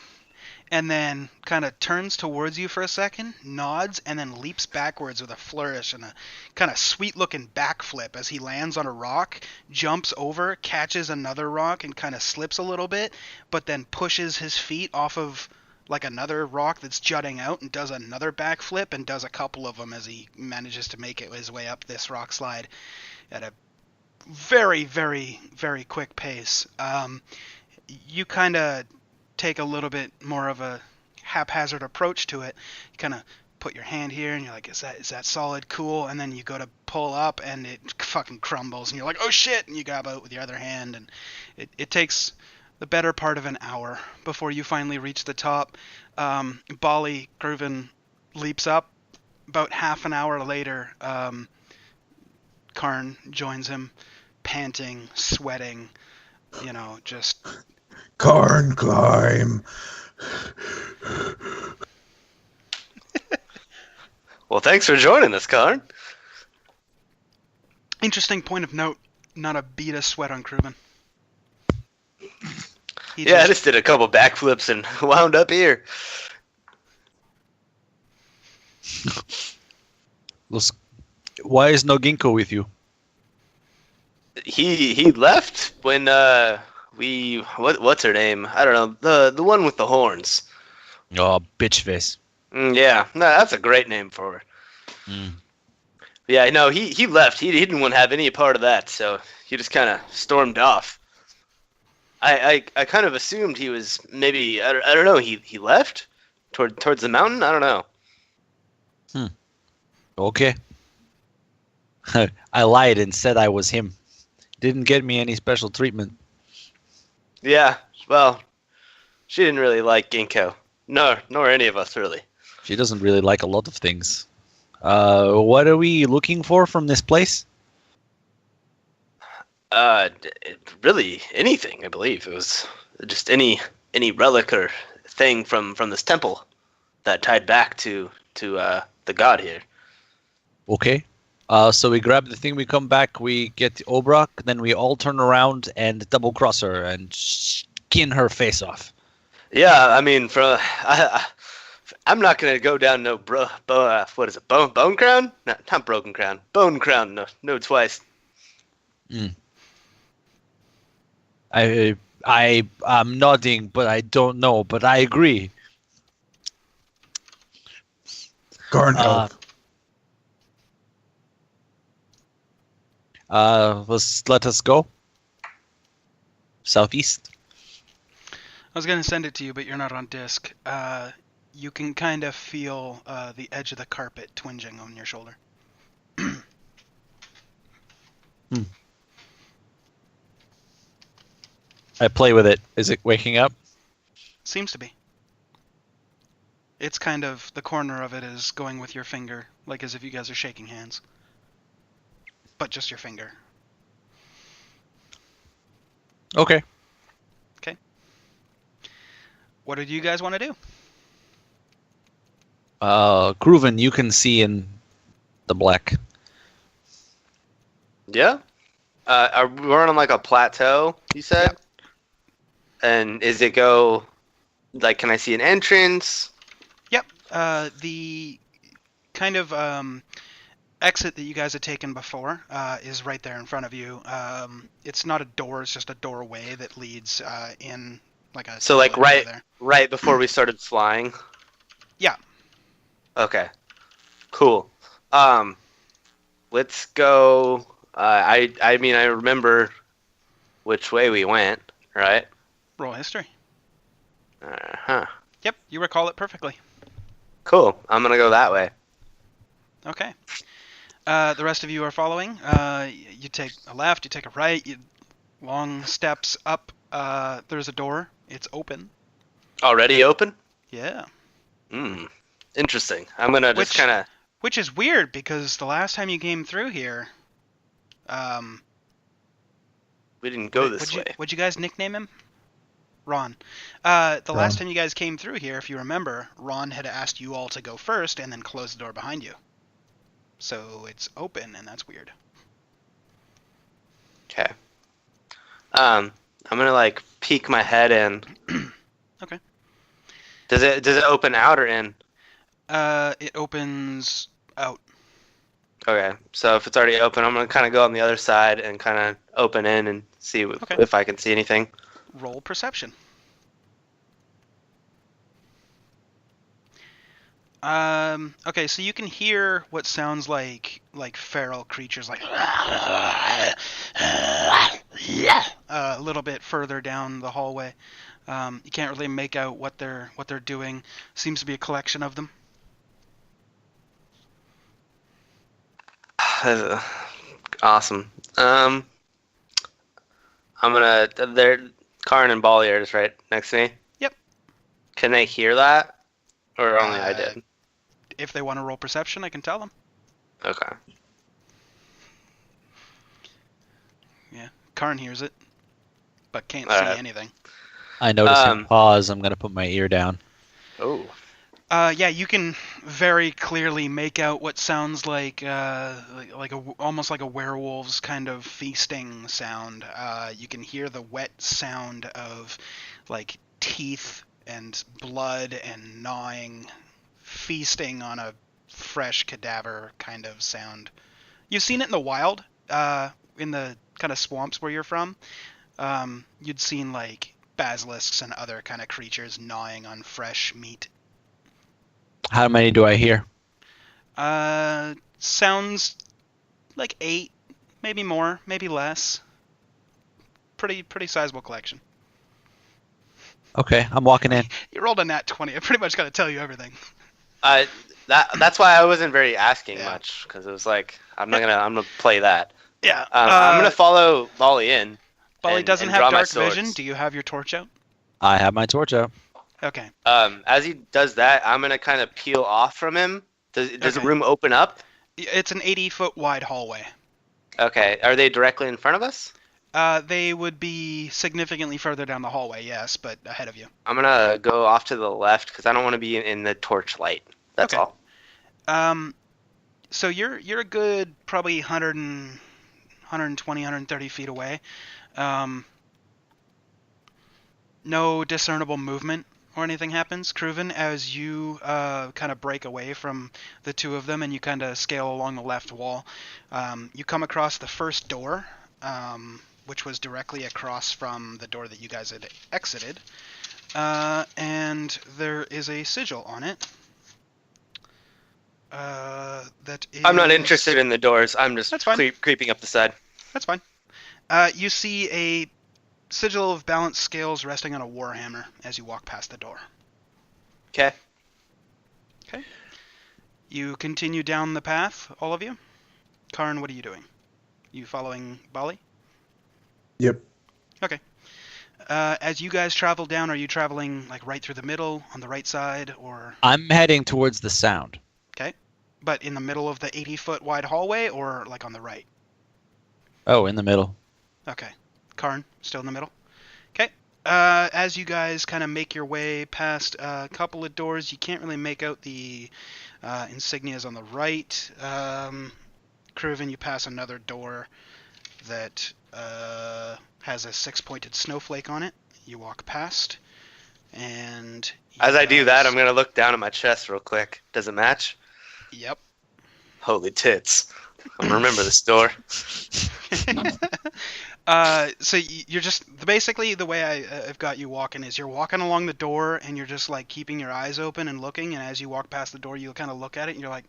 and then kind of turns towards you for a second, nods, and then leaps backwards with a flourish and a kind of sweet-looking backflip as he lands on a rock, jumps over, catches another rock, and kind of slips a little bit, but then pushes his feet off of like another rock that's jutting out and does another backflip and does a couple of them as he manages to make his way up this rock slide at a very, very, very quick pace. You kind of take a little bit more of a haphazard approach to it. You kind of put your hand here and you're like, is that solid? Cool. And then you go to pull up and it fucking crumbles and you're like, oh shit, and you grab out with your other hand, and it takes the better part of an hour before you finally reach the top. Bali Kruven leaps up. About half an hour later, Karn joins him, panting, sweating, just... Karn climb. Well, thanks for joining us, Karn. Interesting point of note, not a bead of sweat on Kruven. I just did a couple backflips and wound up here. Why is no Ginkgo with you? He left when what's her name? I don't know, the one with the horns. Oh, bitch face. Yeah, no, that's a great name for her. Mm. Yeah, no, he left. He didn't want to have any part of that, so he just kind of stormed off. I kind of assumed he was maybe I don't know, he left towards the mountain. I don't know. Okay. I lied and said I was him. Didn't get me any special treatment. Yeah, well, she didn't really like Ginkgo. No, nor any of us really. She doesn't really like a lot of things. What are we looking for from this place? Really anything, I believe. It was just any relic or thing from this temple that tied back to the god here. Okay. So we grab the thing, we come back, we get the Obrock, then we all turn around and double cross her and skin her face off. Yeah, I mean, I'm not gonna go down no what is it, bone crown? No, not broken crown, bone crown. No twice. I'm nodding, but I don't know, but I agree. Karn help. Let us go. Southeast. I was going to send it to you, but you're not on disc. You can kind of feel the edge of the carpet twinging on your shoulder. I play with it. Is it waking up? Seems to be. It's kind of, the corner of it is going with your finger, like as if you guys are shaking hands. But just your finger. Okay. Okay. What do you guys want to do? Kruven, you can see in the black. Yeah. We're on like a plateau, you said? Yep. And is it go, like, can I see an entrance? Yep. The kind of exit that you guys had taken before is right there in front of you. It's not a door, it's just a doorway that leads in like a So, like, tablet over there. right before we started flying. Yeah. Okay. Cool. Let's go. I mean, I remember which way we went, right? Roll history. Uh-huh. Yep, you recall it perfectly. Cool. I'm gonna go that way. Okay. The rest of you are following. You take a left, you take a right, long steps up. There's a door. It's open. Already open? Yeah. Interesting. I'm gonna just kind of. Which is weird because the last time you came through here, We didn't go this way. What'd you guys nickname him? Ron. The Ron. last time you guys came through here, if you remember, Ron had asked you all to go first and then close the door behind you. So it's open, and that's weird. Okay. I'm gonna like peek my head in. Okay. Does it open out or in? It opens out. Okay. So if it's already open, I'm gonna kind of go on the other side and kind of open in and see Okay. if I can see anything. Roll perception. Okay, so you can hear what sounds like feral creatures, like a little bit further down the hallway. You can't really make out what they're doing. Seems to be a collection of them. Awesome. I'm gonna. Karn and Bali are just right next to me. Yep. Can they hear that, or only I Uh, did? If they want to roll perception, I can tell them. Okay. Karn hears it, but can't Alright. see anything. I notice him pause. I'm gonna put my ear down. Oh. Yeah, you can very clearly make out what sounds like almost like a werewolf's kind of feasting sound. You can hear the wet sound of like teeth and blood and gnawing, feasting on a fresh cadaver kind of sound. You've seen it in the wild, in the kind of swamps where you're from. You'd seen like basilisks and other kind of creatures gnawing on fresh meat. How many do I hear? Sounds like 8, maybe more, maybe less. Pretty sizable collection. Okay, I'm walking in. You rolled a nat 20. I pretty much got to tell you everything. That's why I wasn't very asking Yeah. much, because it was like I'm gonna play that. Yeah. I'm gonna follow Bali in. Bali and- doesn't and have draw my dark swords. vision. Do you have your torch out? I have my torch out. Okay. As he does that, I'm gonna kind of peel off from him. Does the Okay. room open up? It's an 80-foot wide hallway. Okay. Are they directly in front of us? They would be significantly further down the hallway, yes, but ahead of you. I'm gonna go off to the left because I don't want to be in the torch light. That's Okay. all. So you're a good probably 120, 130 feet away. No discernible movement or anything happens. Kruven, as you kind of break away from the two of them and you kind of scale along the left wall, you come across the first door, which was directly across from the door that you guys had exited. And there is a sigil on it. That is... I'm not interested in the doors. I'm just That's fine. creeping up the side. That's fine. You see a sigil of balanced scales resting on a warhammer as you walk past the door. Okay. You continue down the path, all of you. Karn, what are you doing? You following Bali? Yep. As you guys travel down, are you traveling like right through the middle, on the right side, or I'm heading towards the sound. but in the middle of the 80-foot wide hallway, or like on the right? Oh, in the middle. Okay. Karn, still in the middle? Okay. As you guys kind of make your way past a couple of doors, you can't really make out the insignias on the right. Kruven, you pass another door that has a 6-pointed snowflake on it. You walk past, and... As I do that, guys- I'm gonna look down at my chest real quick. Does it match? Yep. Holy tits. I'm gonna remember this door. So you're just basically the way I've got you walking is you're walking along the door and you're just like keeping your eyes open and looking, and as you walk past the door, you kind of look at it and you're like,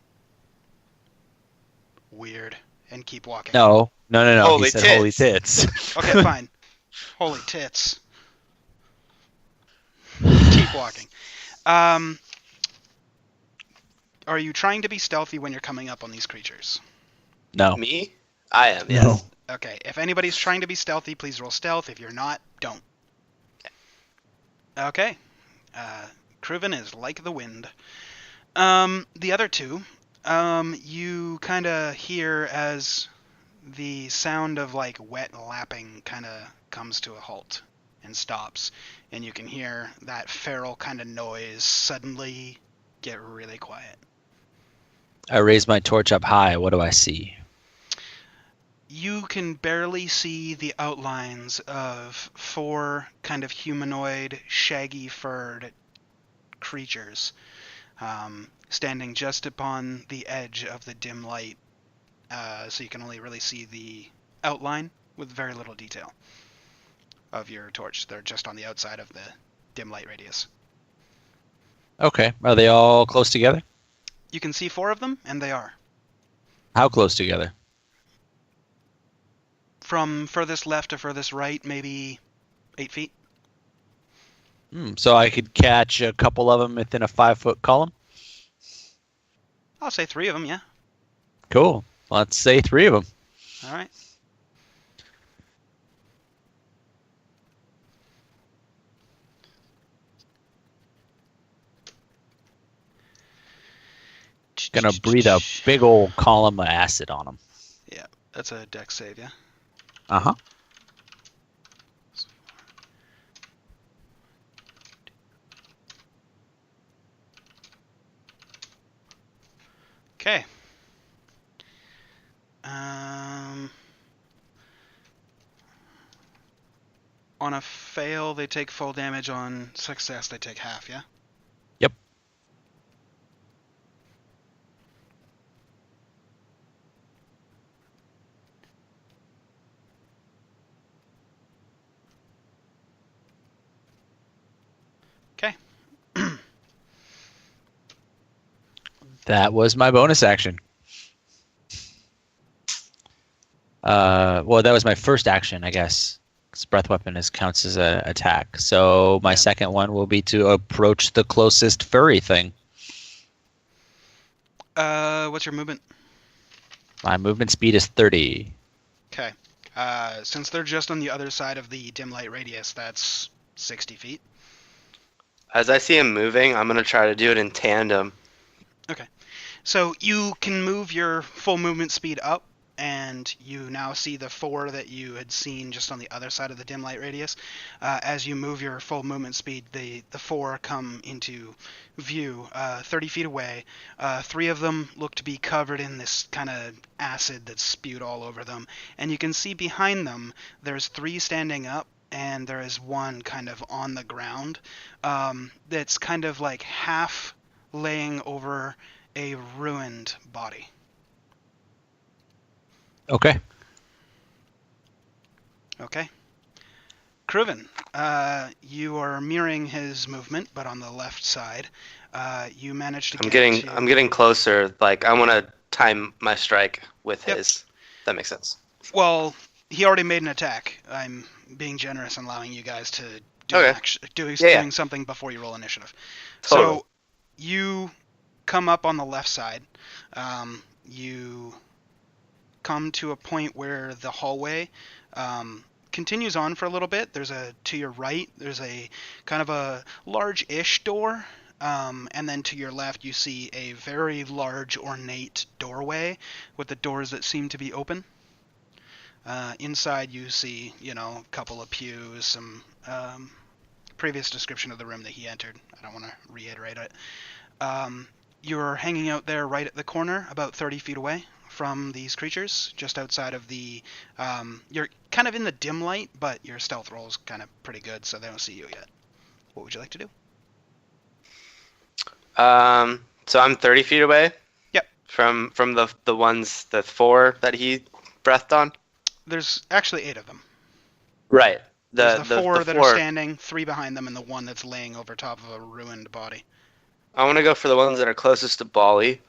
weird, and keep walking. No. Holy He said tits. holy tits. Okay, fine. Holy tits. Keep walking. Are you trying to be stealthy when you're coming up on these creatures? No. Me? I am, yes. No. Okay, if anybody's trying to be stealthy, please roll stealth. If you're not, don't. Okay. Cruven is like the wind. The other two, you kind of hear as the sound of like wet lapping kind of comes to a halt and stops, and you can hear that feral kind of noise suddenly get really quiet. I raise my torch up high. What do I see? You can barely see the outlines of 4 kind of humanoid, shaggy-furred creatures standing just upon the edge of the dim light, so you can only really see the outline with very little detail of your torch. They're just on the outside of the dim light radius. Okay. Are they all close together? You can see 4 of them, and they are. How close together? From furthest left to furthest right, maybe 8 feet. So I could catch a couple of them within a 5-foot column? I'll say 3 of them, yeah. Cool. Let's say 3 of them. All right. Gonna breathe a big old column of acid on them. Yeah, that's a dex save, yeah. Uh-huh. Okay. On a fail, they take full damage. On success, they take half, yeah? Yep. Okay. That was my bonus action. Well, that was my first action, I guess. 'Cause breath weapon counts as an attack. So my second one will be to approach the closest furry thing. What's your movement? My movement speed is 30. Okay. Since they're just on the other side of the dim light radius, that's 60 feet. As I see him moving, I'm going to try to do it in tandem. So you can move your full movement speed up, and you now see the 4 that you had seen just on the other side of the dim light radius. As you move your full movement speed, the 4 come into view 30 feet away. 3 of them look to be covered in this kind of acid that's spewed all over them. And you can see behind them, there's 3 standing up, and there is 1 kind of on the ground that's kind of like half laying over a ruined body. Okay. Okay. Cruven, you are mirroring his movement, but on the left side. You managed to I'm getting closer. Like, I want to time my strike with Yep. his. That makes sense. Well, he already made an attack. I'm being generous and allowing you guys to do Okay. doing something before you roll initiative. Totally. So you come up on the left side. You come to a point where the hallway continues on for a little bit. To your right, there's a kind of a large-ish door, and then to your left you see a very large ornate doorway with the doors that seem to be open. Inside you see, a couple of pews, some previous description of the room that he entered. I don't want to reiterate it. You're hanging out there right at the corner, about 30 feet away from these creatures, just outside of the... you're kind of in the dim light, but your stealth roll is kind of pretty good, so they don't see you yet. What would you like to do? So I'm 30 feet away? Yep. From the 4 that he breathed on? There's actually 8 of them. Right. There's the four the that are standing, 3 behind them, and the one that's laying over top of a ruined body. I want to go for the ones that are closest to Bali.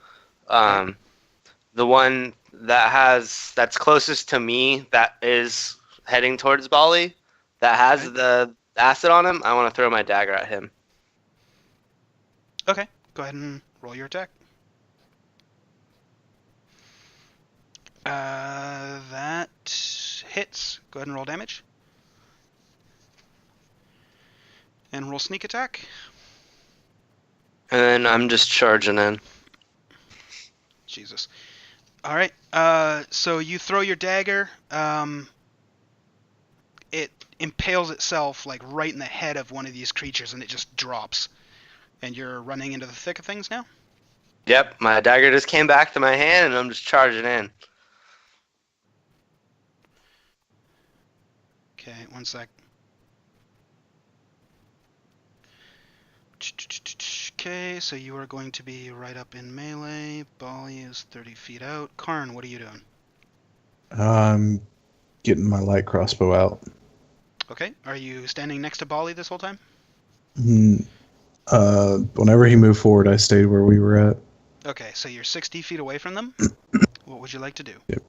The one that's closest to me that is heading towards Bali, that has Okay. the acid on him. I want to throw my dagger at him. Okay, go ahead and roll your attack. That hits. Go ahead and roll damage. And roll sneak attack. And then I'm just charging in. Jesus. All right. So you throw your dagger. It impales itself like right in the head of one of these creatures, and it just drops. And you're running into the thick of things now. Yep, my dagger just came back to my hand, and I'm just charging in. Okay, one sec. Okay, so you are going to be right up in melee. Bali is 30 feet out. Karn, what are you doing? I'm getting my light crossbow out. Okay, are you standing next to Bali this whole time? Whenever he moved forward, I stayed where we were at. Okay, so you're 60 feet away from them. What would you like to do? Yep.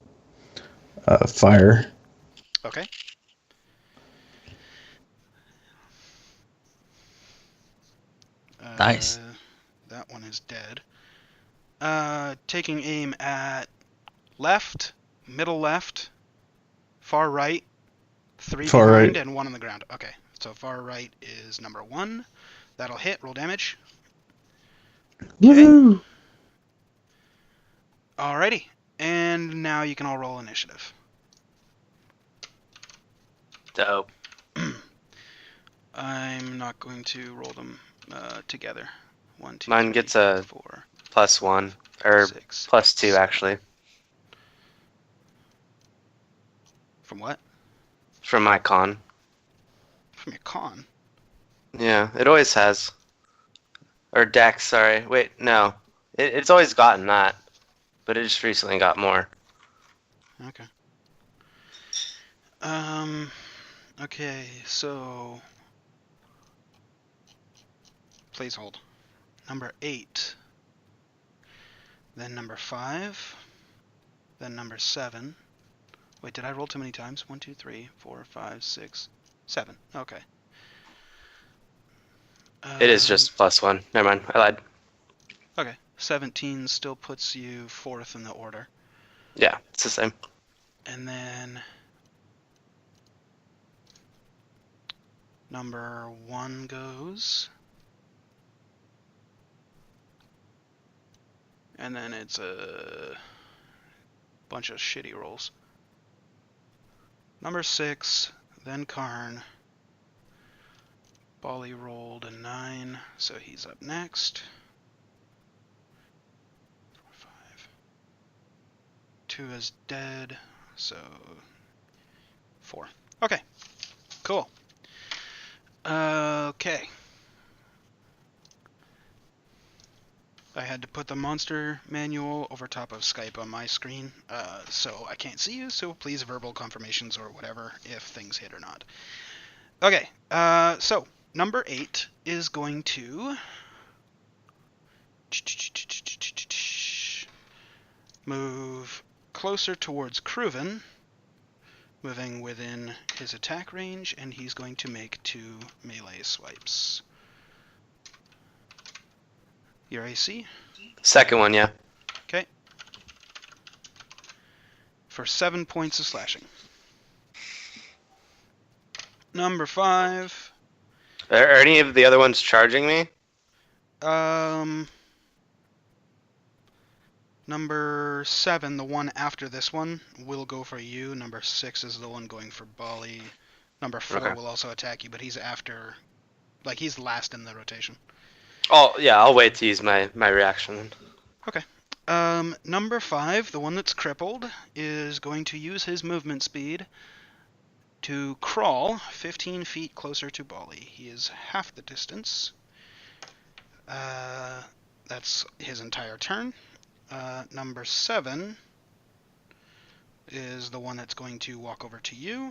Fire. Okay. Nice. That one is dead. Taking aim at left, middle left, far right, 3 Far behind, right. and 1 on the ground. Okay, so far right is number 1. That'll hit. Roll damage. Woo! Alrighty. And now you can all roll initiative. Dope. I'm not going to roll them together. 1, 2, Mine 3, gets a 4, +1 or 6. +2 actually From what? from my con. From your con. Yeah, it always has. Or dex, sorry. Wait, no. It's always gotten that, but it just recently got more. Okay. Okay, so please hold. Number 8. Then number 5. Then number 7. Wait, did I roll too many times? 1, 2, 3, 4, 5, 6, 7. Okay. It is just +1. Never mind, I lied. Okay. 17 still puts you 4th in the order. Yeah, it's the same. And then number 1 goes. And then it's a bunch of shitty rolls. Number 6, then Karn. Bali rolled a 9, so he's up next. 4, 5. 2 is dead, so 4. Okay, cool. Okay. I had to put the monster manual over top of Skype on my screen, so I can't see you, so please verbal confirmations or whatever if things hit or not. Okay, so number 8 is going to move closer towards Kruven, moving within his attack range, and he's going to make 2 melee swipes. Your AC? Second one, yeah. Okay. For 7 points of slashing. Number 5. Are any of the other ones charging me? Number 7, the one after this one, will go for you. Number 6 is the one going for Bali. Number 4 Okay. will also attack you, but he's after, like, he's last in the rotation. Oh, yeah, I'll wait to use my reaction then. Number 5, the one that's crippled, is going to use his movement speed to crawl 15 feet closer to Bali. He is half the distance. That's his entire turn. Number 7 is the one that's going to walk over to you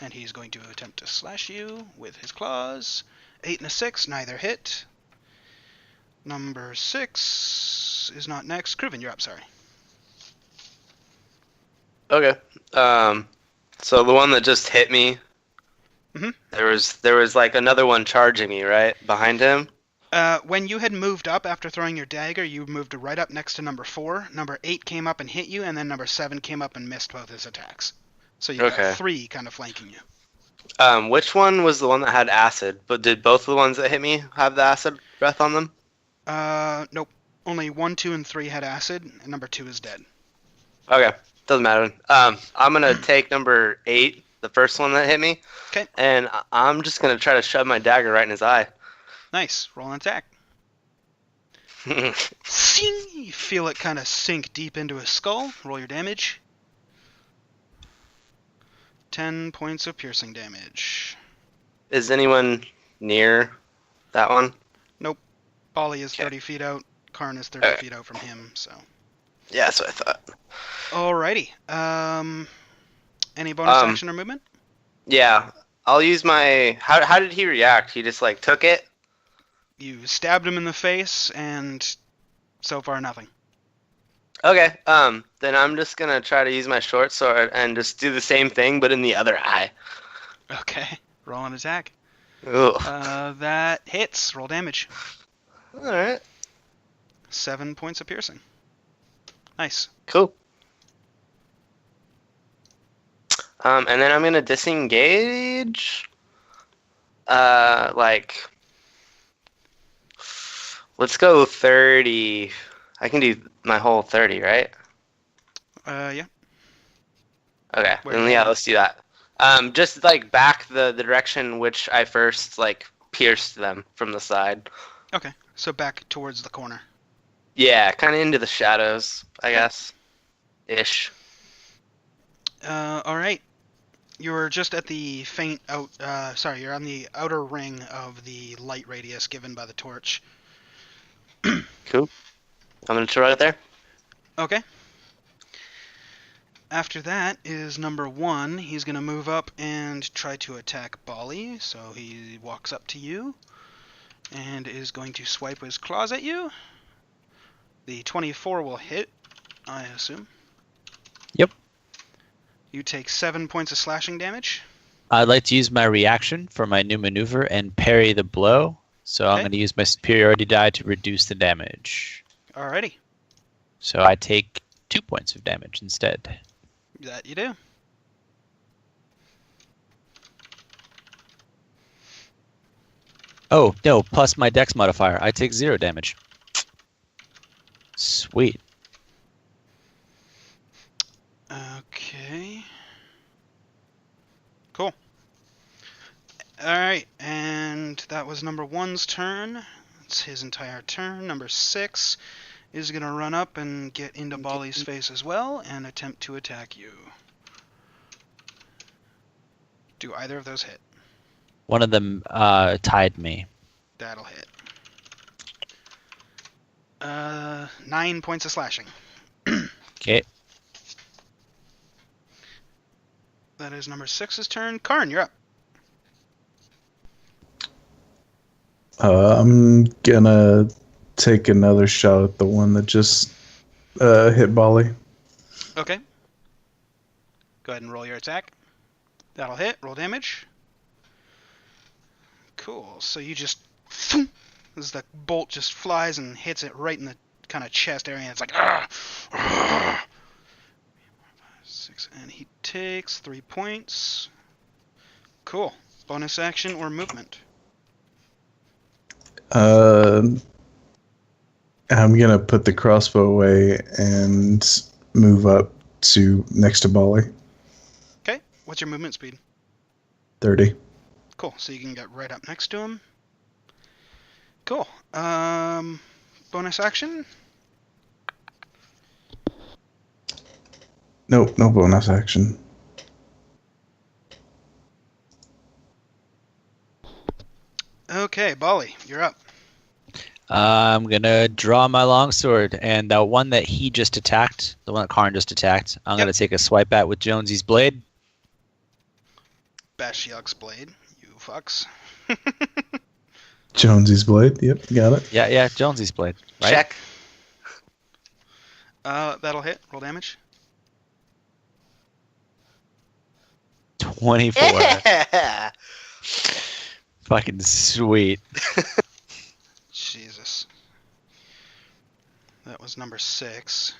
And he's going to attempt to slash you with his claws. 8 and a 6, neither hit. Number 6 is not next. Kruven, you're up, sorry. Okay. So the one that just hit me, Mhm. there was like another one charging me, right? Behind him? When you had moved up after throwing your dagger, you moved right up next to number 4. Number 8 came up and hit you, and then number 7 came up and missed both his attacks. So you got Okay. 3 kind of flanking you. Which one was the one that had acid? But did both of the ones that hit me have the acid breath on them? Nope. Only 1, 2, and 3 had acid, and number 2 is dead. Okay. Doesn't matter. I'm gonna take number 8, the first one that hit me. 'Kay. And I'm just gonna try to shove my dagger right in his eye. Nice. Roll an attack. Sing! You feel it kind of sink deep into his skull. Roll your damage. 10 points of piercing damage. Is anyone near that one? Bali is 30 feet out. Karn is 30 feet out from him, so. Yeah, that's what I thought. Alrighty. Any bonus action or movement? Yeah, I'll use my. How did he react? He just like took it. You stabbed him in the face, and so far nothing. Okay. Then I'm just gonna try to use my short sword and just do the same thing, but in the other eye. Okay. Roll an attack. Ooh. That hits. Roll damage. All right. 7 points of piercing. Nice. Cool. And then I'm gonna disengage. Like, let's go 30. I can do my whole 30, right? Yeah. Okay. Where Then do you yeah, want? let's do that. Just like back the direction which I first like pierced them from the side. Okay. So back towards the corner. Yeah, kind of into the shadows, I guess. Ish. Alright. You're just at the faint out. You're on the outer ring of the light radius given by the torch. Cool. I'm gonna try right there. Okay. After that is number 1. He's going to move up and try to attack Bali. So he walks up to you and is going to swipe his claws at you. The 24 will hit, I assume. Yep. You take 7 points of slashing damage. I'd like to use my reaction for my new maneuver and parry the blow. So I'm Okay. going to use my superiority die to reduce the damage. Alrighty. So I take 2 points of damage instead. That you do. Oh, no, plus my dex modifier. I take 0 damage. Sweet. Okay. Cool. Alright, and that was number 1's turn. It's his entire turn. Number 6 is going to run up and get into Bali's face as well and attempt to attack you. Do either of those hit? One of them tied me. That'll hit. 9 points of slashing. Okay. That is number 6's turn. Karn, you're up. I'm gonna take another shot at the one that just hit Bali. Okay. Go ahead and roll your attack. That'll hit. Roll damage. Cool. So you just... as the bolt just flies and hits it right in the kind of chest area. It's like... 6, and he takes 3 points. Cool. Bonus action or movement? I'm gonna put the crossbow away and move up to next to Bali. Okay. What's your movement speed? 30. Cool. So you can get right up next to him. Cool. Bonus action? Nope, no bonus action. Okay, Bali, you're up. I'm going to draw my longsword, and the one that he just attacked, the one that Karn just attacked, I'm Yep. going to take a swipe at with Jonesy's blade. Bashiok's blade. You fucks. Jonesy's blade. Yep, got it. Yeah, Jonesy's blade. Right? Check. That'll hit. Roll damage. 24. Yeah. Fucking sweet. Jesus. That was number 6.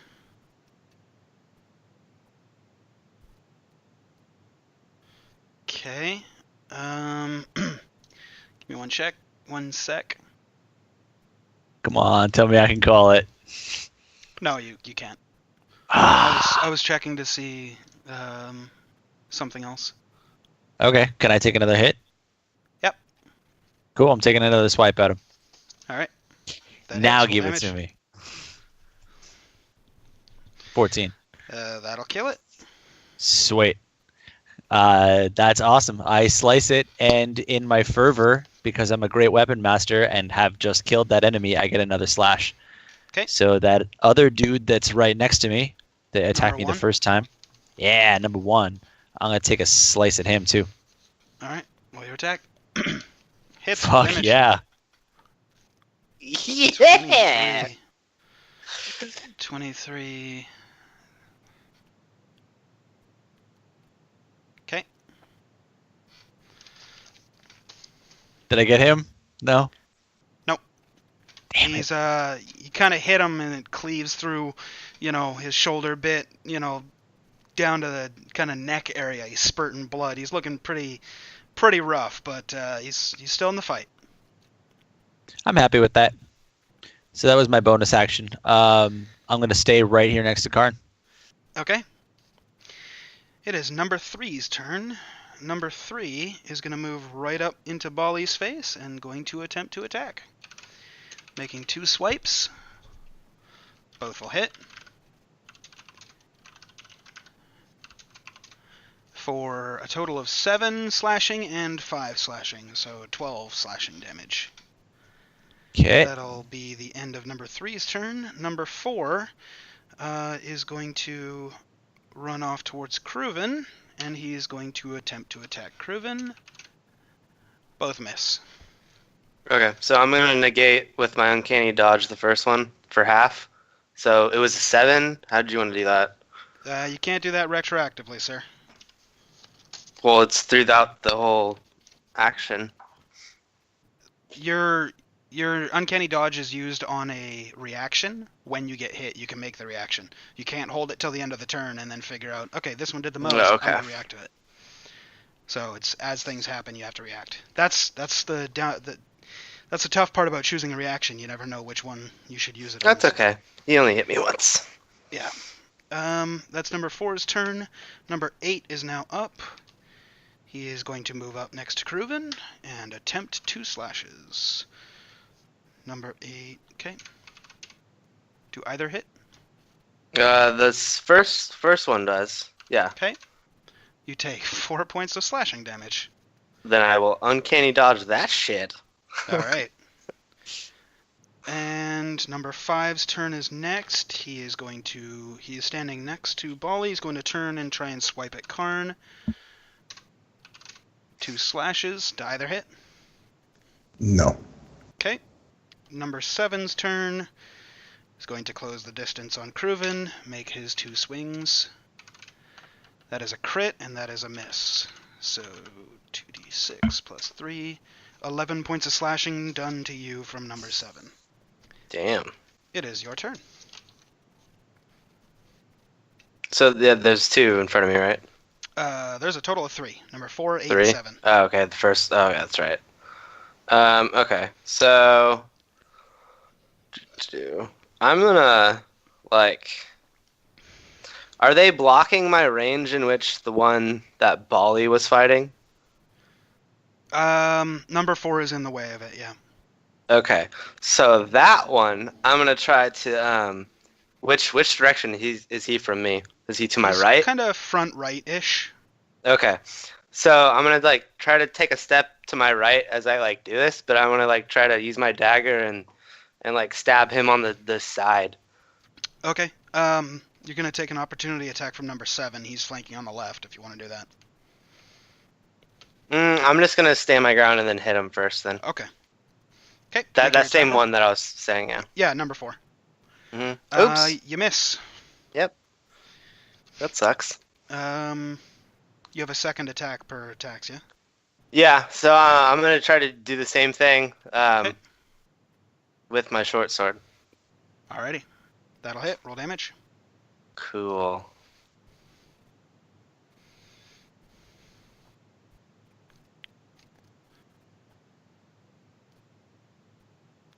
Okay. Give me one sec. Come on, tell me I can call it. No, you can't. Ah. I was checking to see something else. Okay, can I take another hit? Yep. Cool, I'm taking another swipe at him. All right. That Now hits. Roll give damage. it to me. 14. That'll kill it. Sweet. That's awesome. I slice it, and in my fervor, because I'm a great weapon master and have just killed that enemy, I get another slash. Okay. So that other dude that's right next to me, that attacked Number me the 1? first time, yeah, number 1. I'm gonna take a slice at him too. All right. Roll your attack. Hit. Fuck damage. yeah. Yeah. 23. Okay. Did I get him? No. Nope. Damn it. He's you kind of hit him and it cleaves through, his shoulder bit, down to the kind of neck area. He's spurting blood. He's looking pretty rough, but he's still in the fight. I'm happy with that. So that was my bonus action. I'm gonna stay right here next to Karn. Okay. It is number 3's turn. Number 3 is going to move right up into Bali's face and going to attempt to attack. Making 2 swipes. Both will hit. For a total of 7 slashing and 5 slashing, so 12 slashing damage. Okay. That'll be the end of number 3's turn. Number 4 is going to run off towards Kruven, and he is going to attempt to attack Kruven. Both miss. Okay, so I'm going to negate with my uncanny dodge the first one for half. So it was a 7. How did you want to do that? You can't do that retroactively, sir. Well, it's throughout the whole action. Your uncanny dodge is used on a reaction. When you get hit, you can make the reaction. You can't hold it till the end of the turn and then figure out, okay, this one did the most, Oh, okay. I'm going to react to it. So it's as things happen, you have to react. That's the tough part about choosing a reaction. You never know which one you should use it on. That's okay. You only hit me once. Yeah. That's number 4's turn. Number 8 is now up. He is going to move up next to Kruven and attempt 2 slashes. Number 8. Okay. Do either hit? This first one does. Yeah. Okay. You take 4 points of slashing damage. Then I will uncanny dodge that shit. All right. And number 5's turn is next. He is standing next to Bali. He's going to turn and try and swipe at Karn. 2 slashes. Do either hit? No. Okay. Number 7's turn. He's going to close the distance on Kruven, make his 2 swings. That is a crit, and that is a miss. So 2d6 plus 3. 11 points of slashing done to you from number 7. Damn. It is your turn. So yeah, there's 2 in front of me, right? There's a total of 3. Number 4, 8, 3? 7. Oh, okay. The first. Oh, yeah, that's right. Okay. So I'm gonna are they blocking my range in which the one that Bali was fighting? Number 4 is in the way of it, yeah. Okay. So that one, I'm gonna try to which direction is he from me? Is he to my right? Kind of front right-ish. Okay. So I'm gonna try to take a step to my right as I do this, but I wanna try to use my dagger and stab him on the side. Okay. You're going to take an opportunity attack from number 7. He's flanking on the left if you want to do that. I'm just gonna stand my ground and then hit him first. Then Okay. Okay. that same one that I was saying. Yeah. Yeah, number 4. Oops. You miss. That sucks. You have a second attack per attacks, yeah? Yeah. So I'm gonna try to do the same thing Okay. with my short sword. Alrighty. That'll hit. Roll damage. Cool.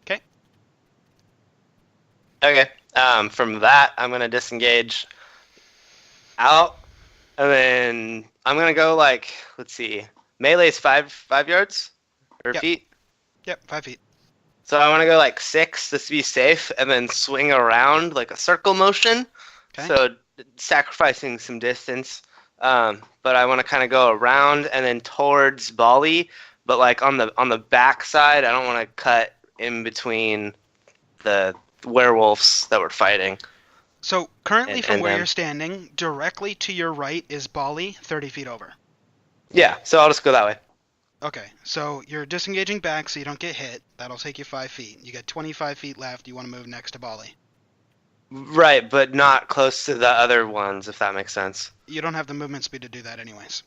Okay. Okay. From that, I'm gonna disengage out, and then I'm gonna go like, let's see, melee's 5 yards or Yep. feet. Yep, 5 feet. So I want to go like 6 just to be safe, and then swing around like a circle motion. Okay. So sacrificing some distance. But I want to kind of go around and then towards Bali, but like on the back side. I don't want to cut in between the werewolves that we're fighting. So currently And- from and where then- you're standing, directly to your right is Bali, 30 feet over. Yeah. So I'll just go that way. Okay, so you're disengaging back so you don't get hit. That'll take you 5 feet. You got 25 feet left. You want to move next to Bali. Right, but not close to the other ones, if that makes sense. You don't have the movement speed to do that anyways.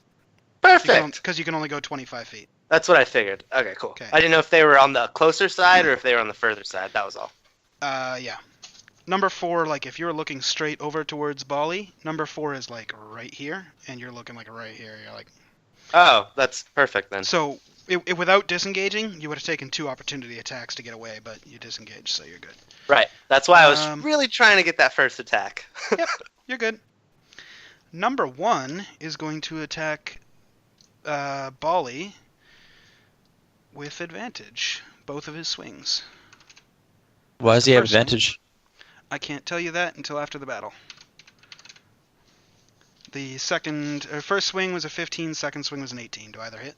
Perfect. Because you can only go 25 feet. That's what I figured. Okay, cool. Okay. I didn't know if they were on the closer side or if they were on the further side. That was all. Yeah. Number 4, like if you're looking straight over towards Bali, number 4 is like right here, and you're looking like right here. You're like, Oh, that's perfect then. so without disengaging, you would have taken 2 opportunity attacks to get away, but you disengaged, so you're good. Right. That's why I was Um, really trying to get that first attack. You're good. Number 1 is going to attack Bali with advantage. Both of his swings. Why does he have First one. advantage? I can't tell you that until after the battle. The first swing was a 15, second swing was an 18. Do either hit?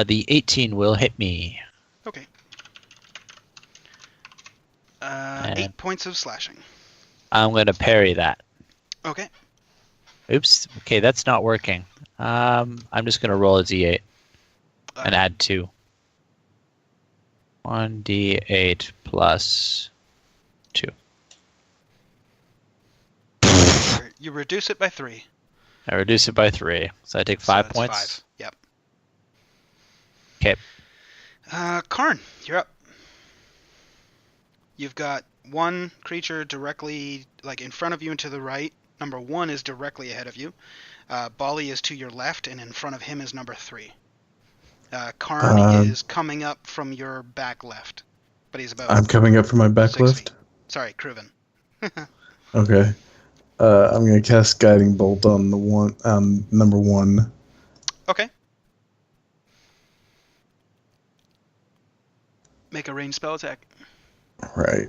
The 18 will hit me. Okay. And- 8 points of slashing. I'm going to parry that. Okay. Oops. Okay, that's not working. I'm just going to roll a d8 and Uh, add 2. 1d8 plus 2. You reduce it by 3. I reduce it by 3, so I take so 5 that's points. 5. Yep. 'Kay. Karn, you're up. You've got one creature directly, like in front of you and to the right. Number 1 is directly ahead of you. Bali is to your left, and in front of him is number 3. Karn is coming up from your back left, but he's about. I'm coming up from my back 6 left. feet. Sorry, Kruven. Okay. I'm gonna cast Guiding Bolt on number 1. Okay. Make a ranged spell attack. Right.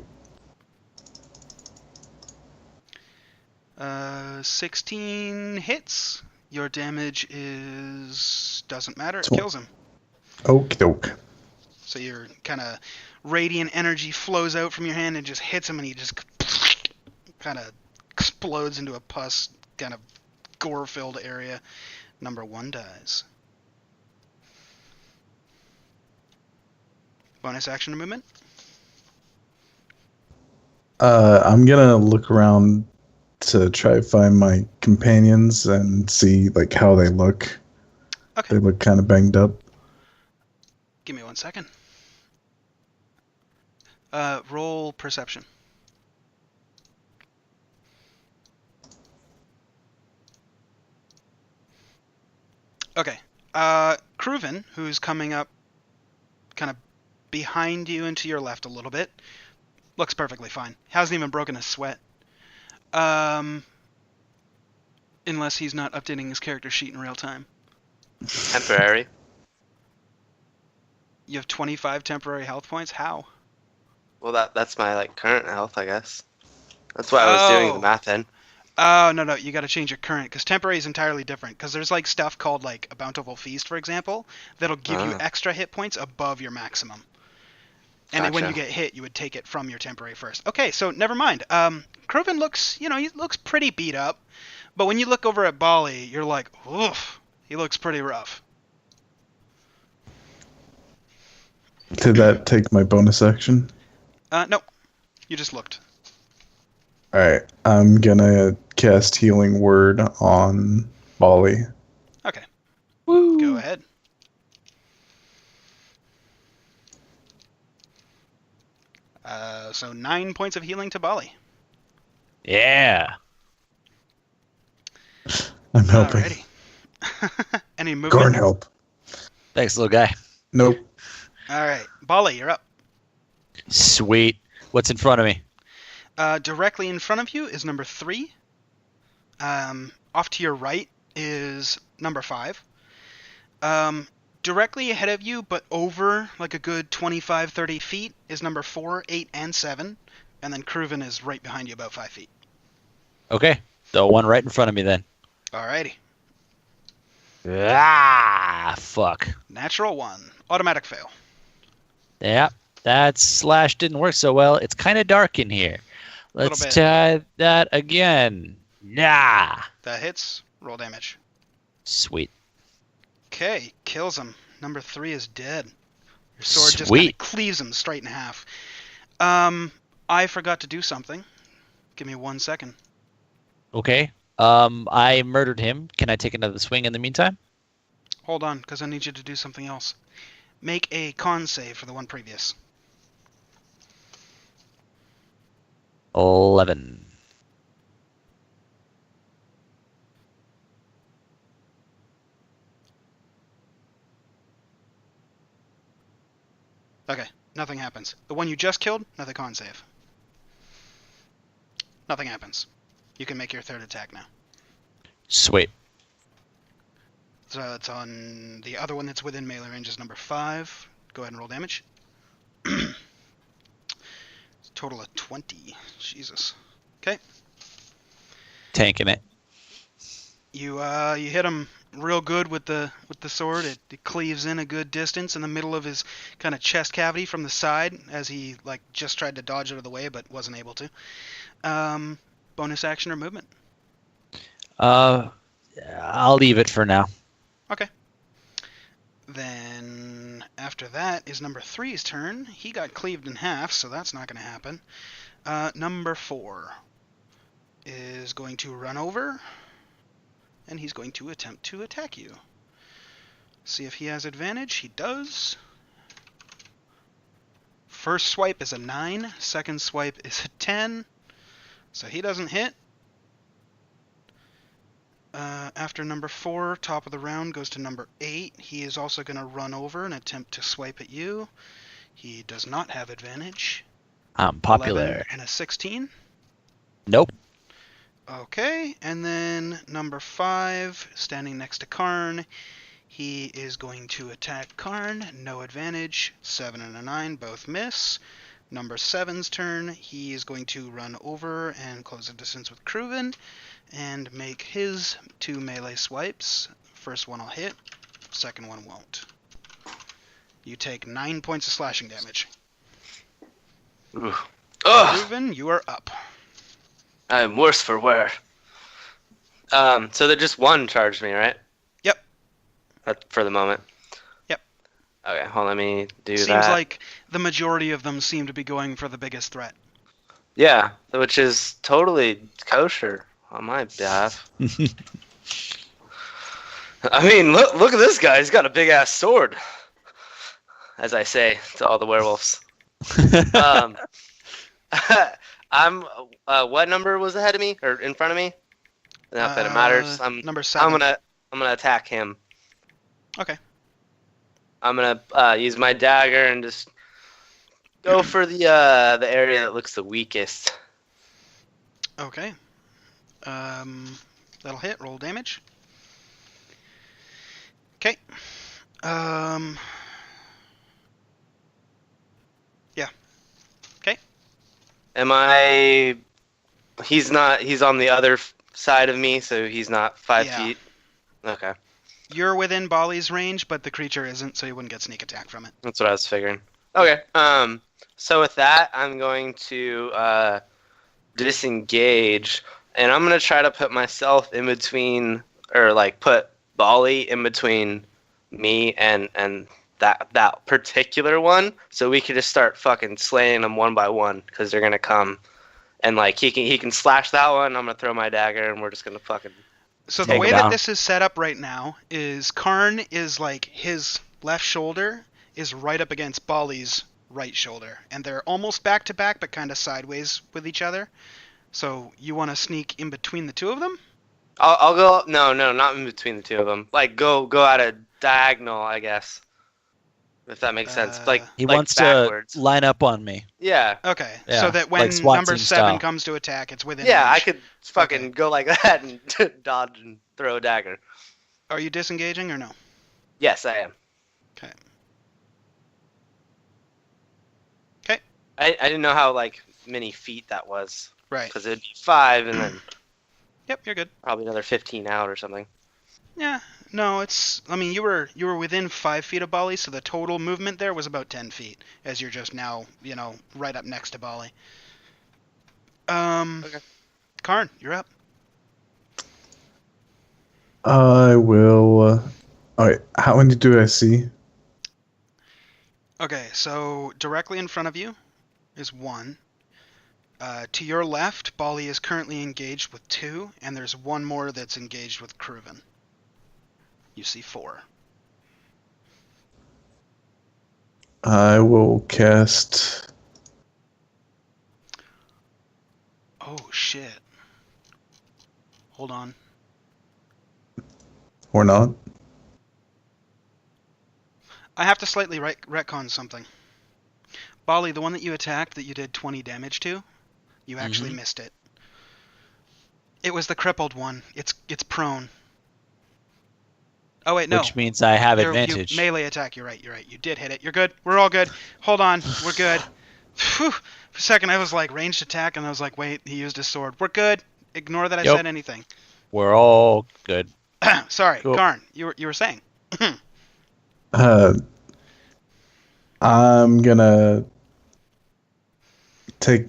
16 hits. Your damage doesn't matter. It Tw- kills him. Okie doke. So your kind of radiant energy flows out from your hand and just hits him, and he just kind of explodes into a pus, kind of gore-filled area. Number 1 dies. Bonus action movement. I'm gonna look around to try to find my companions and see like how they look. Okay. They look kind of banged up. Give me 1 second. Roll perception. Okay. Kruven, who's coming up kind of behind you and to your left a little bit, looks perfectly fine. Hasn't even broken a sweat. Unless he's not updating his character sheet in real time. Temporary. You have 25 temporary health points? How? Well, that's my like current health, I guess. That's why I was doing Oh. the math in. Oh, no, you gotta change your current, because temporary is entirely different, because there's like stuff called like a bountiful feast, for example, that'll give you Ah. extra hit points above your maximum. And then when you Gotcha. get hit, you would take it from your temporary first. Okay, so never mind. Kruven looks, he looks pretty beat up, but when you look over at Bali, you're like, oof, he looks pretty rough. Did that take my bonus action? No. You just looked. Alright, I'm gonna cast Healing Word on Bali. Okay. Woo. Go ahead. So 9 points of healing to Bali. Yeah. I'm helping. Alrighty. Any movement? Gorn help. Thanks, little guy. Nope. Alright. Bali, you're up. Sweet. What's in front of me? Directly in front of you is number 3. Off to your right is number 5. Directly ahead of you, but over like a good 25, 30 feet, is number 4, 8, and 7. And then Kruven is right behind you about 5 feet. Okay. The one right in front of me then. Alrighty. Ah, fuck. Natural 1. Automatic fail. Yeah, that slash didn't work so well. It's kind of dark in here. Little Let's bit. try that again. Nah. That hits. Roll damage. Sweet. Okay, kills him. Number 3 is dead. Your sword just kind Sweet. of cleaves him straight in half. I forgot to do something. Give me 1 second. Okay. I murdered him. Can I take another swing in the meantime? Hold on, because I need you to do something else. Make a con save for the one previous. 11. Okay, nothing happens. The one you just killed, another con save. Nothing happens. You can make your third attack now. Sweet. So it's on the other one that's within melee range is number 5. Go ahead and roll damage. Total of 20. Jesus. Okay. Tanking it. You hit him real good with the sword. It cleaves in a good distance in the middle of his kind of chest cavity from the side as he like just tried to dodge out of the way but wasn't able to. Bonus action or movement. I'll leave it for now. Okay. Then after that is number 3's turn. He got cleaved in half, so that's not going to happen. Number 4 is going to run over, and he's going to attempt to attack you. See if he has advantage. He does. First swipe is a 9. Second swipe is a 10. So he doesn't hit. After number 4, top of the round goes to number 8. He is also going to run over and attempt to swipe at you. He does not have advantage. I'm popular. 11 and a 16. Nope. Okay, and then number 5, standing next to Karn. He is going to attack Karn. No advantage. 7 and a 9, both miss. Number 7's turn. He is going to run over and close the distance with Kruven and make his 2 melee swipes. First one will hit. Second one won't. You take 9 points of slashing damage. Ugh. Kruven, you are up. I'm worse for wear. So that just one charged me, right? Yep. For the moment. Yep. Okay, well, let me do that. Seems like the majority of them seem to be going for the biggest threat. Yeah, which is totally kosher on my behalf. I mean, look at this guy. He's got a big ass sword. As I say to all the werewolves. I'm. What number was ahead of me or in front of me? Not that it matters. Number 7. I'm gonna attack him. Okay. I'm gonna use my dagger and just go for the area that looks the weakest. Okay. That'll hit. Roll damage. Okay. Yeah. Okay. Am I? He's not. He's on the other side of me, so he's not 5 Yeah. feet. Okay, You're within Bali's range, but the creature isn't, so you wouldn't get sneak attack from it. that's what I was figuring. Okay. So with that, I'm going to disengage, and I'm gonna try to put myself in between, or like put Bali in between me and that particular one, so we could just start fucking slaying them one by one because they're gonna come, and like he can slash that one. I'm gonna throw my dagger, and we're just gonna fucking. So the Take way him that down. this is set up right now is Karn is like his left shoulder is right up against Bali's right shoulder, and they're almost back to back, but kind of sideways with each other. So you want to sneak in between the two of them? I'll go. No, not in between the two of them. Like go at a diagonal, I guess. If that makes sense. Like He like wants backwards. to line up on me. Yeah. Okay, Yeah, so that when like SWAT number team 7 style. comes to attack, it's within Yeah, I range. could fucking Okay. go like that and dodge and throw a dagger. Are you disengaging or no? Yes, I am. Okay. Okay. I didn't know how like many feet that was Right. because it'd be 5 and then Yep, you're good. probably another 15 out or something. Yeah. No, it's. I mean, you were within 5 feet of Bali, so the total movement there was about 10 feet, as you're just now, right up next to Bali. Okay. Karn, you're up. I will. All right. How many do I see? Okay, so directly in front of you is 1. To your left, Bali is currently engaged with 2, and there's 1 more that's engaged with Kruven. You see 4. I will cast. Oh shit. Hold on. Or not. I have to slightly retcon something. Bali, the one that you attacked that you did 20 damage to, you actually missed it. It was the crippled one. It's prone. Oh wait, no. Which means I have You advantage. melee attack. You're right. You did hit it. You're good. We're all good. Hold on. We're good. Phew. For a second, I was like ranged attack, and I was like, wait, he used his sword. We're good. Ignore that I Yep. said anything. We're all good. Sorry, Cool. Karn. You were saying. I'm gonna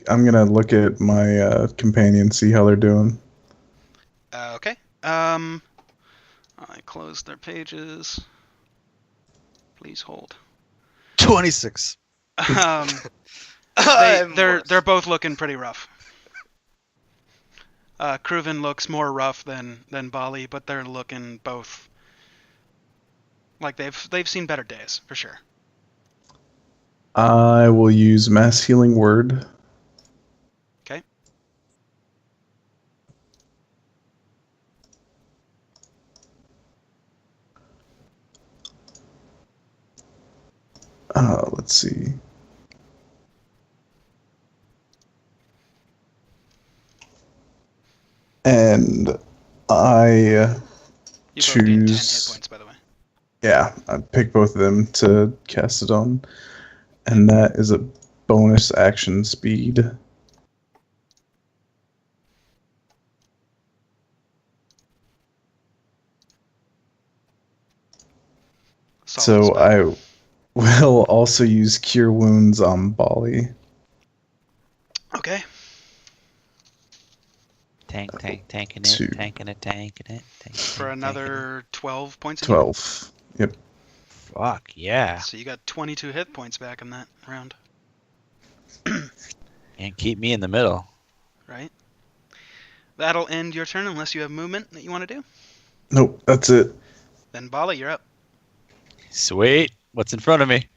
I'm gonna look at my companion, see how they're doing. Okay. I closed their pages. Please hold. 26. They're both looking pretty rough. Kruven looks more rough than Bali, but they're looking both like they've seen better days for sure. I will use Mass Healing Word. Okay. Let's see. And I You both gain 10 hit choose. points, by the way. Yeah, I pick both of them to cast it on. And that is a bonus action speed. Solid So spell. I will also use Cure Wounds on Bali. Okay. Tanking it, Two. tanking it. For another 12 points. of 12. Yep. Fuck yeah. damage. So you got 22 hit points back in that round, And keep me in the middle. right? That'll end your turn unless you have movement that you want to do. Nope, that's it. Then Bali, you're up. Sweet. What's in front of me?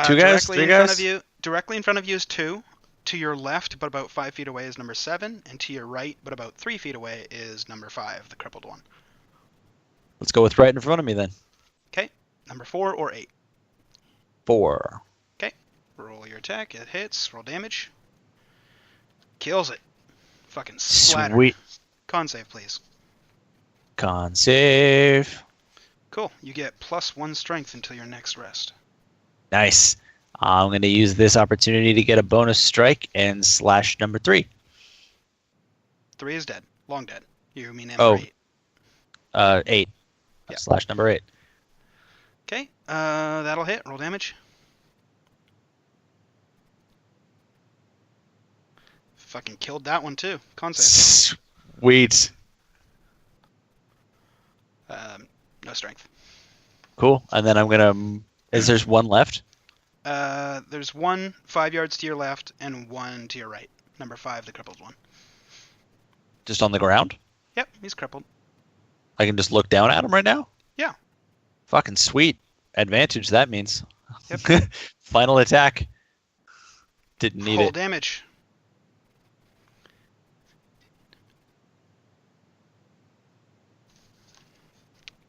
Two guys? Directly Three in front guys? of you. Directly in front of you is 2. To your left, but about 5 feet away, is number 7, and to your right, but about 3 feet away, is number 5, the crippled one. Let's go with right in front of me then. Okay, number 4 or 8. 4. Roll your attack. It hits. Roll damage. Kills it. Fucking splatter. Sweet. Con save, please. Con save. Cool. You get +1 strength until your next rest. Nice. I'm going to use this opportunity to get a bonus strike and slash number 3. 3 is dead. Long dead. You mean number Oh. 8. 8. Yeah. Slash number 8. Okay, that'll hit. Roll damage. Fucking killed that one too. Con save. Sweet. No strength. Cool. And then I'm going to Is there's one left? There's one 5 yards to your left and one to your right. Number 5, the crippled one. Just on the ground? Yep, he's crippled. I can just look down at him right now? Yeah. Fucking sweet. Advantage, that means. Yep. Final attack. Didn't need Full it. damage.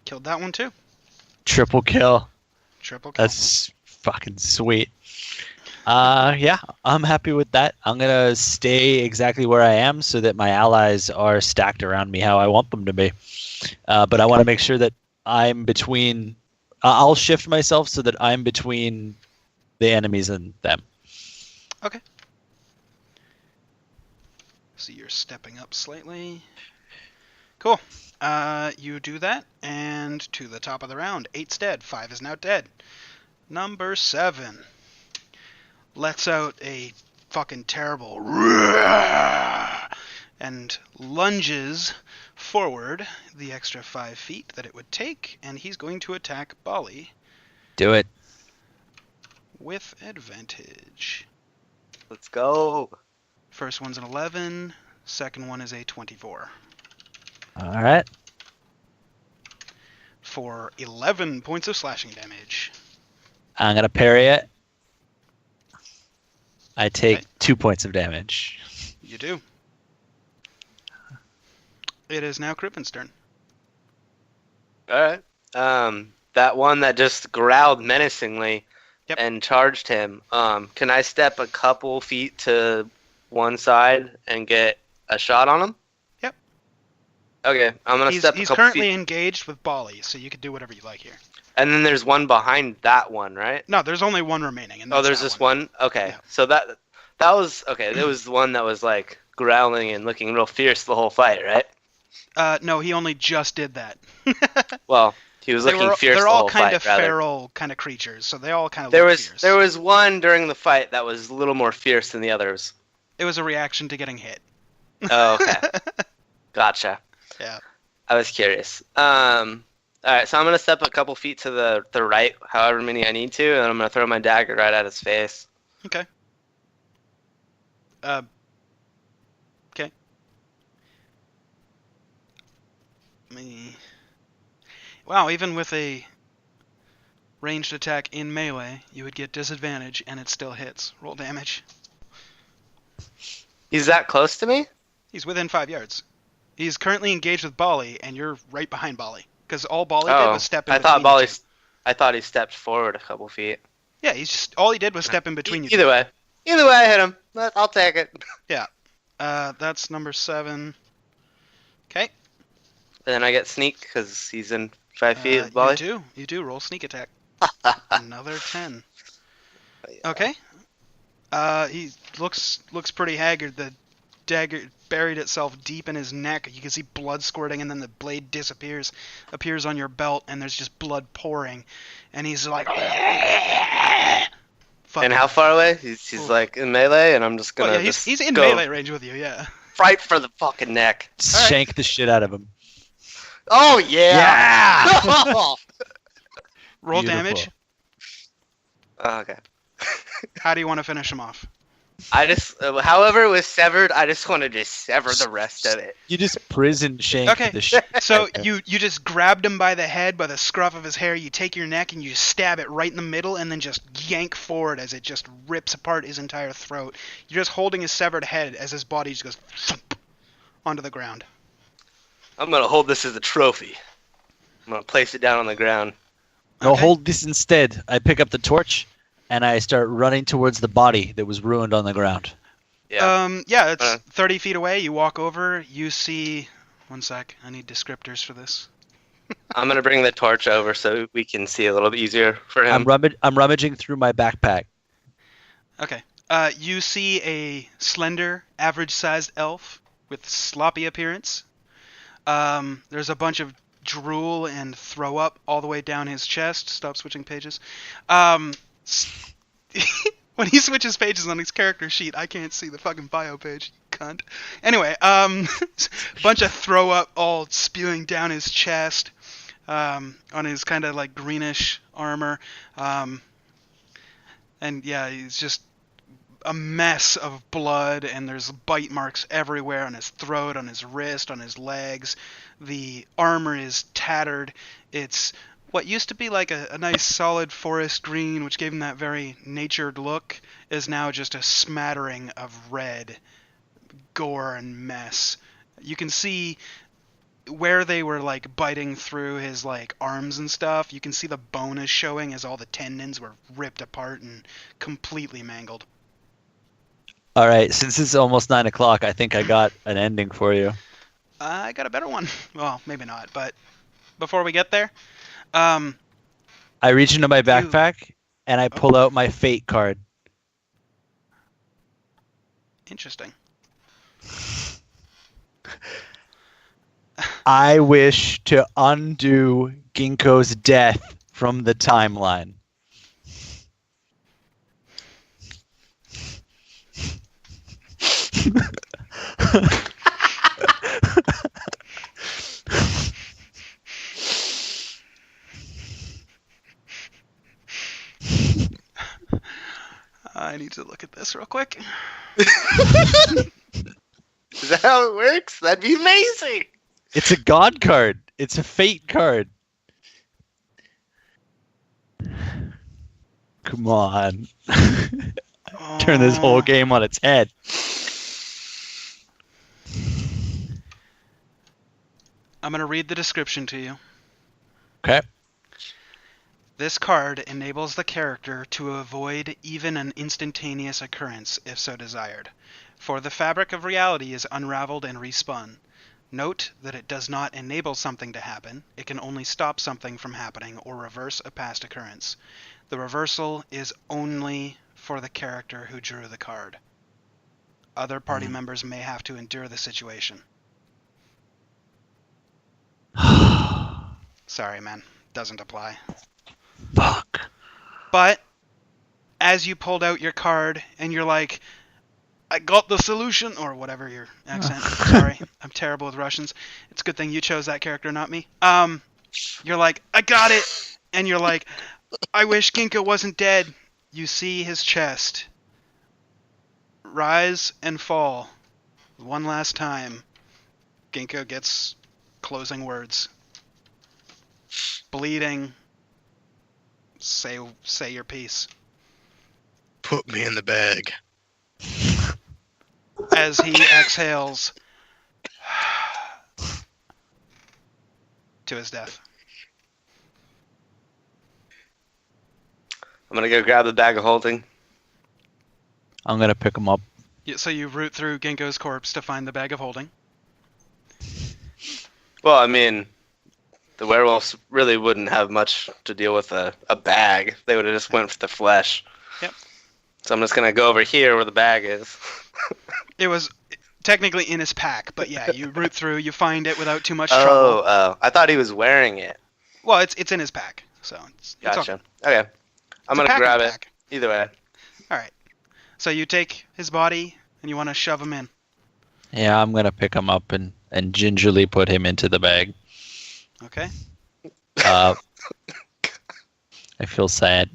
Killed that one too. Triple kill. Triple kill. That's fucking sweet. Yeah, I'm happy with that. I'm gonna stay exactly where I am so that my allies are stacked around me how I want them to be. But I want to make sure that I'm between. I'll shift myself so that I'm between the enemies and them. Okay. So you're stepping up slightly. Cool. You do that, and to the top of the round. 8's dead. 5 is now dead. Number 7 lets out a fucking terrible and lunges forward the extra 5 feet that it would take, and he's going to attack Bali Do it. with advantage. Let's go. First one's an 11. Second one is a 24. All right. For 11 points of slashing damage. I'm gonna parry it. I take Okay. 2 points of damage. You do. It is now Krippen's turn. All right. That one that just growled menacingly Yep. and charged him. Can I step a couple feet to one side and get a shot on him? Yep. Okay, I'm gonna He's step a couple currently feet, engaged with Bali, so you can do whatever you like here. and then there's one behind that one, right? No, there's only one remaining. And Oh, that's there's that this one. Okay, Yeah. so that was okay. There was the one that was like growling and looking real fierce the whole fight, right? No, he only just did that. Well, he was looking fierce they're the all whole kind fight. of Rather. feral kind of creatures, so they all kind of There look was fierce. there was one during the fight that was a little more fierce than the others. It was a reaction to getting hit. Oh, okay. Gotcha. Yeah. I was curious. All right, so I'm gonna step a couple feet to the right, however many I need to, and I'm gonna throw my dagger right at his face. Okay. Okay. Me. Wow, even with a ranged attack in melee, you would get disadvantage, and it still hits. Roll damage. He's that close to me? He's within 5 yards. He's currently engaged with Bali, and you're right behind Bali. Because all Bali did Oh, was step in I between thought you two. I thought he stepped forward a couple feet. Yeah, all he did was step in between you. Either way, I hit him. I'll take it. That's number 7. Okay. And then I get sneak because he's in 5 feet of Bali. You do. Roll sneak attack. Another 10. Okay. He looks pretty haggard. The dagger buried itself deep in his neck. You can see blood squirting, and then the blade appears on your belt, and there's just blood pouring. And he's like, And how far away? He's Oof. like in melee, and I'm just gonna. Well, yeah, just he's in go melee range with you. Yeah. Right for the fucking neck. All right. Shank the shit out of him. Oh yeah! Roll Beautiful. damage. Okay. How do you want to finish him off? I just, however it was severed, I just want to just sever the rest of it. You just prison shank Okay, the shit. So you just grabbed him by the head, by the scruff of his hair. You take your neck and you stab it right in the middle, and then just yank forward as it just rips apart his entire throat. You're just holding his severed head as his body just goes thump onto the ground. I'm gonna hold this as a trophy. I'm gonna place it down on the ground. No, Okay. hold this instead. I pick up the torch, and I start running towards the body that was ruined on the ground. Yeah. Yeah, it's Uh. 30 feet away. You walk over. You see. One sec. I need descriptors for this. I'm gonna bring the torch over so we can see a little bit easier for him. I'm rummaging through my backpack. Okay. You see a slender, average-sized elf with sloppy appearance. There's a bunch of drool and throw up all the way down his chest. Stop switching pages. When he switches pages on his character sheet, I can't see the fucking bio page, you cunt. Anyway, bunch of throw up all spewing down his chest. on his kind of like greenish armor. And yeah, he's just a mess of blood, and there's bite marks everywhere on his throat, on his wrist, on his legs. The armor is tattered. It's what used to be like a nice solid forest green, which gave him that very natured look, is now just a smattering of red gore and mess. You can see where they were like biting through his like arms and stuff. You can see the bone is showing as all the tendons were ripped apart and completely mangled. All right, since it's almost 9 o'clock, I think I got an ending for you. I got a better one. Well, maybe not, but before we get there, um, I reach into my backpack and I pull out my fate card. interesting. I wish to undo Ginkgo's death from the timeline. I need to look at this real quick. Is that how it works? That'd be amazing. It's a god card. It's a fate card. Come on. Turn this whole game on its head. I'm going to read the description to you. Okay. This card enables the character to avoid even an instantaneous occurrence if so desired, for the fabric of reality is unraveled and respun. Note that it does not enable something to happen, it can only stop something from happening or reverse a past occurrence. The reversal is only for the character who drew the card. Other party members may have to endure the situation. Sorry, man. Doesn't apply. Fuck. But as you pulled out your card and you're like, I got the solution, or whatever your accent. Sorry, I'm terrible with Russians. It's a good thing you chose that character, not me. You're like, I got it, and you're like, I wish Ginkgo wasn't dead. You see his chest rise and fall one last time. Ginkgo gets closing words. Bleeding. Say your piece. Put me in the bag. As he exhales to his death. I'm gonna go grab the bag of holding. I'm gonna pick him up. So you root through Ginkgo's corpse to find the bag of holding. Well, I mean, the werewolves really wouldn't have much to deal with a bag. They would have just went for the flesh. Yep. So I'm just gonna go over here where the bag is. It was technically in his pack, but yeah, you root through, you find it without too much trouble. Oh, I thought he was wearing it. Well, it's in his pack, so it's Gotcha. Okay. I'm gonna grab it. Either way. All right. So you take his body and you want to shove him in. Yeah, I'm gonna pick him up and gingerly put him into the bag. Okay. I feel sad.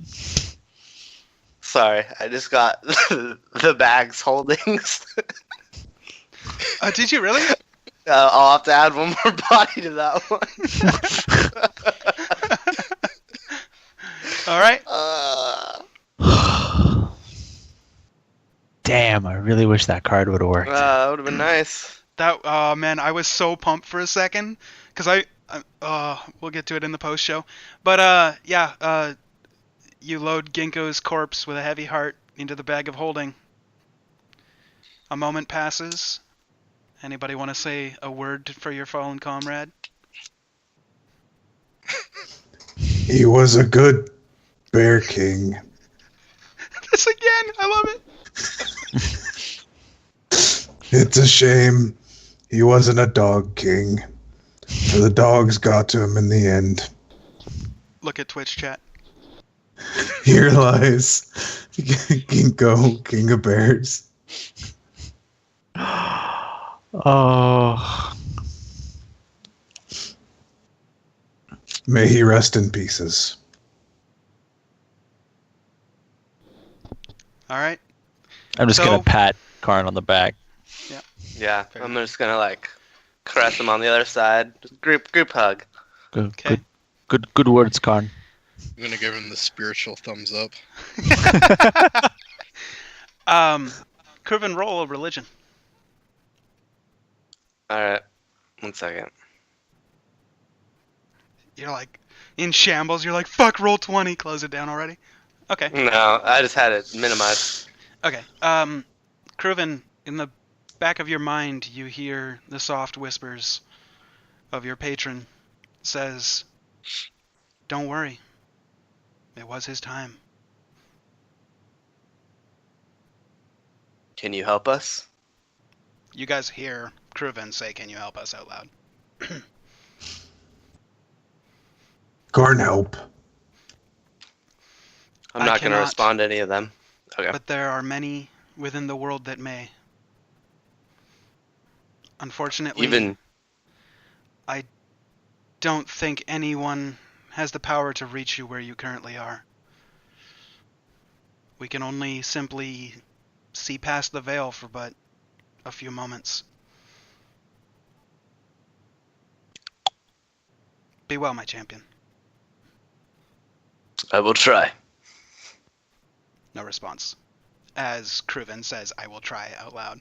Sorry, I just got the bag's holdings. Did you really? I'll have to add one more body to that one. All right. Damn, I really wish that card would have worked. That would have been nice. That man, I was so pumped for a second because we'll get to it in the post show, but you load Ginkgo's corpse with a heavy heart into the bag of holding. A moment passes. Anybody want to say a word for your fallen comrade? He was a good bear king. This again, I love it. It's a shame he wasn't a dog king. For the dogs got to him in the end. Look at Twitch chat. Here lies Ginkgo, king of bears. Oh. May he rest in pieces. All right. I'm just So- gonna pat Karn on the back. Yeah, Fair I'm just gonna like caress him on the other side. Just group hug. Good, Okay. good words, Karn. I'm gonna give him the spiritual thumbs up. Kruven, roll a religion. All right, 1 second. You're like in shambles. You're like, fuck, roll 20. Close it down already. Okay. No, I just had it minimized. Okay. Kruven, in the back of your mind, you hear the soft whispers of your patron. Says, "Don't worry. It was his time." Can you help us? You guys hear Kruven say, "Can you help us?" out loud. Garn help. I'm I not gonna cannot. respond to any of them. Okay. But there are many within the world that may. Unfortunately, Even I don't think anyone has the power to reach you where you currently are. We can only simply see past the veil for but a few moments. Be well, my champion. I will try. No response. As Kruven says, "I will try" out loud.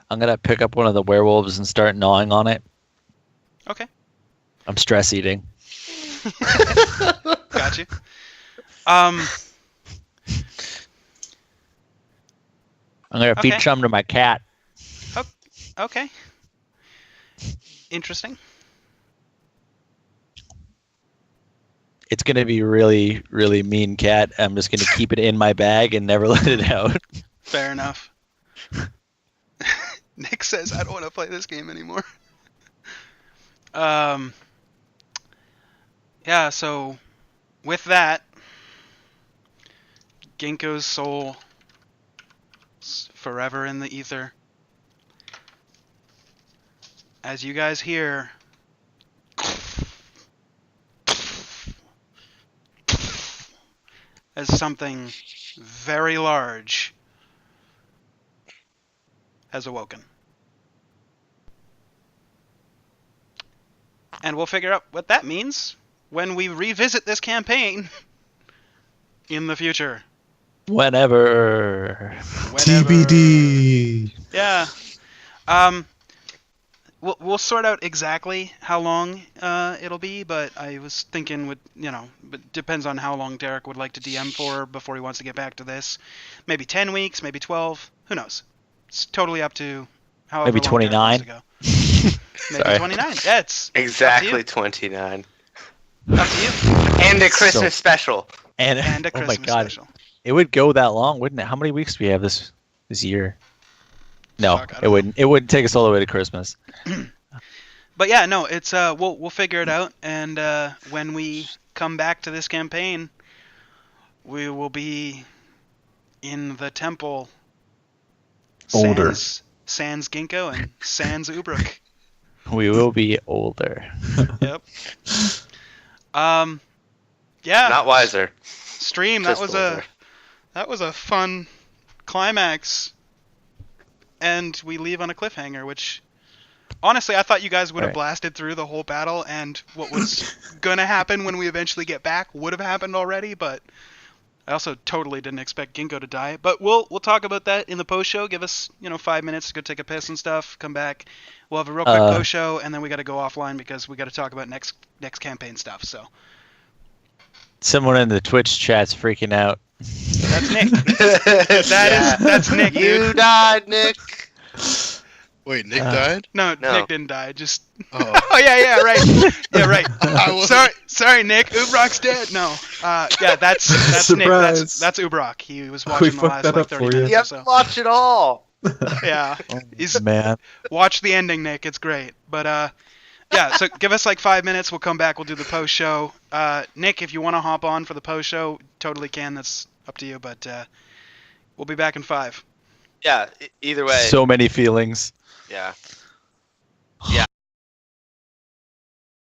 I'm gonna pick up one of the werewolves and start gnawing on it. Okay. I'm stress eating. Got you. I'm gonna feed Okay. some to my cat. Okay. Interesting. It's gonna be really, really mean cat. I'm just gonna keep it in my bag and never let it out. Fair enough. Nick says, "I don't want to play this game anymore." Yeah, so with that, Ginkgo's soul is forever in the ether. As you guys hear, as something very large has awoken. And we'll figure out what that means when we revisit this campaign in the future. Whenever. Whenever. TBD. Yeah. We'll sort out exactly how long it'll be, but I was thinking but depends on how long Derek would like to DM for before he wants to get back to this. Maybe 10 weeks, maybe 12. Who knows? It's totally up to however Maybe long Derek wants 29. to go. Maybe Sorry. 29. Yeah, it's Exactly 29. up to you. And a Christmas special. And, And a oh Christmas my god, special. it would go that long, wouldn't it? How many weeks do we have this year? No, Fuck, I don't it know. wouldn't. It wouldn't take us all the way to Christmas. But yeah, no, it's we'll figure it out, and when we come back to this campaign, we will be in the temple. Older. Sans Ginkgo and Sans Ubruk. We will be older. Yep. Yeah. Not wiser. Stream. That Just was older. a fun climax, and we leave on a cliffhanger. Which, honestly, I thought you guys would have Right. blasted through the whole battle, and what was gonna happen when we eventually get back would have happened already. But I also totally didn't expect Ginkgo to die. But we'll talk about that in the post show. Give us 5 minutes to go take a piss and stuff. Come back. We'll have a real quick post show, and then we got to go offline because we got to talk about next campaign stuff. So Someone in the Twitch chat's freaking out. that's Nick. That's Nick, dude. You died, Nick. Wait, Nick died? No, No. Nick didn't die. Just Oh, oh yeah, right. Yeah, right. I wasn't. Sorry, Nick. Ubrok's dead. No. Yeah, that's Nick. Surprise. That's Ubrok. He was We watching the fucked last that up 30 for you. minutes You or have so. to watch it all. Yeah. He's Man, watch the ending, Nick. It's great. But yeah. So give us like 5 minutes. We'll come back. We'll do the post show. Nick, if you want to hop on for the post show, totally can. That's up to you. But we'll be back in 5. Yeah, either way. so many feelings. Yeah.